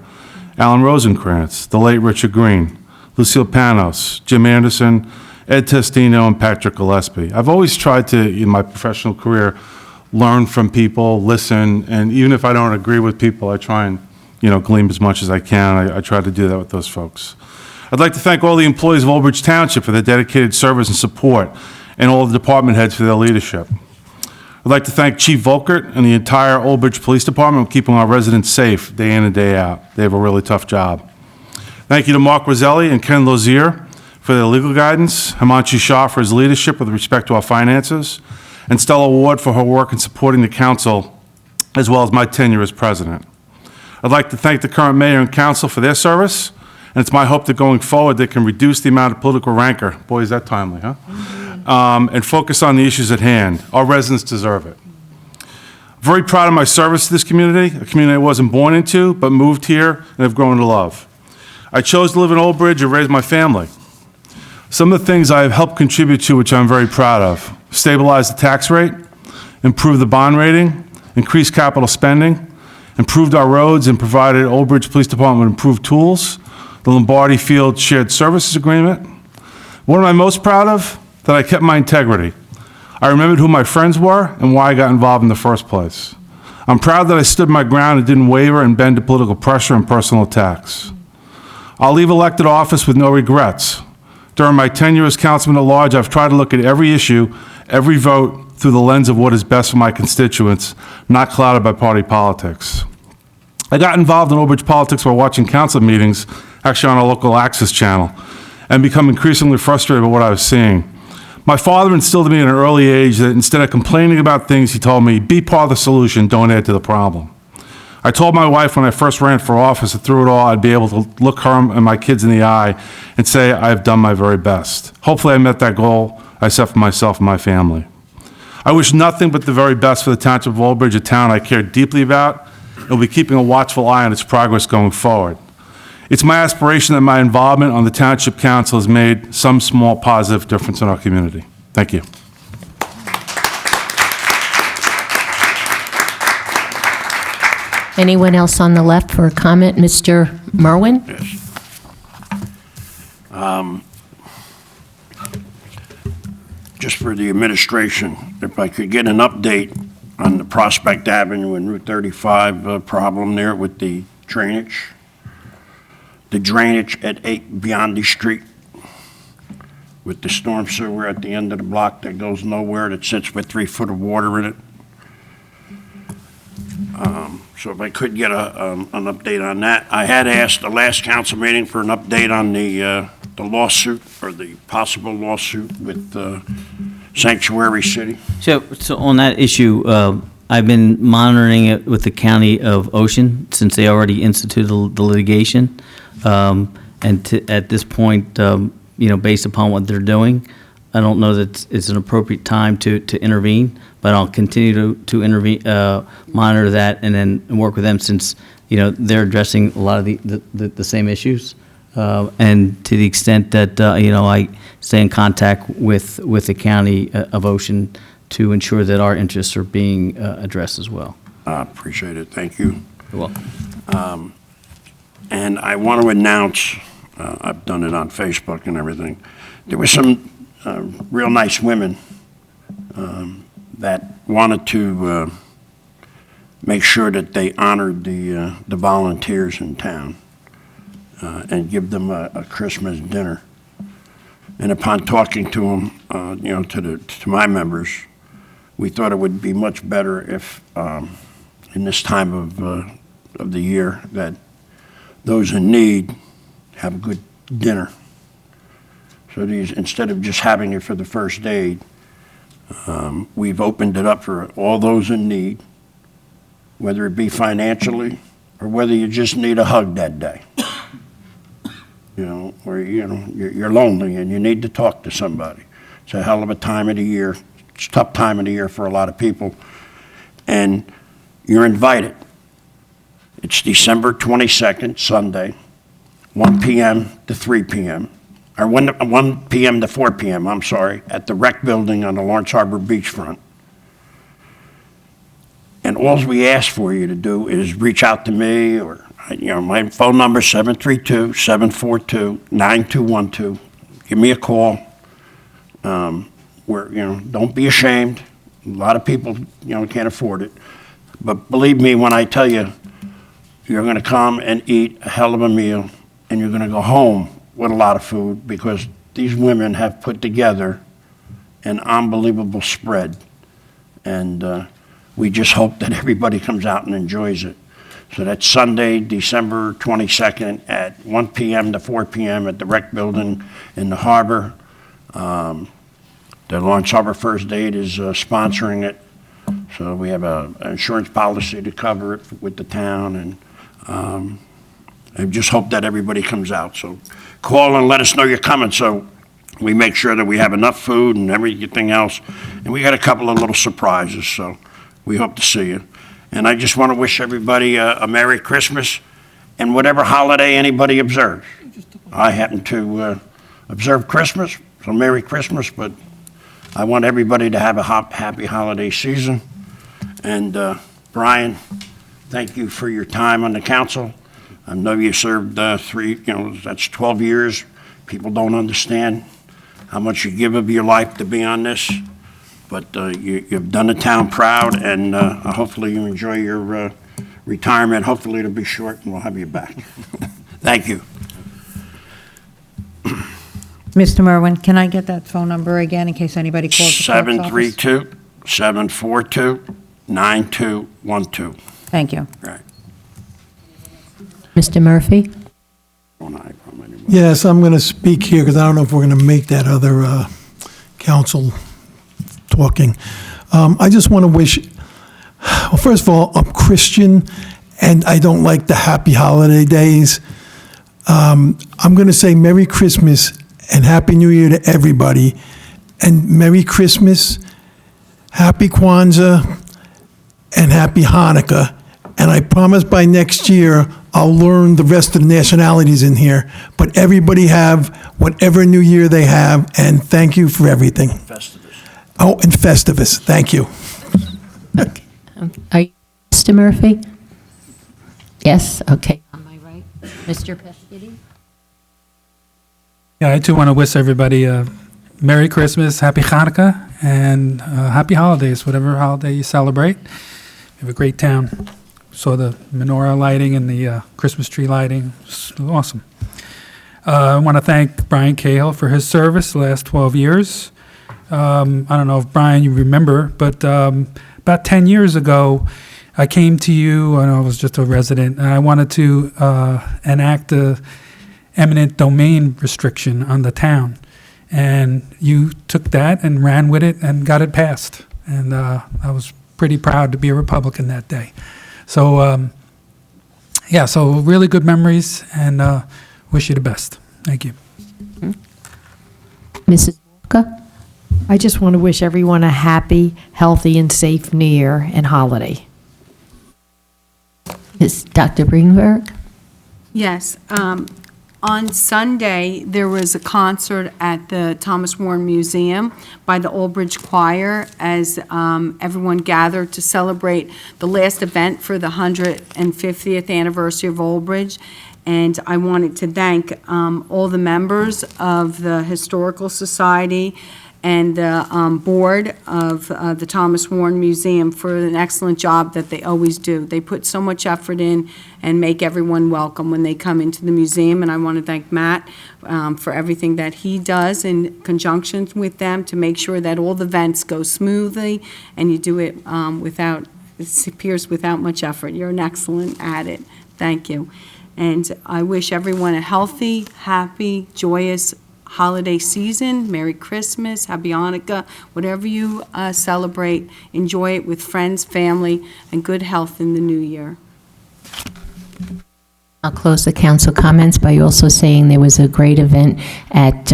Alan Rosenkrantz, the late Richard Green, Lucille Panos, Jim Anderson, Ed Testino, and Patrick Gillespie. I've always tried to, in my professional career, learn from people, listen, and even if I don't agree with people, I try and, glean as much as I can. I try to do that with those folks. I'd like to thank all the employees of Old Bridge Township for their dedicated service and support, and all the department heads for their leadership. I'd like to thank Chief Volkert and the entire Old Bridge Police Department for keeping our residents safe day in and day out. They have a really tough job. Thank you to Mark Roselli and Ken Lozier for their legal guidance, Himanshu Shah for his leadership with respect to our finances, and Stella Ward for her work in supporting the council, as well as my tenure as president. I'd like to thank the current mayor and council for their service, and it's my hope that going forward they can reduce the amount of political rancor. Boy, is that timely, huh? And focus on the issues at hand. Our residents deserve it. Very proud of my service to this community, a community I wasn't born into, but moved here and have grown to love. I chose to live in Old Bridge and raise my family. Some of the things I have helped contribute to, which I'm very proud of: stabilize the tax rate, improve the bond rating, increase capital spending, improved our roads, and provided Old Bridge Police Department with improved tools, the Lombardi Field Shared Services Agreement. What am I most proud of? That I kept my integrity. I remembered who my friends were and why I got involved in the first place. I'm proud that I stood my ground and didn't waver and bend to political pressure and personal attacks. I'll leave elected office with no regrets. During my tenure as councilman at large, I've tried to look at every issue, every vote, through the lens of what is best for my constituents, not clouded by party politics. I got involved in Old Bridge politics while watching council meetings, actually on a local access channel, and become increasingly frustrated by what I was seeing. My father instilled in me at an early age that instead of complaining about things, he told me, be part of the solution, don't add to the problem. I told my wife when I first ran for office that through it all, I'd be able to look her and my kids in the eye and say, I have done my very best. Hopefully I met that goal I set for myself and my family. I wish nothing but the very best for the Township of Old Bridge, a town I care deeply about, and will be keeping a watchful eye on its progress going forward. It's my aspiration that my involvement on the Township Council has made some small positive difference in our community. Thank you. Anyone else on the left for a comment? Mr. Merwin? Yes. Just for the administration, if I could get an update on the Prospect Avenue and Route 35 problem there with the drainage. The drainage at 8 Biondi Street with the storm sewer at the end of the block that goes nowhere, that sits with 3 foot of water in it. So if I could get an update on that. I had asked the last council meeting for an update on the lawsuit, or the possible lawsuit with Sanctuary City. So on that issue, I've been monitoring it with the County of Ocean since they already instituted the litigation. At this point, based upon what they're doing, I don't know that it's an appropriate time to intervene, but I'll continue to intervene, monitor that, and then work with them since, they're addressing a lot of the same issues. And to the extent that, I stay in contact with the County of Ocean to ensure that our interests are being addressed as well. I appreciate it. Thank you. You're welcome. And I want to announce, I've done it on Facebook and everything, there were some real nice women that wanted to make sure that they honored the volunteers in town and give them a Christmas dinner. And upon talking to them, to my members, we thought it would be much better if, in this time of the year, that those in need have a good dinner. So instead of just having it for the first aid, we've opened it up for all those in need, whether it be financially or whether you just need a hug that day. Or you're lonely and you need to talk to somebody. It's a hell of a time of the year. It's a tough time of the year for a lot of people. And you're invited. It's December 22nd, Sunday, 1 p.m. to 3 p.m. Or 1 p.m. to 4 p.m., I'm sorry, at the Rec Building on the Lawrence Harbor beachfront. And all we ask for you to do is reach out to me, or My phone number is 732-742-9212. Give me a call. Don't be ashamed. A lot of people, can't afford it. But believe me when I tell you, you're going to come and eat a hell of a meal, and you're going to go home with a lot of food, because these women have put together an unbelievable spread. And we just hope that everybody comes out and enjoys it. So that's Sunday, December 22nd at 1 p.m. to 4 p.m. at the Rec Building in the Harbor. The Lawrence Harbor First Aid is sponsoring it. So we have an insurance policy to cover it with the town, and I just hope that everybody comes out. So call and let us know you're coming, so we make sure that we have enough food and everything else. And we got a couple of little surprises, so we hope to see you. And I just want to wish everybody a Merry Christmas and whatever holiday anybody observes. I happen to observe Christmas, so Merry Christmas, but I want everybody to have a happy holiday season. And Brian, thank you for your time on the council. I know you served that's 12 years. People don't understand how much you give of your life to be on this, but you've done the town proud, and hopefully you enjoy your retirement. Hopefully it'll be short, and we'll have you back. Thank you. Mr. Merwin, can I get that phone number again in case anybody calls the clerk's office? 732-742-9212. Thank you. Right. Mr. Murphy? Yes, I'm going to speak here because I don't know if we're going to make that other council talking. I just want to wish, well, first of all, I'm Christian, and I don't like the happy holiday days. I'm going to say Merry Christmas and Happy New Year to everybody. And Merry Christmas, Happy Kwanzaa, and Happy Hanukkah. And I promise by next year, I'll learn the rest of the nationalities in here. But everybody have whatever New Year they have, and thank you for everything. Festivus. Oh, and Festivus. Thank you. Okay. Are you Mr. Murphy? Yes? Okay. On my right. Mr. Pescitti? Yeah, I too want to wish everybody a Merry Christmas, Happy Hanukkah, and Happy Holidays, whatever holiday you celebrate. We have a great town. Saw the menorah lighting and the Christmas tree lighting. It's awesome. I want to thank Brian Cahill for his service the last 12 years. I don't know if, Brian, you remember, but about 10 years ago, I came to you, and I was just a resident, and I wanted to enact a eminent domain restriction on the town. And you took that and ran with it and got it passed. And I was pretty proud to be a Republican that day. So, so really good memories, and wish you the best. Thank you. Mrs. Walker? I just want to wish everyone a happy, healthy, and safe New Year and holiday. Ms. Dr. Greenberg? Yes. On Sunday, there was a concert at the Thomas Warren Museum by the Old Bridge Choir as everyone gathered to celebrate the last event for the 150th anniversary of Old Bridge. And I wanted to thank all the members of the Historical Society and the board of the Thomas Warren Museum for an excellent job that they always do. They put so much effort in and make everyone welcome when they come into the museum, and I want to thank Matt for everything that he does in conjunction with them to make sure that all the events go smoothly, and you do it it appears without much effort. You're an excellent at it. Thank you. And I wish everyone a healthy, happy, joyous holiday season. Merry Christmas, Happy Hanukkah, whatever you celebrate, enjoy it with friends, family, and good health in the new year. I'll close the council comments by also saying there was a great event at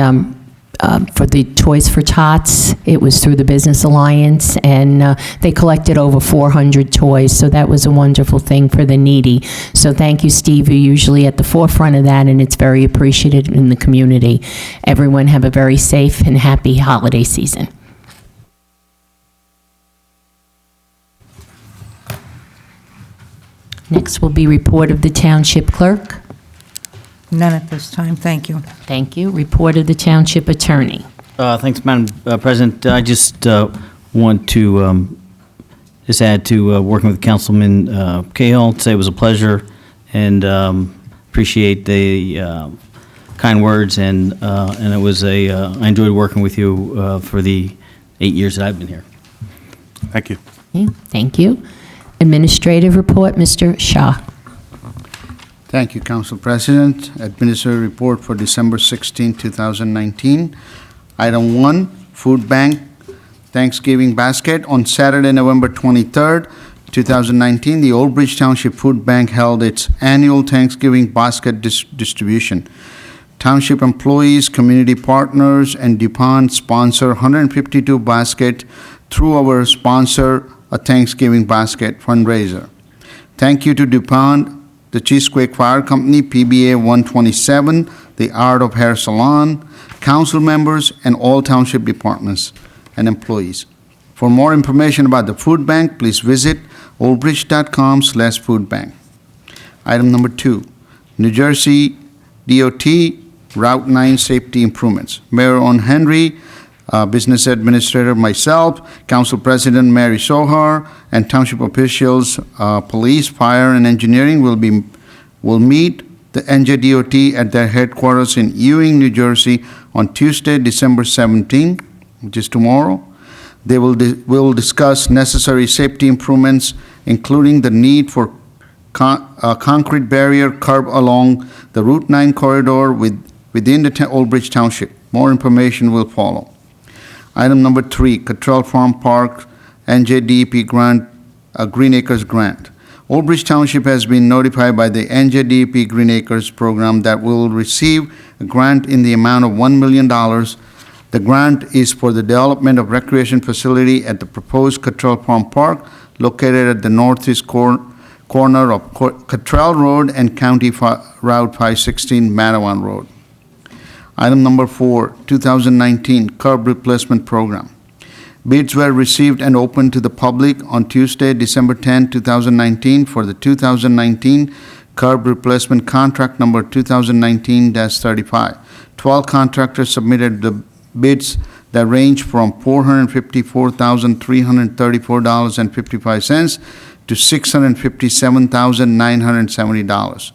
for the Toys for Tots. It was through the Business Alliance, and they collected over 400 toys, so that was a wonderful thing for the needy. So thank you, Steve. You're usually at the forefront of that, and it's very appreciated in the community. Everyone have a very safe and happy holiday season. Next will be report of the Township Clerk. None at this time, thank you. Thank you. Report of the Township Attorney. Thanks, Madam President. I just want to just add to working with Councilman Cahill, say it was a pleasure, and appreciate the kind words, and it was I enjoyed working with you for the 8 years that I've been here. Thank you. Yeah, thank you. Administrative report, Mr. Shah. Thank you, Council President. Administrative report for December 16, 2019. Item 1, Food Bank Thanksgiving Basket. On Saturday, November 23rd, 2019, the Old Bridge Township Food Bank held its annual Thanksgiving basket distribution. Township employees, community partners, and DuPont sponsor 152 baskets through our sponsor a Thanksgiving basket fundraiser. Thank you to DuPont, the Cheesequake Fire Company, PBA 127, the Art of Hair Salon, council members, and all township departments and employees. For more information about the food bank, please visit oldbridge.com/foodbank. Item number 2, New Jersey DOT Route 9 safety improvements. Mayor On Henry, Business Administrator, myself, Council President Mary Sohar, and township officials, police, fire, and engineering will meet the NJDOT at their headquarters in Ewing, New Jersey on Tuesday, December 17, which is tomorrow. They will discuss necessary safety improvements, including the need for a concrete barrier curb along the Route 9 corridor within the Old Bridge Township. More information will follow. Item number 3, Cottrell Farm Park NJDEP grant, Green Acres grant. Old Bridge Township has been notified by the NJDEP Green Acres program that we will receive a grant in the amount of $1 million. The grant is for the development of recreation facility at the proposed Cottrell Farm Park located at the northeast corner of Cottrell Road and County Route 516 Matawan Road. Item number 4, 2019 Curb Replacement Program. Bids were received and opened to the public on Tuesday, December 10, 2019 for the 2019 Curb Replacement Contract number 2019-35. 12 contractors submitted the bids that range from $454,334.55 to $657,970.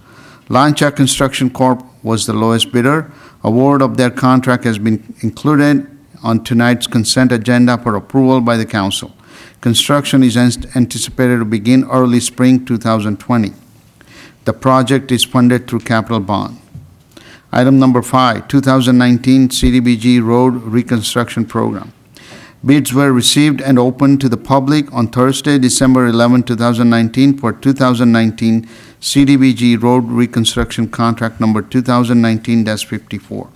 Lancha Construction Corp. was the lowest bidder. Award of their contract has been included on tonight's consent agenda for approval by the council. Construction is anticipated to begin early spring 2020. The project is funded through capital bond. Item number 5, 2019 CDBG Road Reconstruction Program. Bids were received and opened to the public on Thursday, December 11, 2019 for 2019 CDBG Road Reconstruction Contract number 2019-54.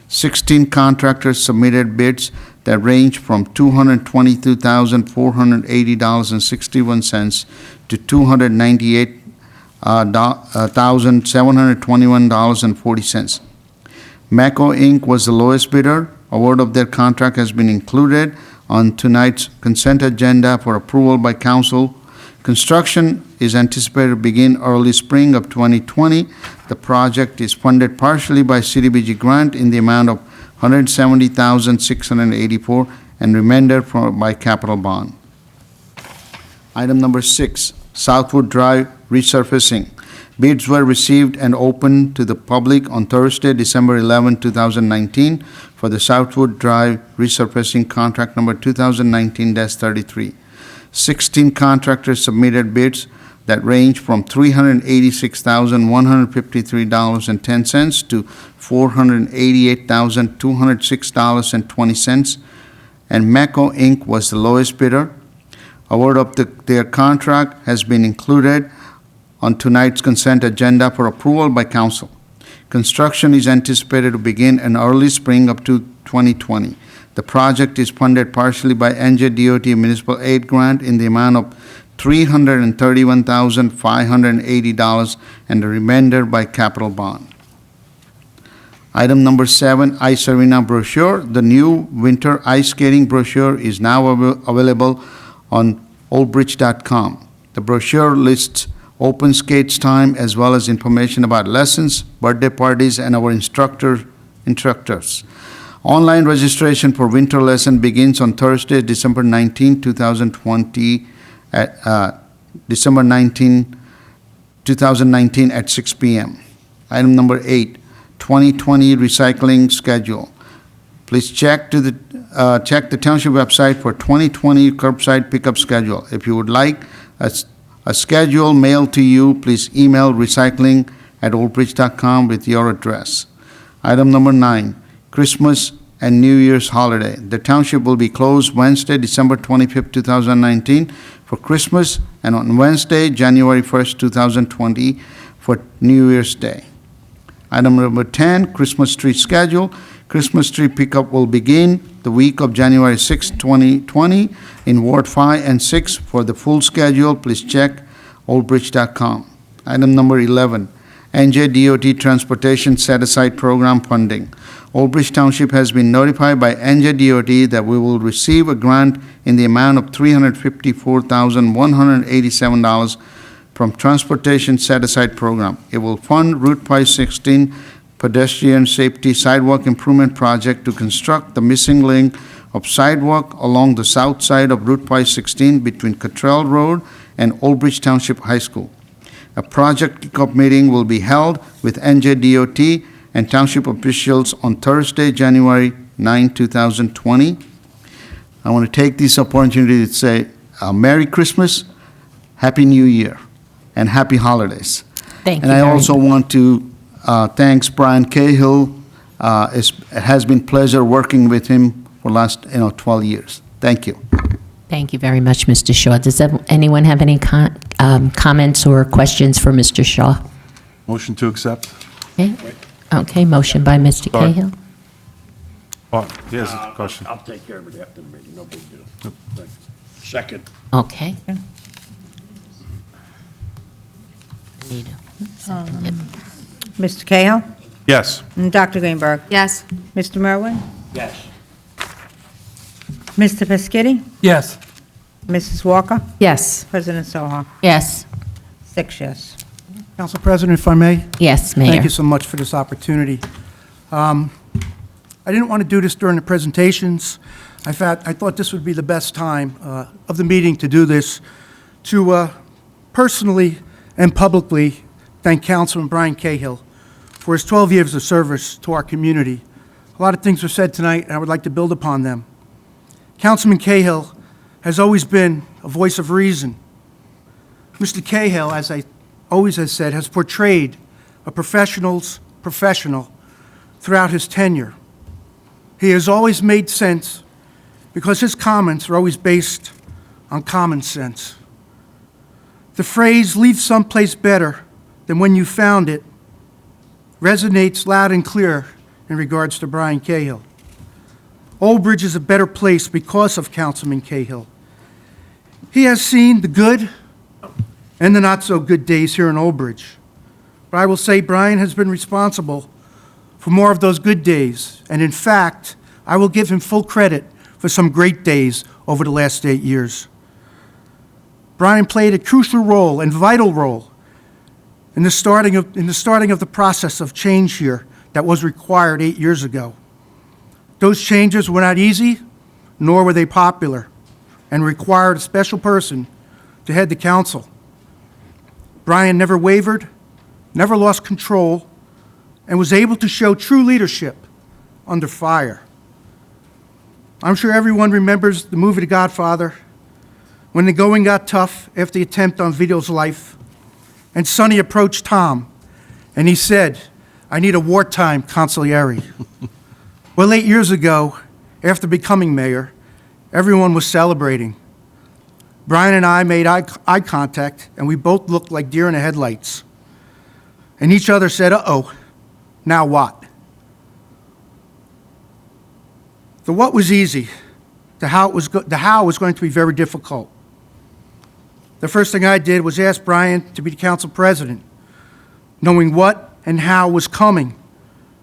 16 contractors submitted bids that range from $222,480.61 to $298,721.40. Mako Inc. was the lowest bidder. Award of their contract has been included on tonight's consent agenda for approval by council. Construction is anticipated to begin early spring of 2020. The project is funded partially by CDBG grant in the amount of $170,684 and remainder by capital bond. Item number 6, Southwood Drive resurfacing. Bids were received and opened to the public on Thursday, December 11, 2019 for the Southwood Drive resurfacing contract number 2019-33. 16 contractors submitted bids that range from $386,153.10 to $488,206.20, and Mako Inc. was the lowest bidder. Award of their contract has been included on tonight's consent agenda for approval by council. Construction is anticipated to begin in early spring of 2020. The project is funded partially by NJDOT Municipal Aid Grant in the amount of $331,580 and the remainder by capital bond. Item number 7, Ice Arena brochure. The new winter ice skating brochure is now available on oldbridge.com. The brochure lists open skates time, as well as information about lessons, birthday parties, and our instructors. Online registration for winter lesson begins on Thursday, December 19, 2020, at December 19, 2019 at 6 p.m. Item number 8, 2020 recycling schedule. Please check the township website for 2020 curbside pickup schedule. If you would like a schedule mailed to you, please email recycling@oldbridge.com with your address. Item number 9, Christmas and New Year's holiday. The township will be closed Wednesday, December 25th, 2019 for Christmas, and on Wednesday, January 1st, 2020 for New Year's Day. Item number 10, Christmas tree schedule. Christmas tree pickup will begin the week of January 6, 2020 in Ward 5 and 6. For the full schedule, please check oldbridge.com. Item number 11, NJDOT Transportation Set-Aside Program Funding. Old Bridge Township has been notified by NJDOT that we will receive a grant in the amount of $354,187 from Transportation Set-Aside Program. It will fund Route 516 pedestrian safety sidewalk improvement project to construct the missing link of sidewalk along the south side of Route 516 between Cottrell Road and Old Bridge Township High School. A project kickoff meeting will be held with NJDOT and township officials on Thursday, January 9, 2020. I want to take this opportunity to say Merry Christmas, Happy New Year, and Happy Holidays. Thank you And I very also want to thanks Brian Cahill. It has been pleasure working with him for the last 12 years. Thank you. Thank you very much, Mr. Shaw. Does anyone have any comments or questions for Mr. Shaw? Motion to accept? Okay, motion by Mr. Sorry. Cahill. Oh, he has a question. I'll take care of it after the meeting, no big deal. Second. Okay. Mr. Cahill? Yes. And Dr. Greenberg? Yes. Mr. Merwin? Yes. Mr. Peschitti? Yes. Mrs. Walker? Yes. President Soha? Yes. 6 yes. Council President, if I may? Yes, Mayor. Thank you so much for this opportunity. I didn't want to do this during the presentations. I thought this would be the best time of the meeting to do this, to personally and publicly thank Councilman Brian Cahill for his 12 years of service to our community. A lot of things were said tonight, and I would like to build upon them. Councilman Cahill has always been a voice of reason. Mr. Cahill, as I always have said, has portrayed a professional's professional throughout his tenure. He has always made sense because his comments are always based on common sense. The phrase, "leave someplace better than when you found it," resonates loud and clear in regards to Brian Cahill. Old Bridge is a better place because of Councilman Cahill. He has seen the good and the not-so-good days here in Old Bridge. But I will say Brian has been responsible for more of those good days, and in fact, I will give him full credit for some great days over the last 8 years. Brian played a crucial role and vital role in the starting of the process of change here that was required 8 years ago. Those changes were not easy, nor were they popular, and required a special person to head the council. Brian never wavered, never lost control, and was able to show true leadership under fire. I'm sure everyone remembers the movie The Godfather, when the going got tough after the attempt on Vito's life, and Sonny approached Tom, and he said, "I need a wartime consigliere." Well, 8 years ago, after becoming mayor, everyone was celebrating. Brian and I made eye contact, and we both looked like deer in the headlights. And each other said, "Uh-oh, now what?" The what was easy. The how was going to be very difficult. The first thing I did was ask Brian to be the council president, knowing what and how was coming,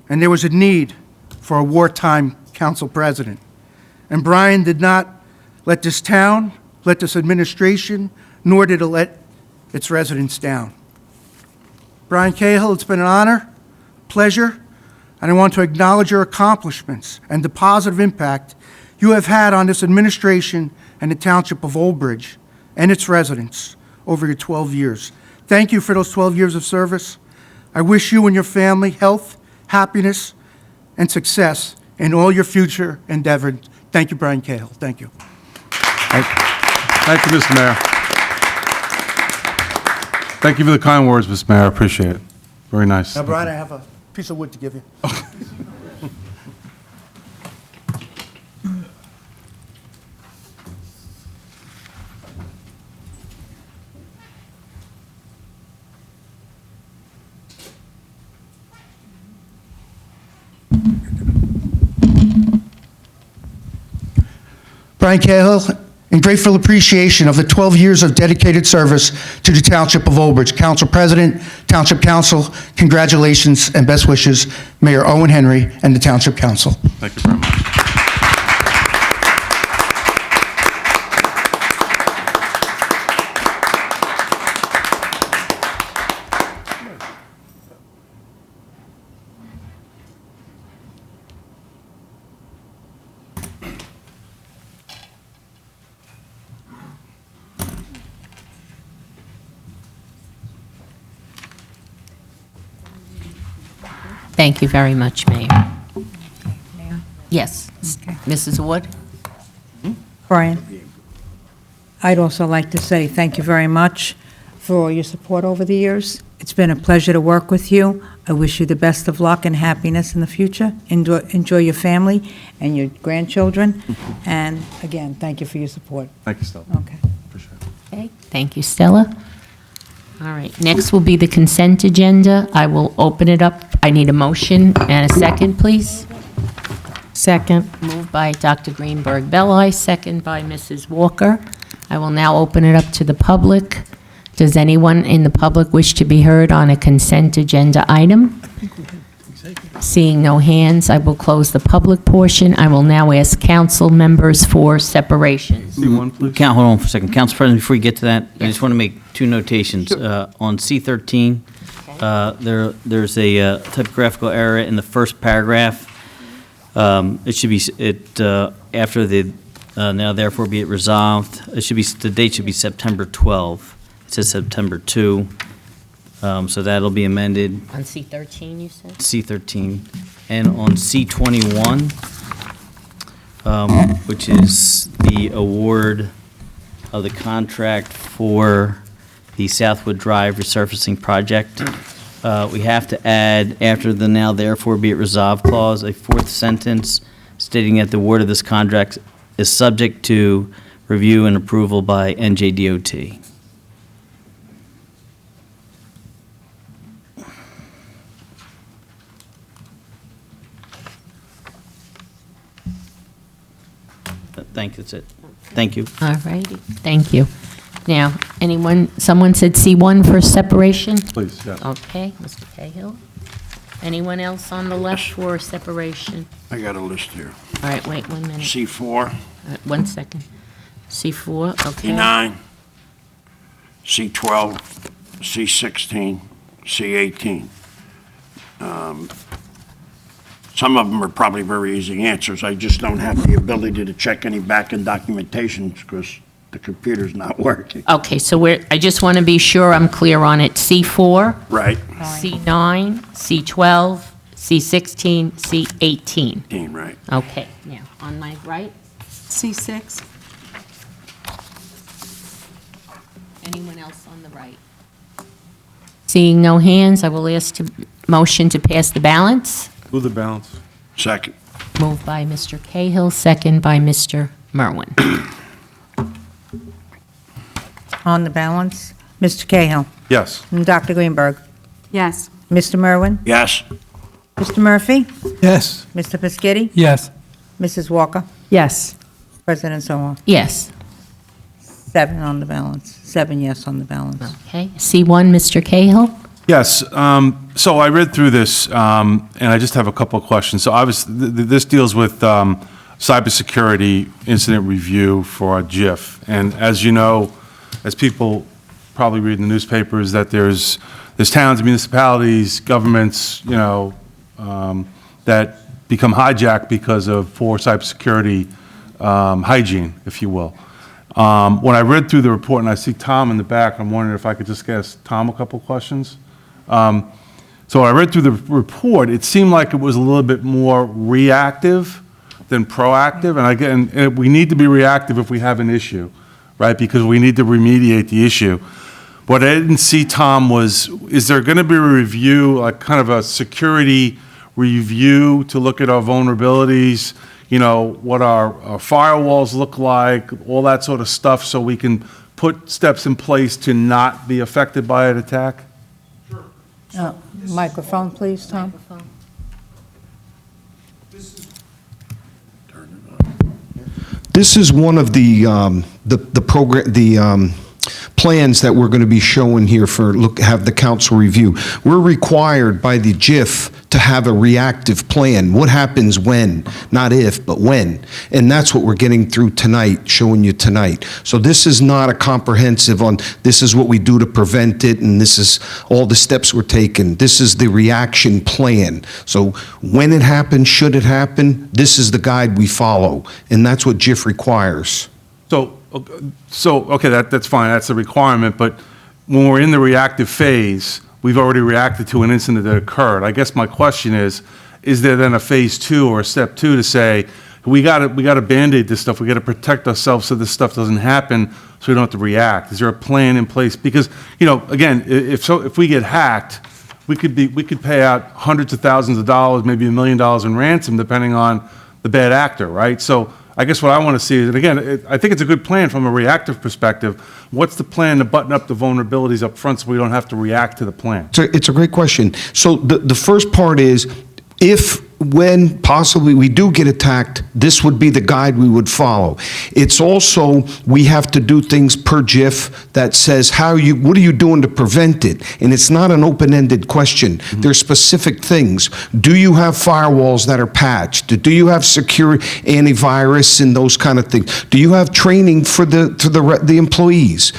and there was a need for a wartime council president. And Brian did not let this town, let this administration, nor did it let its residents down. Brian Cahill, it's been an honor, pleasure, and I want to acknowledge your accomplishments and the positive impact you have had on this administration and the Township of Old Bridge and its residents over your 12 years. Thank you for those 12 years of service. I wish you and your family health, happiness, and success in all your future endeavors. Thank you, Brian Cahill. Thank you. Thank you, Mr. Mayor. Thank you for the kind words, Mr. Mayor. I appreciate it. Very nice. Now, Brian, I have a piece of wood to give you. Brian Cahill, in grateful appreciation of the 12 years of dedicated service to the Township of Old Bridge, Council President, Township Council, congratulations and best wishes, Mayor Owen Henry and the Township Council. Thank you very much. Thank you very much, Mayor. Yes, Mrs. Wood? Brian, I'd also like to say thank you very much for all your support over the years. It's been a pleasure to work with you. I wish you the best of luck and happiness in the future. Enjoy your family and your grandchildren. And again, thank you for your support. Thank you, Stella. Okay. Appreciate it. Okay, thank you, Stella. All right, next will be the consent agenda. I will open it up. I need a motion and a second, please. Second. Moved by Dr. Greenberg Belli, second by Mrs. Walker. I will now open it up to the public. Does anyone in the public wish to be heard on a consent agenda item? Seeing no hands, I will close the public portion. I will now ask council members for separation. C1, please. Hold on for a second. Council President, before you get to that, I just want to make two notations. On C13, there's a typographical error in the first paragraph. It should be, after the, now therefore be it resolved, the date should be September 12. It says September 2. So that'll be amended. On C13, you said? C13. And on C21, which is the award of the contract for the Southwood Drive resurfacing project, we have to add, after the now therefore be it resolved clause, a fourth sentence stating that the award of this contract is subject to review and approval by NJDOT. Thank you, that's it. Thank you. All righty, thank you. Now, someone said C1 for separation? Please, yes. Okay, Mr. Cahill. Anyone else on the left for separation? I got a list here. All right, wait 1 minute. C4, 1 second. C4, okay. C9, C12, C16, C18. Some of them are probably very easy answers. I just don't have the ability to check any back-end documentation because the computer's not working. Okay, so I just want to be sure I'm clear on it. C4? Right. C9, C12, C16, C18. Right. Okay, now, on my right? C6? Anyone else on the right? Seeing no hands, I will ask motion to pass the balance. Move the balance. Second. Moved by Mr. Cahill, second by Mr. Merwin. On the balance, Mr. Cahill. Yes. And Dr. Greenberg. Yes. Mr. Merwin. Yes. Mr. Murphy. Yes. Mr. Piscitty. Yes. Mrs. Walker. Yes. President Sonia. Yes. 7 on the balance. 7 yes on the balance. Okay. C1, Mr. Cahill? Yes, so I read through this, and I just have a couple of questions. So obviously, this deals with cybersecurity incident review for our GIF. And as you know, as people probably read in the newspapers that there's towns, municipalities, governments, that become hijacked because of poor cybersecurity hygiene, if you will. When I read through the report, and I see Tom in the back, I'm wondering if I could just ask Tom a couple questions. So when I read through the report, it seemed like it was a little bit more reactive than proactive. And we need to be reactive if we have an issue, right? Because we need to remediate the issue. What I didn't see, Tom, is there going to be a review, like kind of a security review to look at our vulnerabilities, what our firewalls look like, all that sort of stuff, so we can put steps in place to not be affected by an attack? Microphone, please, Tom. This is one of the plans that we're going to be showing here have the council review. We're required by the GIF to have a reactive plan. What happens when, not if, but when. And that's what we're getting through tonight, showing you tonight. So this is not a comprehensive on, this is what we do to prevent it, and this is all the steps we're taking. This is the reaction plan. So when it happens, should it happen, this is the guide we follow. And that's what GIF requires. Okay, that's fine, that's a requirement, but when we're in the reactive phase, we've already reacted to an incident that occurred. I guess my question is there then a phase 2 or a step 2 to say, we got to Band-Aid this stuff, we got to protect ourselves so this stuff doesn't happen, so we don't have to react? Is there a plan in place? Because, again, if we get hacked, we could pay out hundreds of thousands of dollars, maybe $1 million in ransom, depending on the bad actor, right? So I guess what I want to see is, and again, I think it's a good plan from a reactive perspective. What's the plan to button up the vulnerabilities up front so we don't have to react to the plan? It's a great question. So the first part is, when possibly we do get attacked, this would be the guide we would follow. It's also, we have to do things per GIF that says what are you doing to prevent it? And it's not an open-ended question. There's specific things. Do you have firewalls that are patched? Do you have secure antivirus and those kind of things? Do you have training for the employees?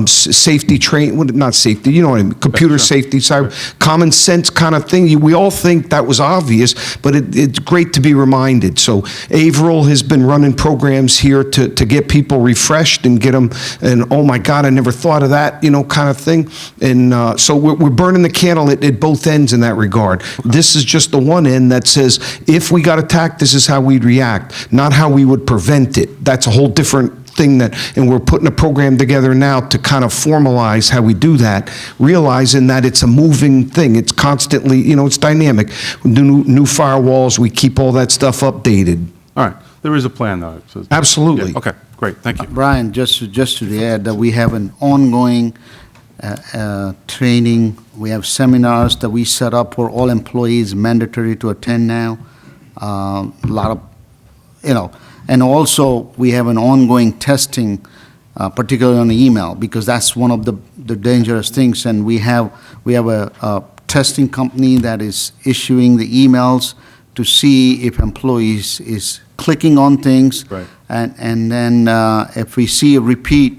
Safety training, not safety, you know what I mean, computer safety, cyber, common sense kind of thing. We all think that was obvious, but it's great to be reminded. So Averill has been running programs here to get people refreshed and get them, and oh my God, I never thought of that, kind of thing. And so we're burning the candle at both ends in that regard. This is just the one end that says, if we got attacked, this is how we'd react, not how we would prevent it. That's a whole different thing and we're putting a program together now to kind of formalize how we do that, realizing that it's a moving thing. It's constantly, it's dynamic. New firewalls, we keep all that stuff updated. All right, there is a plan though. Absolutely. Yeah, okay, great, thank you. Brian, just to add that we have an ongoing training. We have seminars that we set up for all employees, mandatory to attend now. A lot of, and also we have an ongoing testing, particularly on the email, because that's one of the dangerous things. And we have a testing company that is issuing the emails to see if employees is clicking on things. Right. And then if we see a repeat,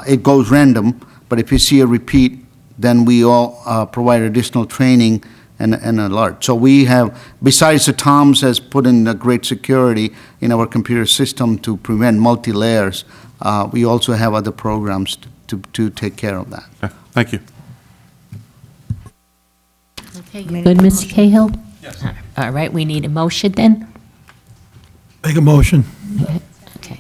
it goes random, but if we see a repeat, then we all provide additional training and alert. So we have, besides the Toms has put in a great security in our computer system to prevent multi-layers, we also have other programs to take care of that. Okay, thank you. Okay, good, Mr. Cahill? Yes. All right, we need a motion then? Make a motion. Okay.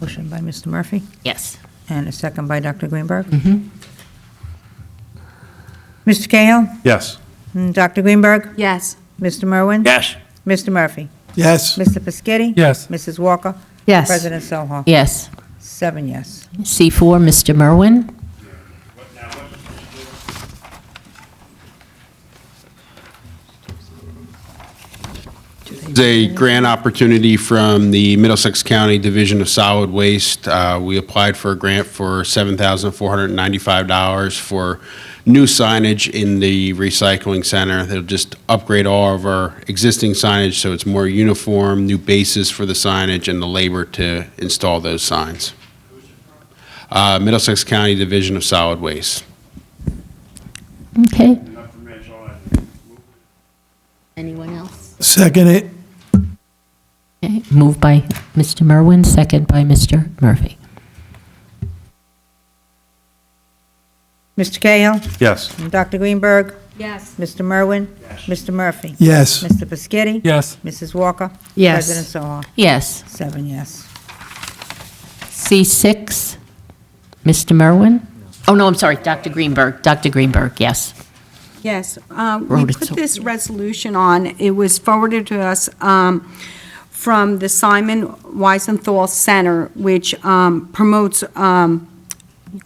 Motion by Mr. Murphy, Yes. and a second by Dr. Greenberg. Mm-hmm. Mr. Cahill? Yes. Dr. Greenberg? Yes. Mr. Merwin? Yes. Mr. Murphy? Yes. Mr. Pescetti? Yes. Mrs. Walker? Yes. President Soho? Yes. 7 yes. C4, Mr. Merwin? It's a grant opportunity from the Middlesex County Division of Solid Waste. We applied for a grant for $7,495 for new signage in the recycling center. They'll just upgrade all of our existing signage so it's more uniform, new bases for the signage, and the labor to install those signs. Middlesex County Division of Solid Waste. Okay. Anyone else? Second it. Okay, moved by Mr. Merwin, second by Mr. Murphy. Mr. Cahill? Yes. Dr. Greenberg? Yes. Mr. Merwin? Mr. Murphy? Yes. Mr. Pescetti? Yes. Mrs. Walker? Yes. President Soha? Yes. 7 yes. C6, Mr. Merwin? Oh, no, I'm sorry, Dr. Greenberg. Dr. Greenberg, yes. Yes, we Wrote it put so- this resolution on, it was forwarded to us from the Simon Wiesenthal Center, which promotes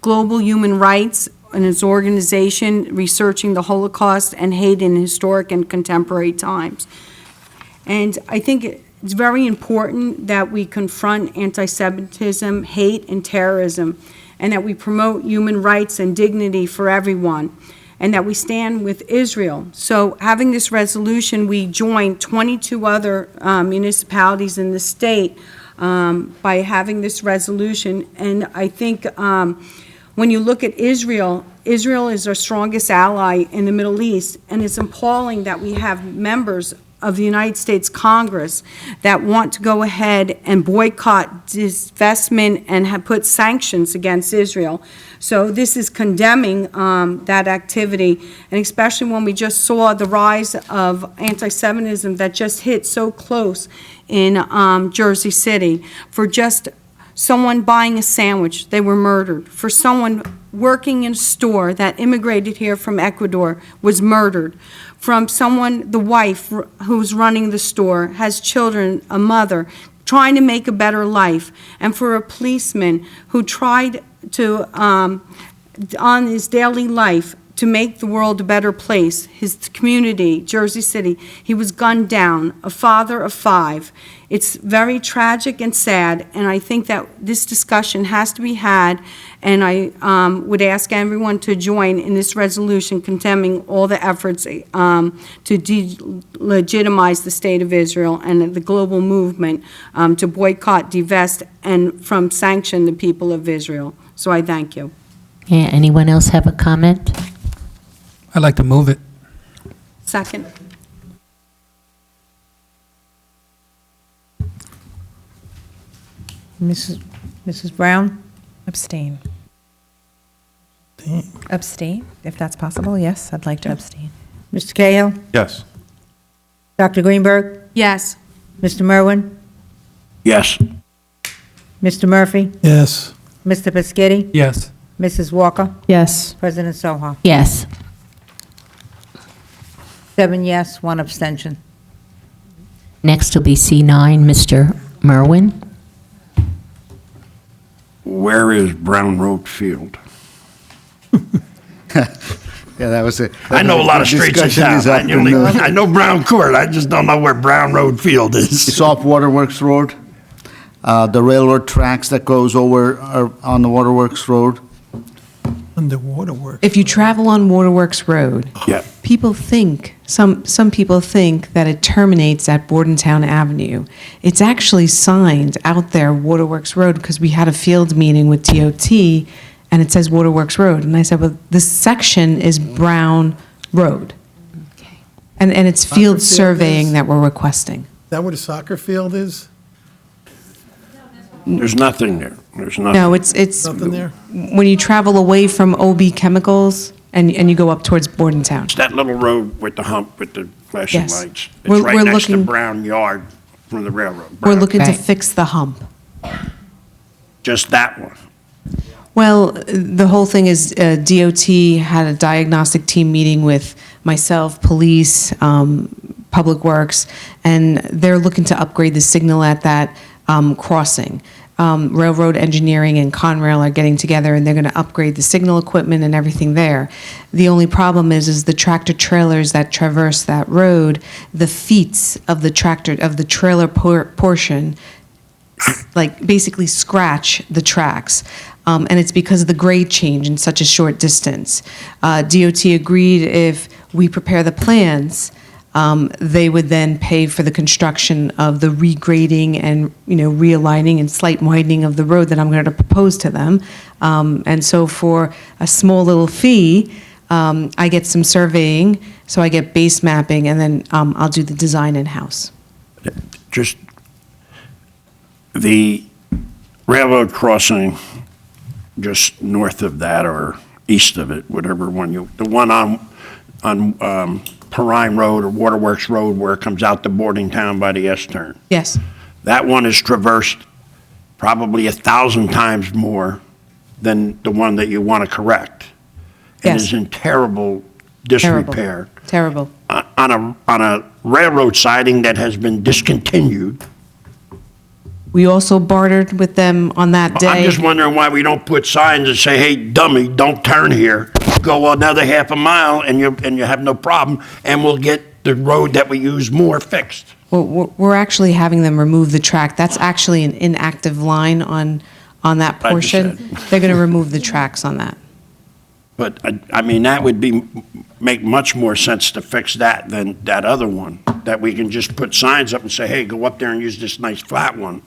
global human rights and its organization researching the Holocaust and hate in historic and contemporary times. And I think it's very important that we confront anti-Semitism, hate, and terrorism, and that we promote human rights and dignity for everyone, and that we stand with Israel. So having this resolution, we joined 22 other municipalities in the state by having this resolution. And I think when you look at Israel, Israel is our strongest ally in the Middle East, and it's appalling that we have members of the United States Congress that want to go ahead and boycott, divestment, and have put sanctions against Israel. So this is condemning that activity, and especially when we just saw the rise of anti-Semitism that just hit so close in Jersey City. For just someone buying a sandwich, they were murdered. For someone working in a store that immigrated here from Ecuador was murdered. From someone, the wife who's running the store, has children, a mother, trying to make a better life. And for a policeman who tried to, on his daily life, to make the world a better place, his community, Jersey City, he was gunned down, a father of 5. It's very tragic and sad, and I think that this discussion has to be had, and I would ask everyone to join in this resolution condemning all the efforts to delegitimize the State of Israel and the global movement to boycott, divest, and from sanction the people of Israel. So I thank you. Yeah, anyone else have a comment? I'd like to move it. Second. Mrs. Brown? Abstain. Abstain, if that's possible, yes, I'd like to abstain. Mr. Cahill? Yes. Dr. Greenberg? Yes. Mr. Merwin? Yes. Mr. Murphy? Yes. Mr. Pescetti? Yes. Mrs. Walker? Yes. President Soha? Yes. 7 yes, 1 abstention. Next will be C9, Mr. Merwin. Where is Brown Road Field? Yeah, that was it. I know a lot of streets in town. I know Brown Court. I just don't know where Brown Road Field is. It's off Waterworks Road. The railroad tracks that goes over are on the Waterworks Road. On the waterworks. If you travel on Waterworks Road, Yeah. people think, some people think that it terminates at Bordentown Avenue. It's actually signed out there, Waterworks Road, because we had a field meeting with DOT, and it says Waterworks Road. And I said, well, this section is Brown Road. Okay. And it's Soccer field field surveying is? that we're requesting. Is that where the soccer field is? There's nothing there. There's nothing. No, it's Nothing there? when you travel away from OB Chemicals and you go up towards Bordentown. It's that little road with the hump with the flashing Yes. lights. It's We're right next to looking- Brown Yard from the railroad. We're Brown. looking to Right. fix the hump. Just that one. Well, the whole thing is DOT had a diagnostic team meeting with myself, police, Public Works, and they're looking to upgrade the signal at that crossing. Railroad Engineering and Conrail are getting together, and they're going to upgrade the signal equipment and everything there. The only problem is the tractor trailers that traverse that road, the feet of the trailer portion, like basically scratch the tracks. And it's because of the grade change in such a short distance. DOT agreed if we prepare the plans, they would then pay for the construction of the regrading and, realigning and slight widening of the road that I'm going to propose to them. And so for a small little fee, I get some surveying, so I get base mapping, and then I'll do the design in-house. Just the railroad crossing just north of that or east of it, whatever one the one on Perrine Road or Waterworks Road where it comes out to Boarding Town by the S-turn. Yes. That one is traversed probably 1,000 times more than the one that you want to correct. And Yes. is in terrible disrepair. Terrible. On a railroad siding that has been discontinued. We also bartered with them on that day. I'm just wondering why we don't put signs that say, hey, dummy, don't turn here. Go another half a mile and you have no problem, and we'll get the road that we use more fixed. Well, we're actually having them remove the track. That's actually an inactive line on that portion. They're going to remove the tracks on that. But, I mean, that would make much more sense to fix that than that other one, that we can just put signs up and say, hey, go up there and use this nice flat one.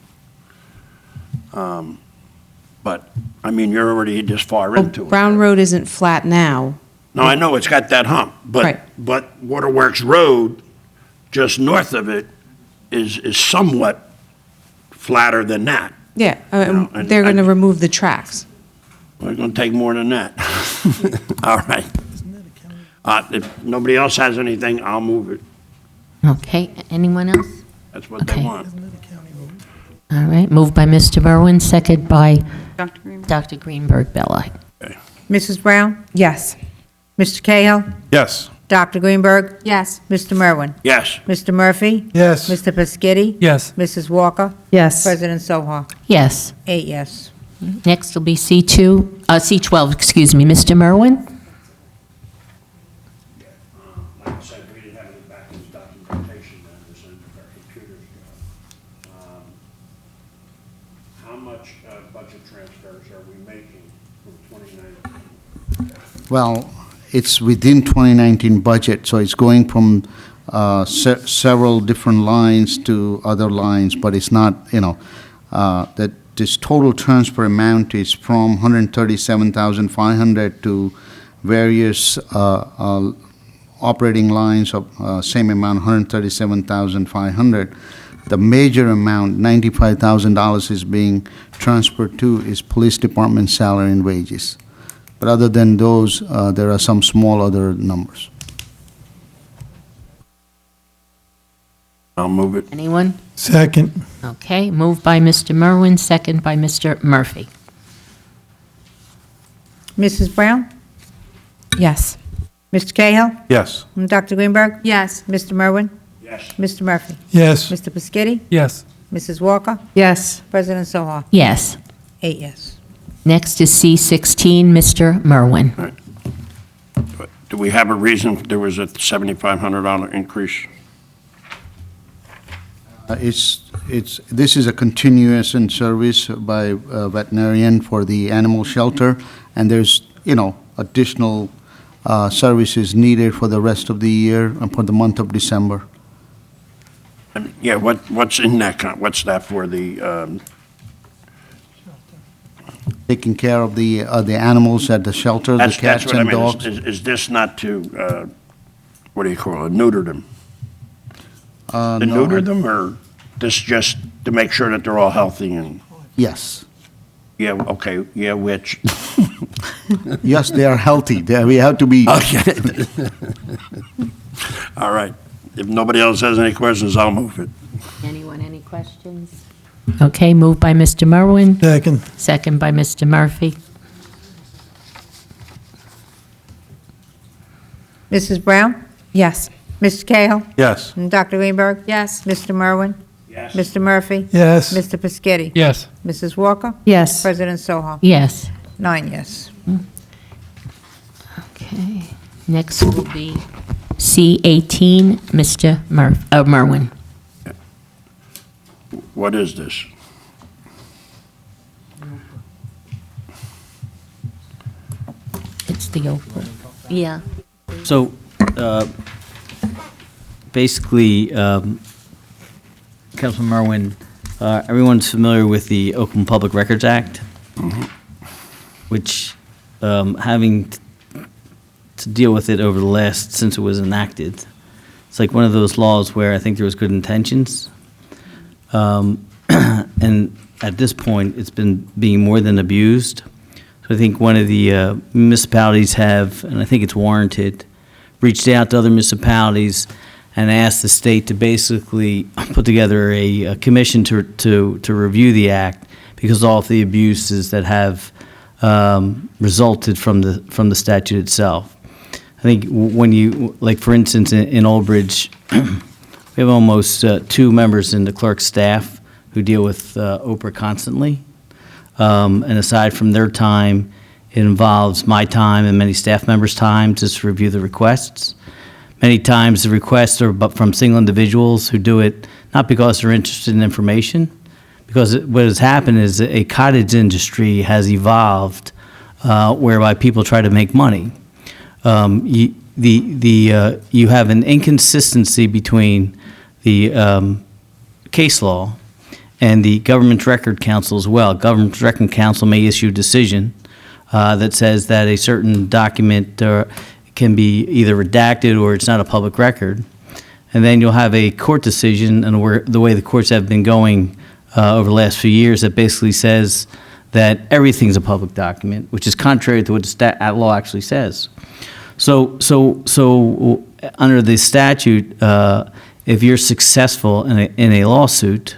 But, I mean, you're already this far into it. Brown Road isn't flat now. No, I know it's got that hump, Right. but Waterworks Road, just north of it, is somewhat flatter than that. Yeah, know, and they're going to remove the tracks. We're going to take more than that. All right. If nobody else has anything, I'll move it. Okay, anyone else? That's what they want. All right, moved by Mr. Merwin, second by Dr. Greenberg Bella. Mrs. Brown? Yes. Mr. Cahill? Yes. Dr. Greenberg? Yes. Mr. Merwin? Yes. Mr. Murphy? Yes. Mr. Pescitti? Yes. Mrs. Walker? Yes. President Soha? Yes. 8 yes. Next will be C12, excuse me, Mr. Merwin? Like I said, we didn't have any back in documentation that was in our computers. How much budget transfers are we making from 2019? Well, it's within 2019 budget, so it's going from several different lines to other lines, but it's not, that this total transfer amount is from 137,500 to various operating lines of same amount, 137,500. The major amount, $95,000, is being transferred to is police department salary and wages. But other than those, there are some small other numbers. I'll move it. Anyone? Second. Okay, moved by Mr. Merwin, second by Mr. Murphy. Mrs. Brown? Yes. Mr. Cahill? Yes. Dr. Greenberg? Yes. Mr. Merwin? Yes. Mr. Murphy? Yes. Mr. Pescitti? Yes. Mrs. Walker? Yes. President Soha? Yes. 8 yes. Next is C16, Mr. Merwin. Do we have a reason there was a $7,500 increase? This is a continuous in service by veterinarian for the animal shelter, and there's, additional services needed for the rest of the year and for the month of December. Yeah, what's in that, what's that for, the, Taking care of the animals at the shelter, the that's cats what I and mean. dogs. Is this not to, what do you call it, neuter them? To No, neuter them, or this just to make sure that they're all healthy and, Yes. yeah, okay, yeah, which? Yes, they are healthy. We have to be. Okay. All right. If nobody else has any questions, I'll move it. Anyone, any questions? Okay, moved by Mr. Merwin, Second. second by Mr. Murphy. Mrs. Brown? Yes. Mr. Cahill? Yes. Dr. Greenberg? Yes. Mr. Merwin? Yes. Mr. Murphy? Yes. Mr. Pescetti? Yes. Mrs. Walker? Yes. President Soho? Yes. 9 yes. Okay. Next will be C18, Mr. Merwin. What is this? It's the Oprah. Yeah. So, basically, Councilman Merwin, everyone's familiar with the Open Public Records Act, which, having to deal with it over the last, since it was enacted, it's like one of those laws where I think there was good intentions. And at this point, it's been being more than abused. So I think one of the municipalities have, and I think it's warranted, reached out to other municipalities and asked the state to basically put together a commission to review the act because of all of the abuses that have resulted from the statute itself. I think when you, like for instance, in Old Bridge, we have almost 2 members in the clerk's staff who deal with Oprah constantly. And aside from their time, it involves my time and many staff members' time to review the requests. Many times the requests are from single individuals who do it not because they're interested in information, because what has happened is a cottage industry has evolved whereby people try to make money. You have an inconsistency between the case law and the Government Record Council as well. Government Record Council may issue a decision that says that a certain document can be either redacted or it's not a public record. And then you'll have a court decision, and the way the courts have been going over the last few years, that basically says that everything's a public document, which is contrary to what the law actually says. So under the statute, if you're successful in a lawsuit,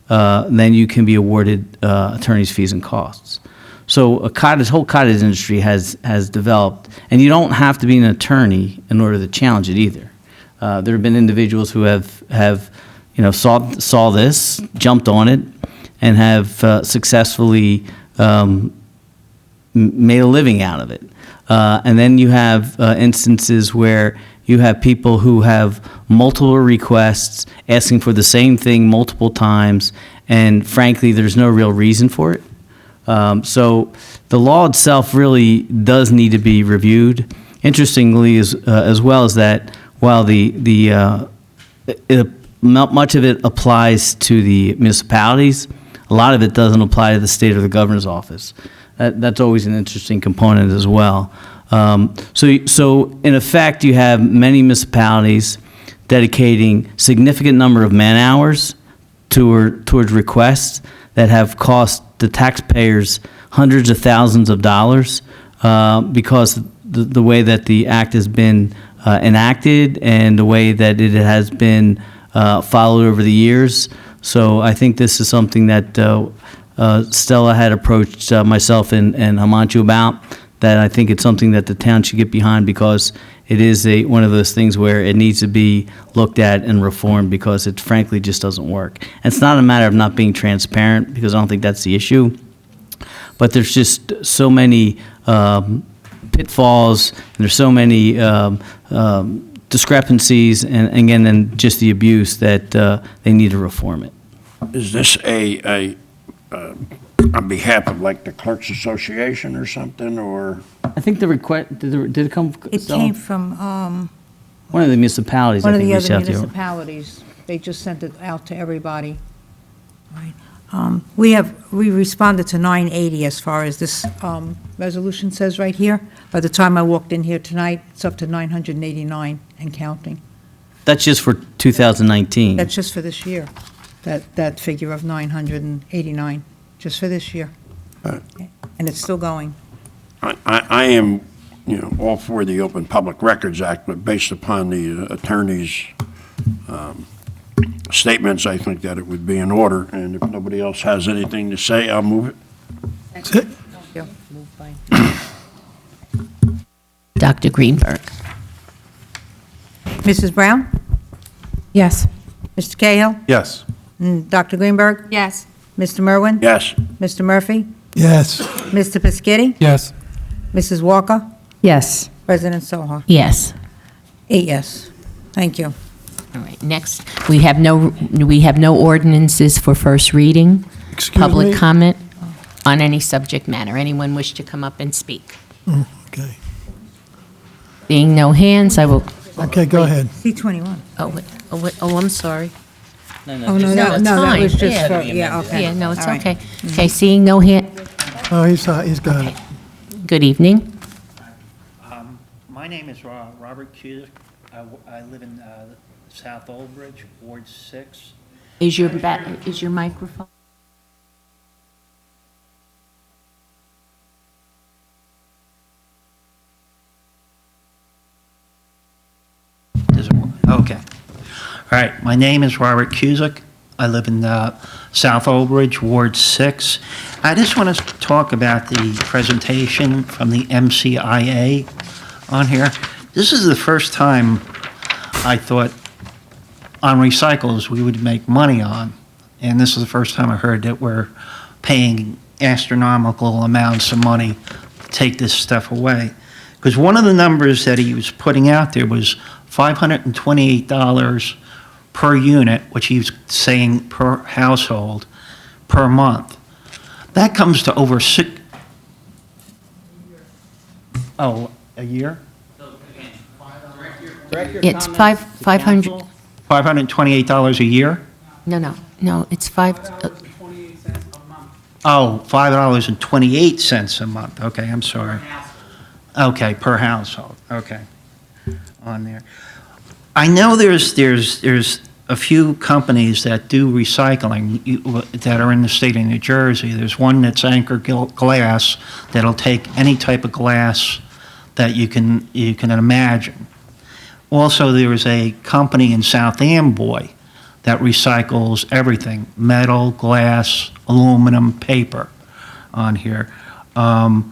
then you can be awarded attorney's fees and costs. So this whole cottage industry has developed, and you don't have to be an attorney in order to challenge it either. There have been individuals who have saw this, jumped on it, and have successfully made a living out of it. And then you have instances where you have people who have multiple requests asking for the same thing multiple times, and frankly, there's no real reason for it. So the law itself really does need to be reviewed. Interestingly, as well as that, while much of it applies to the municipalities, a lot of it doesn't apply to the state or the governor's office. That's always an interesting component as well. So in effect, you have many municipalities dedicating significant number of man-hours towards requests that have cost the taxpayers hundreds of thousands of dollars because the way that the act has been enacted and the way that it has been followed over the years. So I think this is something that Stella had approached myself and Hamanchu about, that I think it's something that the town should get behind because it is one of those things where it needs to be looked at and reformed because it frankly just doesn't work. And it's not a matter of not being transparent, because I don't think that's the issue, but there's just so many pitfalls, and there's so many discrepancies, and again, and just the abuse that they need to reform it. Is this on behalf of like the Clerks Association or something, or? I think the request, did it come? It Stella? came from One of the municipalities, one I of think, the reached other out to you. municipalities. They just sent it out to everybody. Right. We responded to 980 as far as this resolution says right here. By the time I walked in here tonight, it's up to 989 and counting. That's just for 2019. That's just for this year, that figure of 989, just for this year. And it's still going. I am, all for the Open Public Records Act, but based upon the attorney's statements, I think that it would be in order. And if nobody else has anything to say, I'll move it. That's it. Dr. Greenberg. Mrs. Brown? Yes. Mr. Cahill? Yes. Dr. Greenberg? Yes. Mr. Merwin? Yes. Mr. Murphy? Yes. Mr. Piscitty? Yes. Mrs. Walker? Yes. President Soha? Yes. 8 yes. Thank you. All right, next, we have no ordinances for first reading. Excuse Public me? comment on any subject matter. Anyone wish to come up and speak? Okay. Being no hands, I will, Okay, go ahead. C21. oh, I'm sorry. Oh, no, No, that it's that fine. was just Yeah. for, yeah, okay. Yeah, no, it's All right. okay. Okay, seeing no hand, Oh, he's got it. good evening. My name is Robert Cusick. I live in South Old Bridge, Ward 6. Is your microphone? Does it work? Okay. All right, my name is Robert Cusick. I live in South Old Bridge, Ward 6. I just want to talk about the presentation from the MCIA on here. This is the first time I thought on recycles we would make money on, and this is the first time I heard that we're paying astronomical amounts of money to take this stuff away. Because one of the numbers that he was putting out there was $528 per unit, which he was saying per household, per month. That comes to over a year? It's 500, $528 a year? no, it's Oh, $5.28 a month. Okay, I'm sorry. Okay, per household. Okay, on there. I know there's a few companies that do recycling that are in the state of New Jersey. There's one that's Anchor Glass that'll take any type of glass that you can imagine. Also, there is a company in South Amboy that recycles everything: metal, glass, aluminum, paper on here. The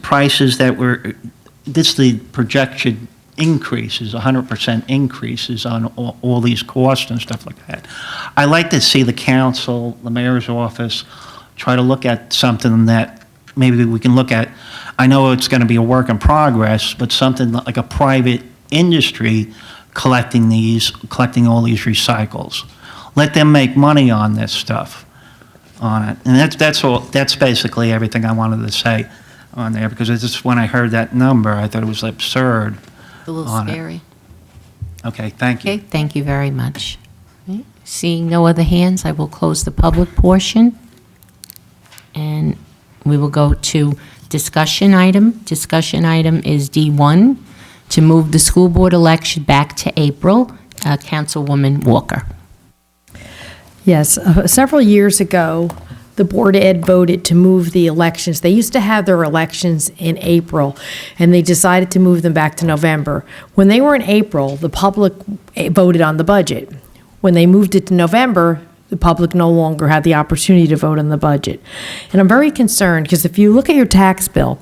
prices that the projection increases, 100% increases on all these costs and stuff like that. I like to see the council, the mayor's office, try to look at something that maybe we can look at. I know it's going to be a work in progress, but something like a private industry collecting all these recycles. Let them make money on this stuff, on it. And that's basically everything I wanted to say on there, because it's just when I heard that number, I thought it was absurd. a little on it. scary. Okay, thank you. Okay, thank you very much. Okay, seeing no other hands, I will close the public portion. And we will go to discussion item. Discussion item is D1, to move the school board election back to April. Councilwoman Walker. Yes, several years ago, the Board of Ed voted to move the elections. They used to have their elections in April, and they decided to move them back to November. When they were in April, the public voted on the budget. When they moved it to November, the public no longer had the opportunity to vote on the budget. And I'm very concerned, because if you look at your tax bill,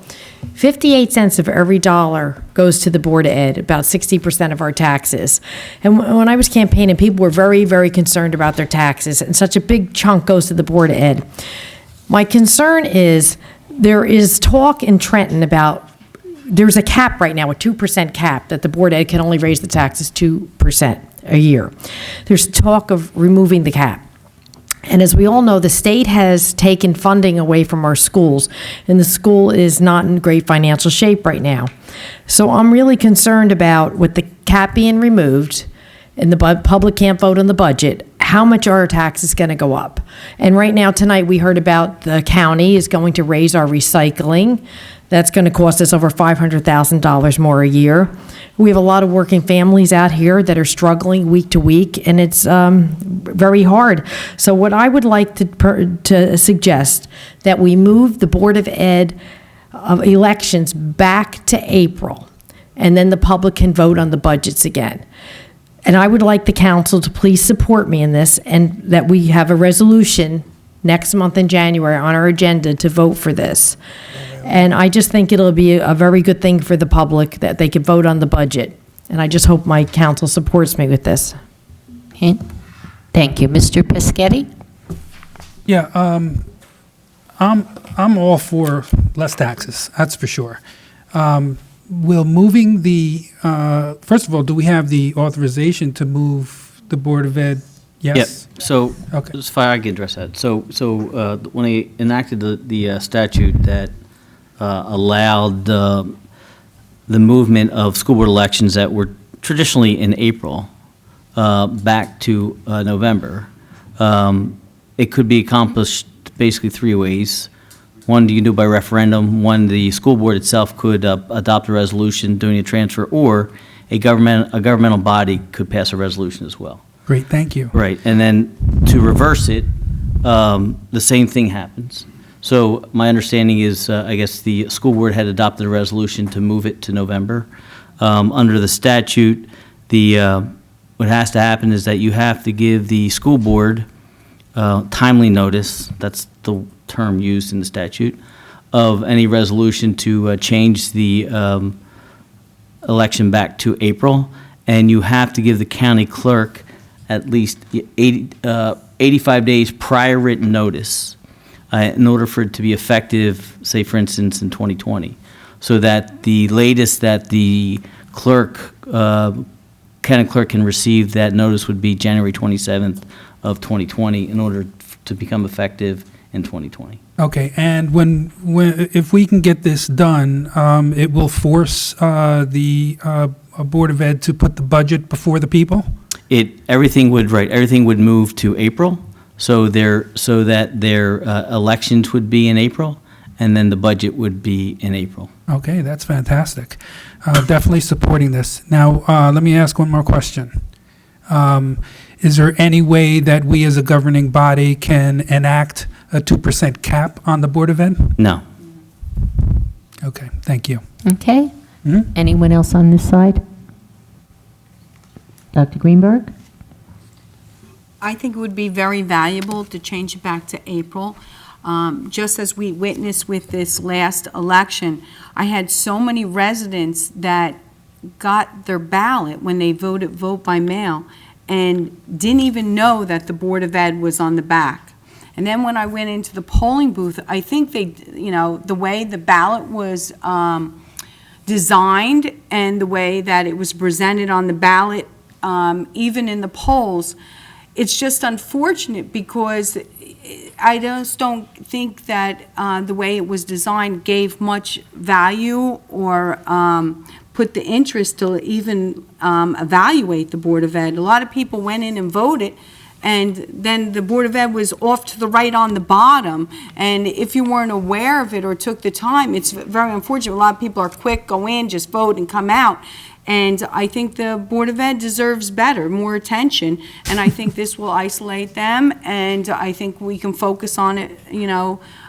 58 cents of every dollar goes to the Board of Ed, about 60% of our taxes. And when I was campaigning, people were very, very concerned about their taxes, and such a big chunk goes to the Board of Ed. My concern is, there is talk in Trenton about, there's a cap right now, a 2% cap, that the Board of Ed can only raise the taxes 2% a year. There's talk of removing the cap. And as we all know, the state has taken funding away from our schools, and the school is not in great financial shape right now. So I'm really concerned about, with the cap being removed and the public can't vote on the budget, how much are our taxes going to go up? And right now, tonight, we heard about the county is going to raise our recycling. That's going to cost us over $500,000 more a year. We have a lot of working families out here that are struggling week to week, and it's very hard. So what I would like to suggest, that we move the Board of Ed elections back to April, and then the public can vote on the budgets again. And I would like the council to please support me in this, and that we have a resolution next month in January on our agenda to vote for this. And I just think it'll be a very good thing for the public, that they can vote on the budget. And I just hope my council supports me with this. Okay. Thank you. Mr. Peschetti? Yeah, I'm all for less taxes, that's for sure. Will moving the, first of all, do we have the authorization to move the Board of Ed? Yes? Yep. So, Okay. as far I can address that. So, when they enacted the statute that allowed the movement of school board elections that were traditionally in April back to November, it could be accomplished basically three ways. One, you can do it by referendum. One, the school board itself could adopt a resolution doing a transfer, or a governmental body could pass a resolution as well. Great, thank you. Right, and then to reverse it, the same thing happens. So my understanding is, I guess the school board had adopted a resolution to move it to November. Under the statute, what has to happen is that you have to give the school board timely notice, that's the term used in the statute, of any resolution to change the election back to April, and you have to give the county clerk at least 85 days prior written notice in order for it to be effective, say, for instance, in 2020. So that the latest that the clerk, county clerk can receive that notice would be January 27th of 2020 in order to become effective in 2020. Okay, and if we can get this done, it will force the Board of Ed to put the budget before the people? Everything would move to April, so that their elections would be in April, and then the budget would be in April. Okay, that's fantastic. Definitely supporting this. Now, let me ask one more question. Is there any way that we as a governing body can enact a 2% cap on the Board of Ed? No. Okay, thank you. Okay. Anyone else on this side? Dr. Greenberg? I think it would be very valuable to change it back to April. Just as we witnessed with this last election, I had so many residents that got their ballot when they vote by mail and didn't even know that the Board of Ed was on the back. And then when I went into the polling booth, I think the way the ballot was designed and the way that it was presented on the ballot, even in the polls, it's just unfortunate because I just don't think that the way it was designed gave much value or put the interest to even evaluate the Board of Ed. A lot of people went in and voted, and then the Board of Ed was off to the right on the bottom, and if you weren't aware of it or took the time, it's very unfortunate. A lot of people are quick, go in, just vote and come out. And I think the Board of Ed deserves better, more attention, and I think this will isolate them, and I think we can focus on it,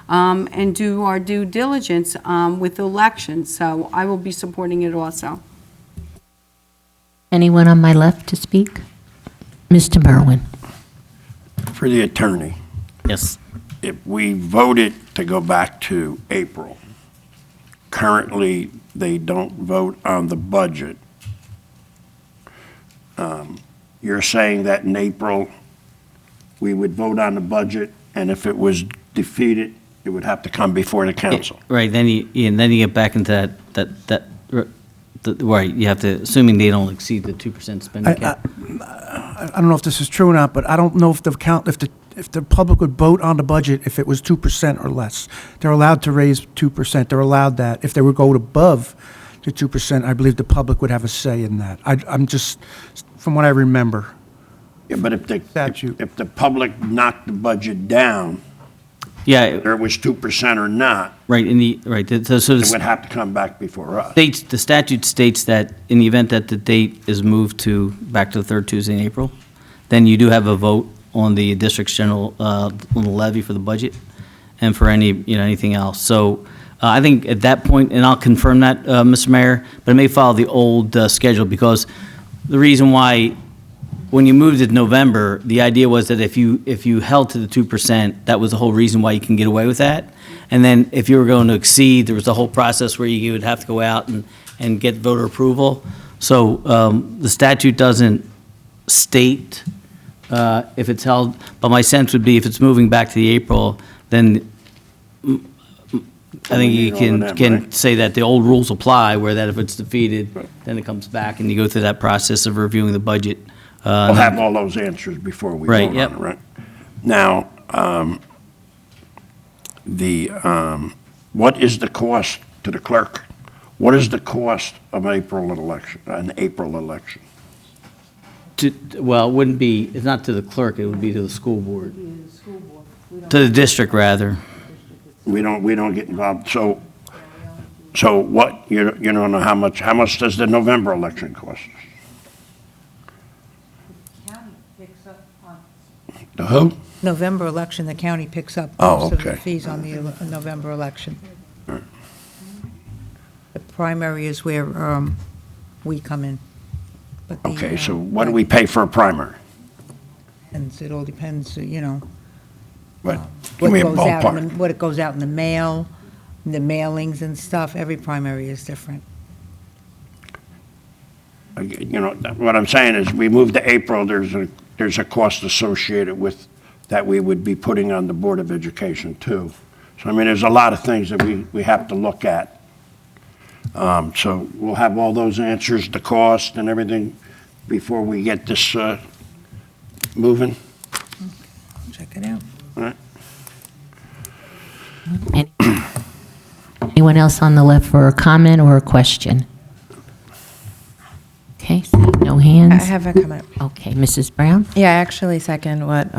and do our due diligence with the elections. So I will be supporting it also. Anyone on my left to speak? Mr. Merwin? For the attorney, Yes. if we voted to go back to April, currently they don't vote on the budget. You're saying that in April, we would vote on the budget, and if it was defeated, it would have to come before the council. Right, then you get back into right, you have to, assuming they don't exceed the 2% spending cap. I don't know if this is true or not, but I don't know if the public would vote on the budget if it was 2% or less. They're allowed to raise 2%. They're allowed that. If they would go above the 2%, I believe the public would have a say in that. I'm just, from what I remember. Yeah, but if the public knocked the budget down, Yeah, whether it was 2% or not, right, so it would have to come back before us. the statute states that in the event that the date is moved back to the third Tuesday in April, then you do have a vote on the district's general, on the levy for the budget and for anything else. So I think at that point, and I'll confirm that, Mr. Mayor, but it may follow the old schedule, because the reason why, when you moved it to November, the idea was that if you held to the 2%, that was the whole reason why you can get away with that. And then if you were going to exceed, there was the whole process where you would have to go out and get voter approval. So the statute doesn't state if it's held, but my sense would be if it's moving back to the April, then I think you can say that the old rules apply, where that if it's defeated, then it comes back and you go through that process of reviewing the budget. We'll have all those answers before we Right, vote yep. on it, right? Now, what is the cost to the clerk? What is the cost of an April election? Well, it wouldn't be, it's not to the clerk, it would be to the school board. To the district, rather. We don't get involved, so what, you don't know how much does the November election cost? The who? November election, the county picks up Oh, most of the okay. fees on the November election. The primary is where we come in. But the, Okay, so what do we pay for a primary? and it all depends, What, what give me a goes out, ballpark. what it goes out in the mail, the mailings and stuff. Every primary is different. What I'm saying is, we move to April, there's a cost associated with that we would be putting on the Board of Education too. So, I mean, there's a lot of things that we have to look at. So we'll have all those answers, the cost and everything, before we get this moving. Check it out. All right. Anyone else on the left for a comment or a question? Okay, seeing no hands. I have a comment. Okay, Mrs. Brown? Yeah, I actually second what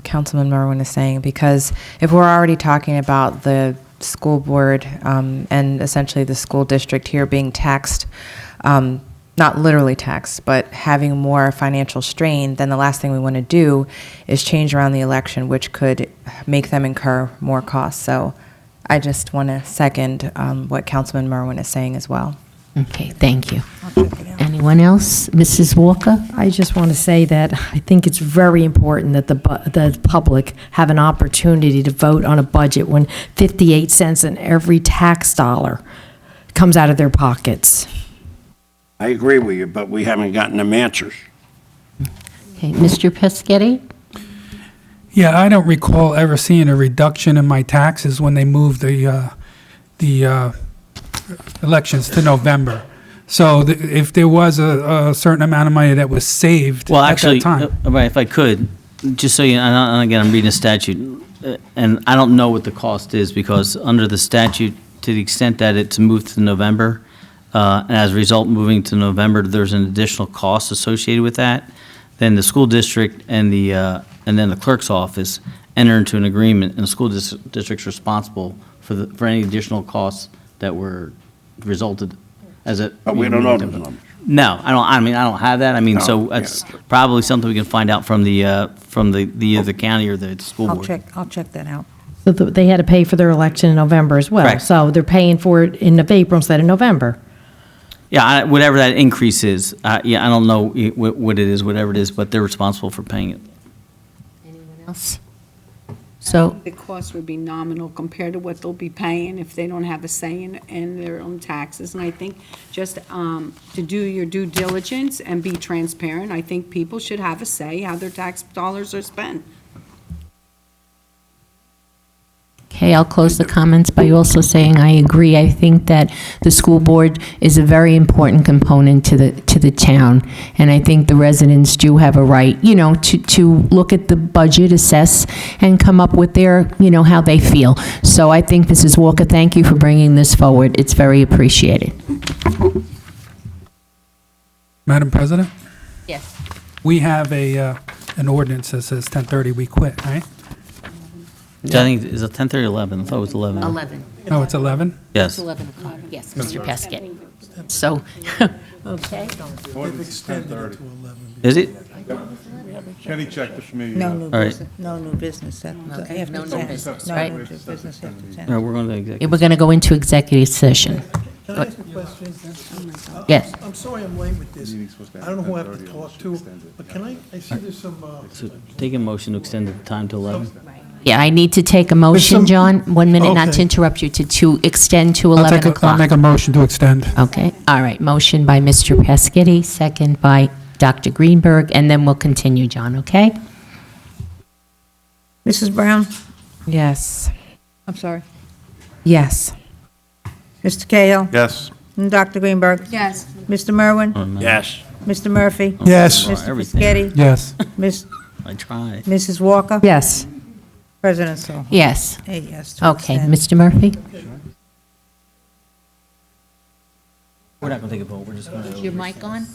Councilman Merwin is saying, because if we're already talking about the school board and essentially the school district here being taxed, not literally taxed, but having more financial strain, then the last thing we want to do is change around the election, which could make them incur more costs. So I just want to second what Councilman Merwin is saying as well. Okay, thank you. Anyone else? Mrs. Walker? I just want to say that I think it's very important that the public have an opportunity to vote on a budget when 58 cents in every tax dollar comes out of their pockets. I agree with you, but we haven't gotten them answers. Okay, Mr. Pescetti? Yeah, I don't recall ever seeing a reduction in my taxes when they moved the elections to November. So if there was a certain amount of money that was saved Well, at actually, that time. right, if I could, just so you, and again, I'm reading a statute, and I don't know what the cost is, because under the statute, to the extent that it's moved to November, and as a result, moving to November, there's an additional cost associated with that, then the school district and then the clerk's office enter into an agreement, and the school district's responsible for any additional costs that were resulted as a. But we don't know those numbers. No, I don't have that. I mean, No, so that's probably something we can find out from the either the county or the school board. I'll check that out. So they had to pay for their election in November as well. Correct. So they're paying for it in April instead of November. Yeah, whatever that increase is, yeah, I don't know what it is, whatever it is, but they're responsible for paying it. Anyone else? So, The cost would be nominal compared to what they'll be paying if they don't have a say in their own taxes. And I think just to do your due diligence and be transparent, I think people should have a say how their tax dollars are spent. okay, I'll close the comments by also saying I agree. I think that the school board is a very important component to the town, and I think the residents do have a right, to look at the budget, assess, and come up with their, how they feel. So I think, Mrs. Walker, thank you for bringing this forward. It's very appreciated. Madam President, Yes. we have an ordinance that says 10:30 we quit, right? I think, is it 10:30 or 11? I thought it was 11. 11. Oh, it's 11? Yes. It's 11 o'clock, yes, Mr. Pescetti. So, okay. Is it? Kenny checked it for me. No new All right. business, no new business Okay, after no new 10. business, No right? new business after 10. All right, we're going to executive. We're going to go into executive session. Can I ask a question? Yes. I'm sorry I'm late with this. I don't know who I have to talk to, but I see there's some, So take a motion to extend the time to 11. Yeah, I need to take a motion, some- John, 1 minute, not to Okay. interrupt you, to extend to I'll 11 I'll o'clock. make a motion to extend. Okay, all right, motion by Mr. Pescetti, second by Dr. Greenberg, and then we'll continue, John, okay? Mrs. Brown? Yes. I'm sorry. Yes. Mr. Cahill? Yes. And Dr. Greenberg? Yes. Mr. Merwin? Yes. Mr. Murphy? Yes. Mr. Everything. Fischetti? Yes. Miss I tried. Mrs. Walker? Yes. President Sol. Yes. 8 yes to Okay, extend. Mr. Murphy? We're not going to take a vote, we're just going to. Your mic on?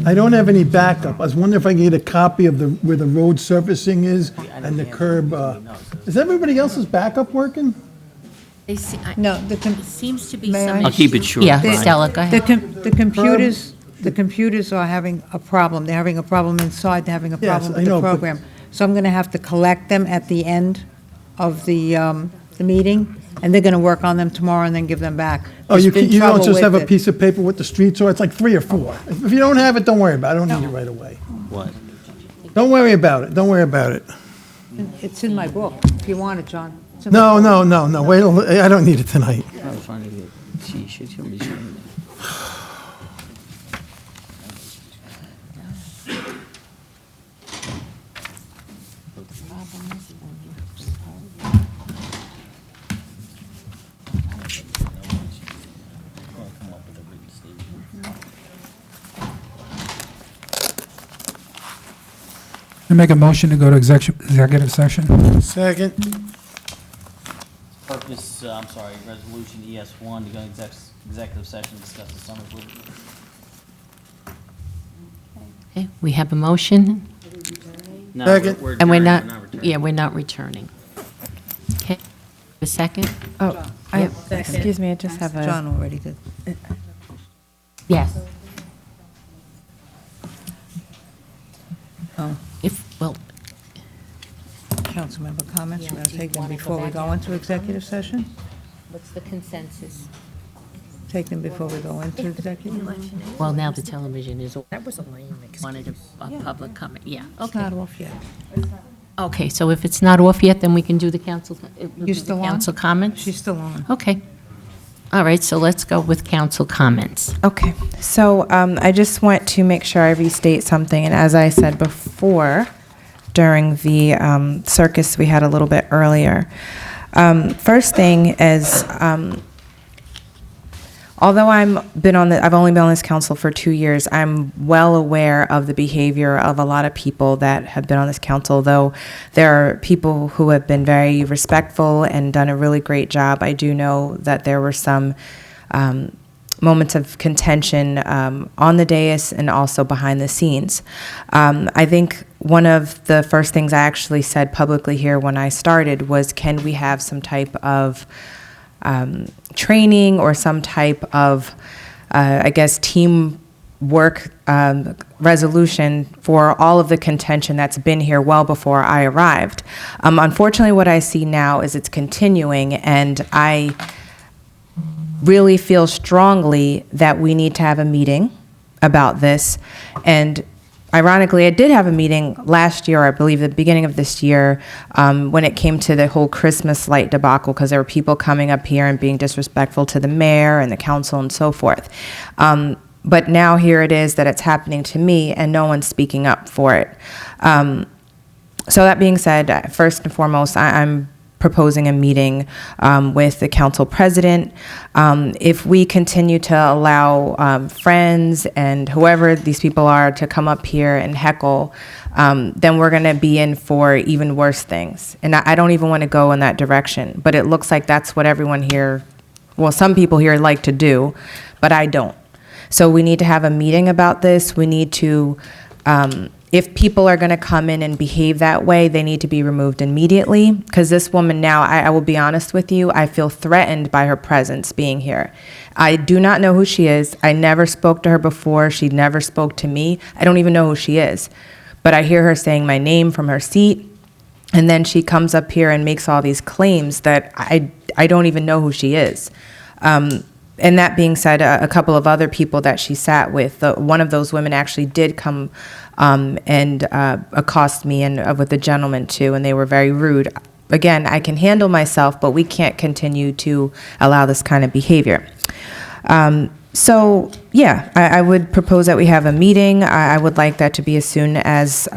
I don't have any backup. I was wondering if I can get a copy of where the road surfacing is and the curb. Is everybody else's backup working? No, It seems to be May some. I? I'll keep it short. Yeah, Brian. Stella, go ahead. The computers are having a problem. They're having a problem inside, they're having a Yes, problem I with the know, but- program. So I'm going to have to collect them at the end of the meeting, and they're going to work on them tomorrow and then give them back. Oh, There's you been don't trouble just with have a it. piece of paper with the streets, or it's like 3 or 4. If you don't have it, don't worry about it. I don't need it right away. What? Don't worry about it. Don't worry about it. It's in my book, if you want it, John. It's in my No, book. no. Wait, I don't need it tonight. I was trying to get, she's going to be showing me. I make a motion to go to executive session. Second. Purpose, I'm sorry, resolution ES1 to go into executive session, to discuss the summer group. Okay, we have a motion, No, Second. and we're not, returning. yeah, we're not returning. Okay, a second? Oh, excuse me, I just have a. John already did. Yes. Oh, Well, council member comments, Yeah, we're going to do you take them wanna go before we back go into into executive session? what's the consensus? Take them before we go into executive? Well, now the television is, that was a lame excuse. Wanted a public comment, yeah, It's okay. not off yet. Okay, so if it's not off yet, then we can do the council, You still on? council comments? She's still on. Okay. All right, so let's go with council comments. Okay, so I just want to make sure I restate something, and as I said before, during the circus we had a little bit earlier. First thing is, although I've only been on this council for 2 years, I'm well aware of the behavior of a lot of people that have been on this council. Though there are people who have been very respectful and done a really great job, I do know that there were some moments of contention on the dais and also behind the scenes. I think one of the first things I actually said publicly here when I started was, can we have some type of training or some type of, I guess, teamwork resolution for all of the contention that's been here well before I arrived. Unfortunately, what I see now is it's continuing, and I really feel strongly that we need to have a meeting about this. And ironically, I did have a meeting last year, I believe the beginning of this year, when it came to the whole Christmas light debacle, because there were people coming up here and being disrespectful to the mayor and the council and so forth. But now here it is that it's happening to me and no one's speaking up for it. So that being said, first and foremost, I'm proposing a meeting with the council president. If we continue to allow friends and whoever these people are to come up here and heckle, then we're going to be in for even worse things. And I don't even want to go in that direction, but it looks like that's what everyone here, well, some people here like to do, but I don't. So we need to have a meeting about this. We need to, if people are going to come in and behave that way, they need to be removed immediately. Because this woman now, I will be honest with you, I feel threatened by her presence being here. I do not know who she is. I never spoke to her before. She never spoke to me. I don't even know who she is. But I hear her saying my name from her seat. And then she comes up here and makes all these claims that I don't even know who she is. And that being said, a couple of other people that she sat with, one of those women actually did come and accost me and with a gentleman too, and they were very rude. Again, I can handle myself, but we can't continue to allow this kind of behavior. So, yeah, I would propose that we have a meeting. I would like that to be as soon as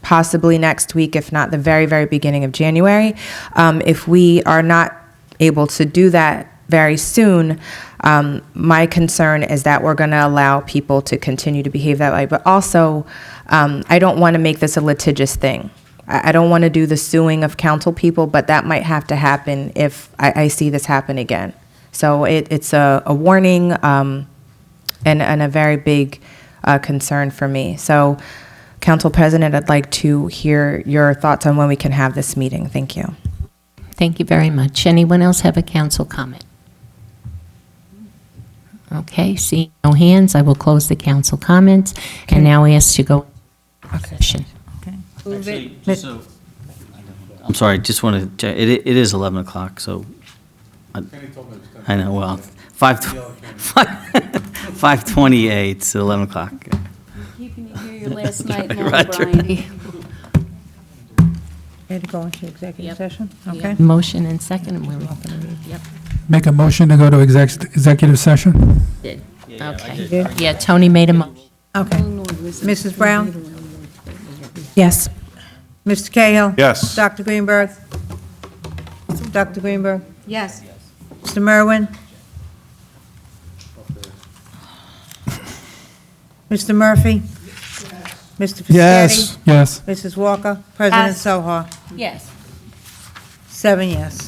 possibly next week, if not the very, very beginning of January. If we are not able to do that very soon, my concern is that we're going to allow people to continue to behave that way. But also, I don't want to make this a litigious thing. I don't want to do the suing of council people, but that might have to happen if I see this happen again. So it's a warning and a very big concern for me. So, Council President, I'd like to hear your thoughts on when we can have this meeting. Thank you. Thank you very much. Anyone else have a council comment? Okay, seeing no hands, I will close the council comments, and now ask to go into session. Actually, just so- I'm sorry, just want to check, it is 11 o'clock, so. I know, well, 5:28, it's 11 o'clock. Keeping you here your last night long, Right. Brian. Ready to go into executive session? Okay. Motion and second, and we're open to meeting. Yep. Make a motion to go to executive session? Did. You Okay. did? Yeah, Tony made a motion. Okay. Mrs. Brown? Yes. Mr. Cahill? Yes. Dr. Greenberg? Dr. Greenberg? Yes. Mr. Merwin? Mr. Murphy? Mr. Fisketti? Yes. Yes. Mrs. Walker? President Yes. Soha? Yes. 7 yes.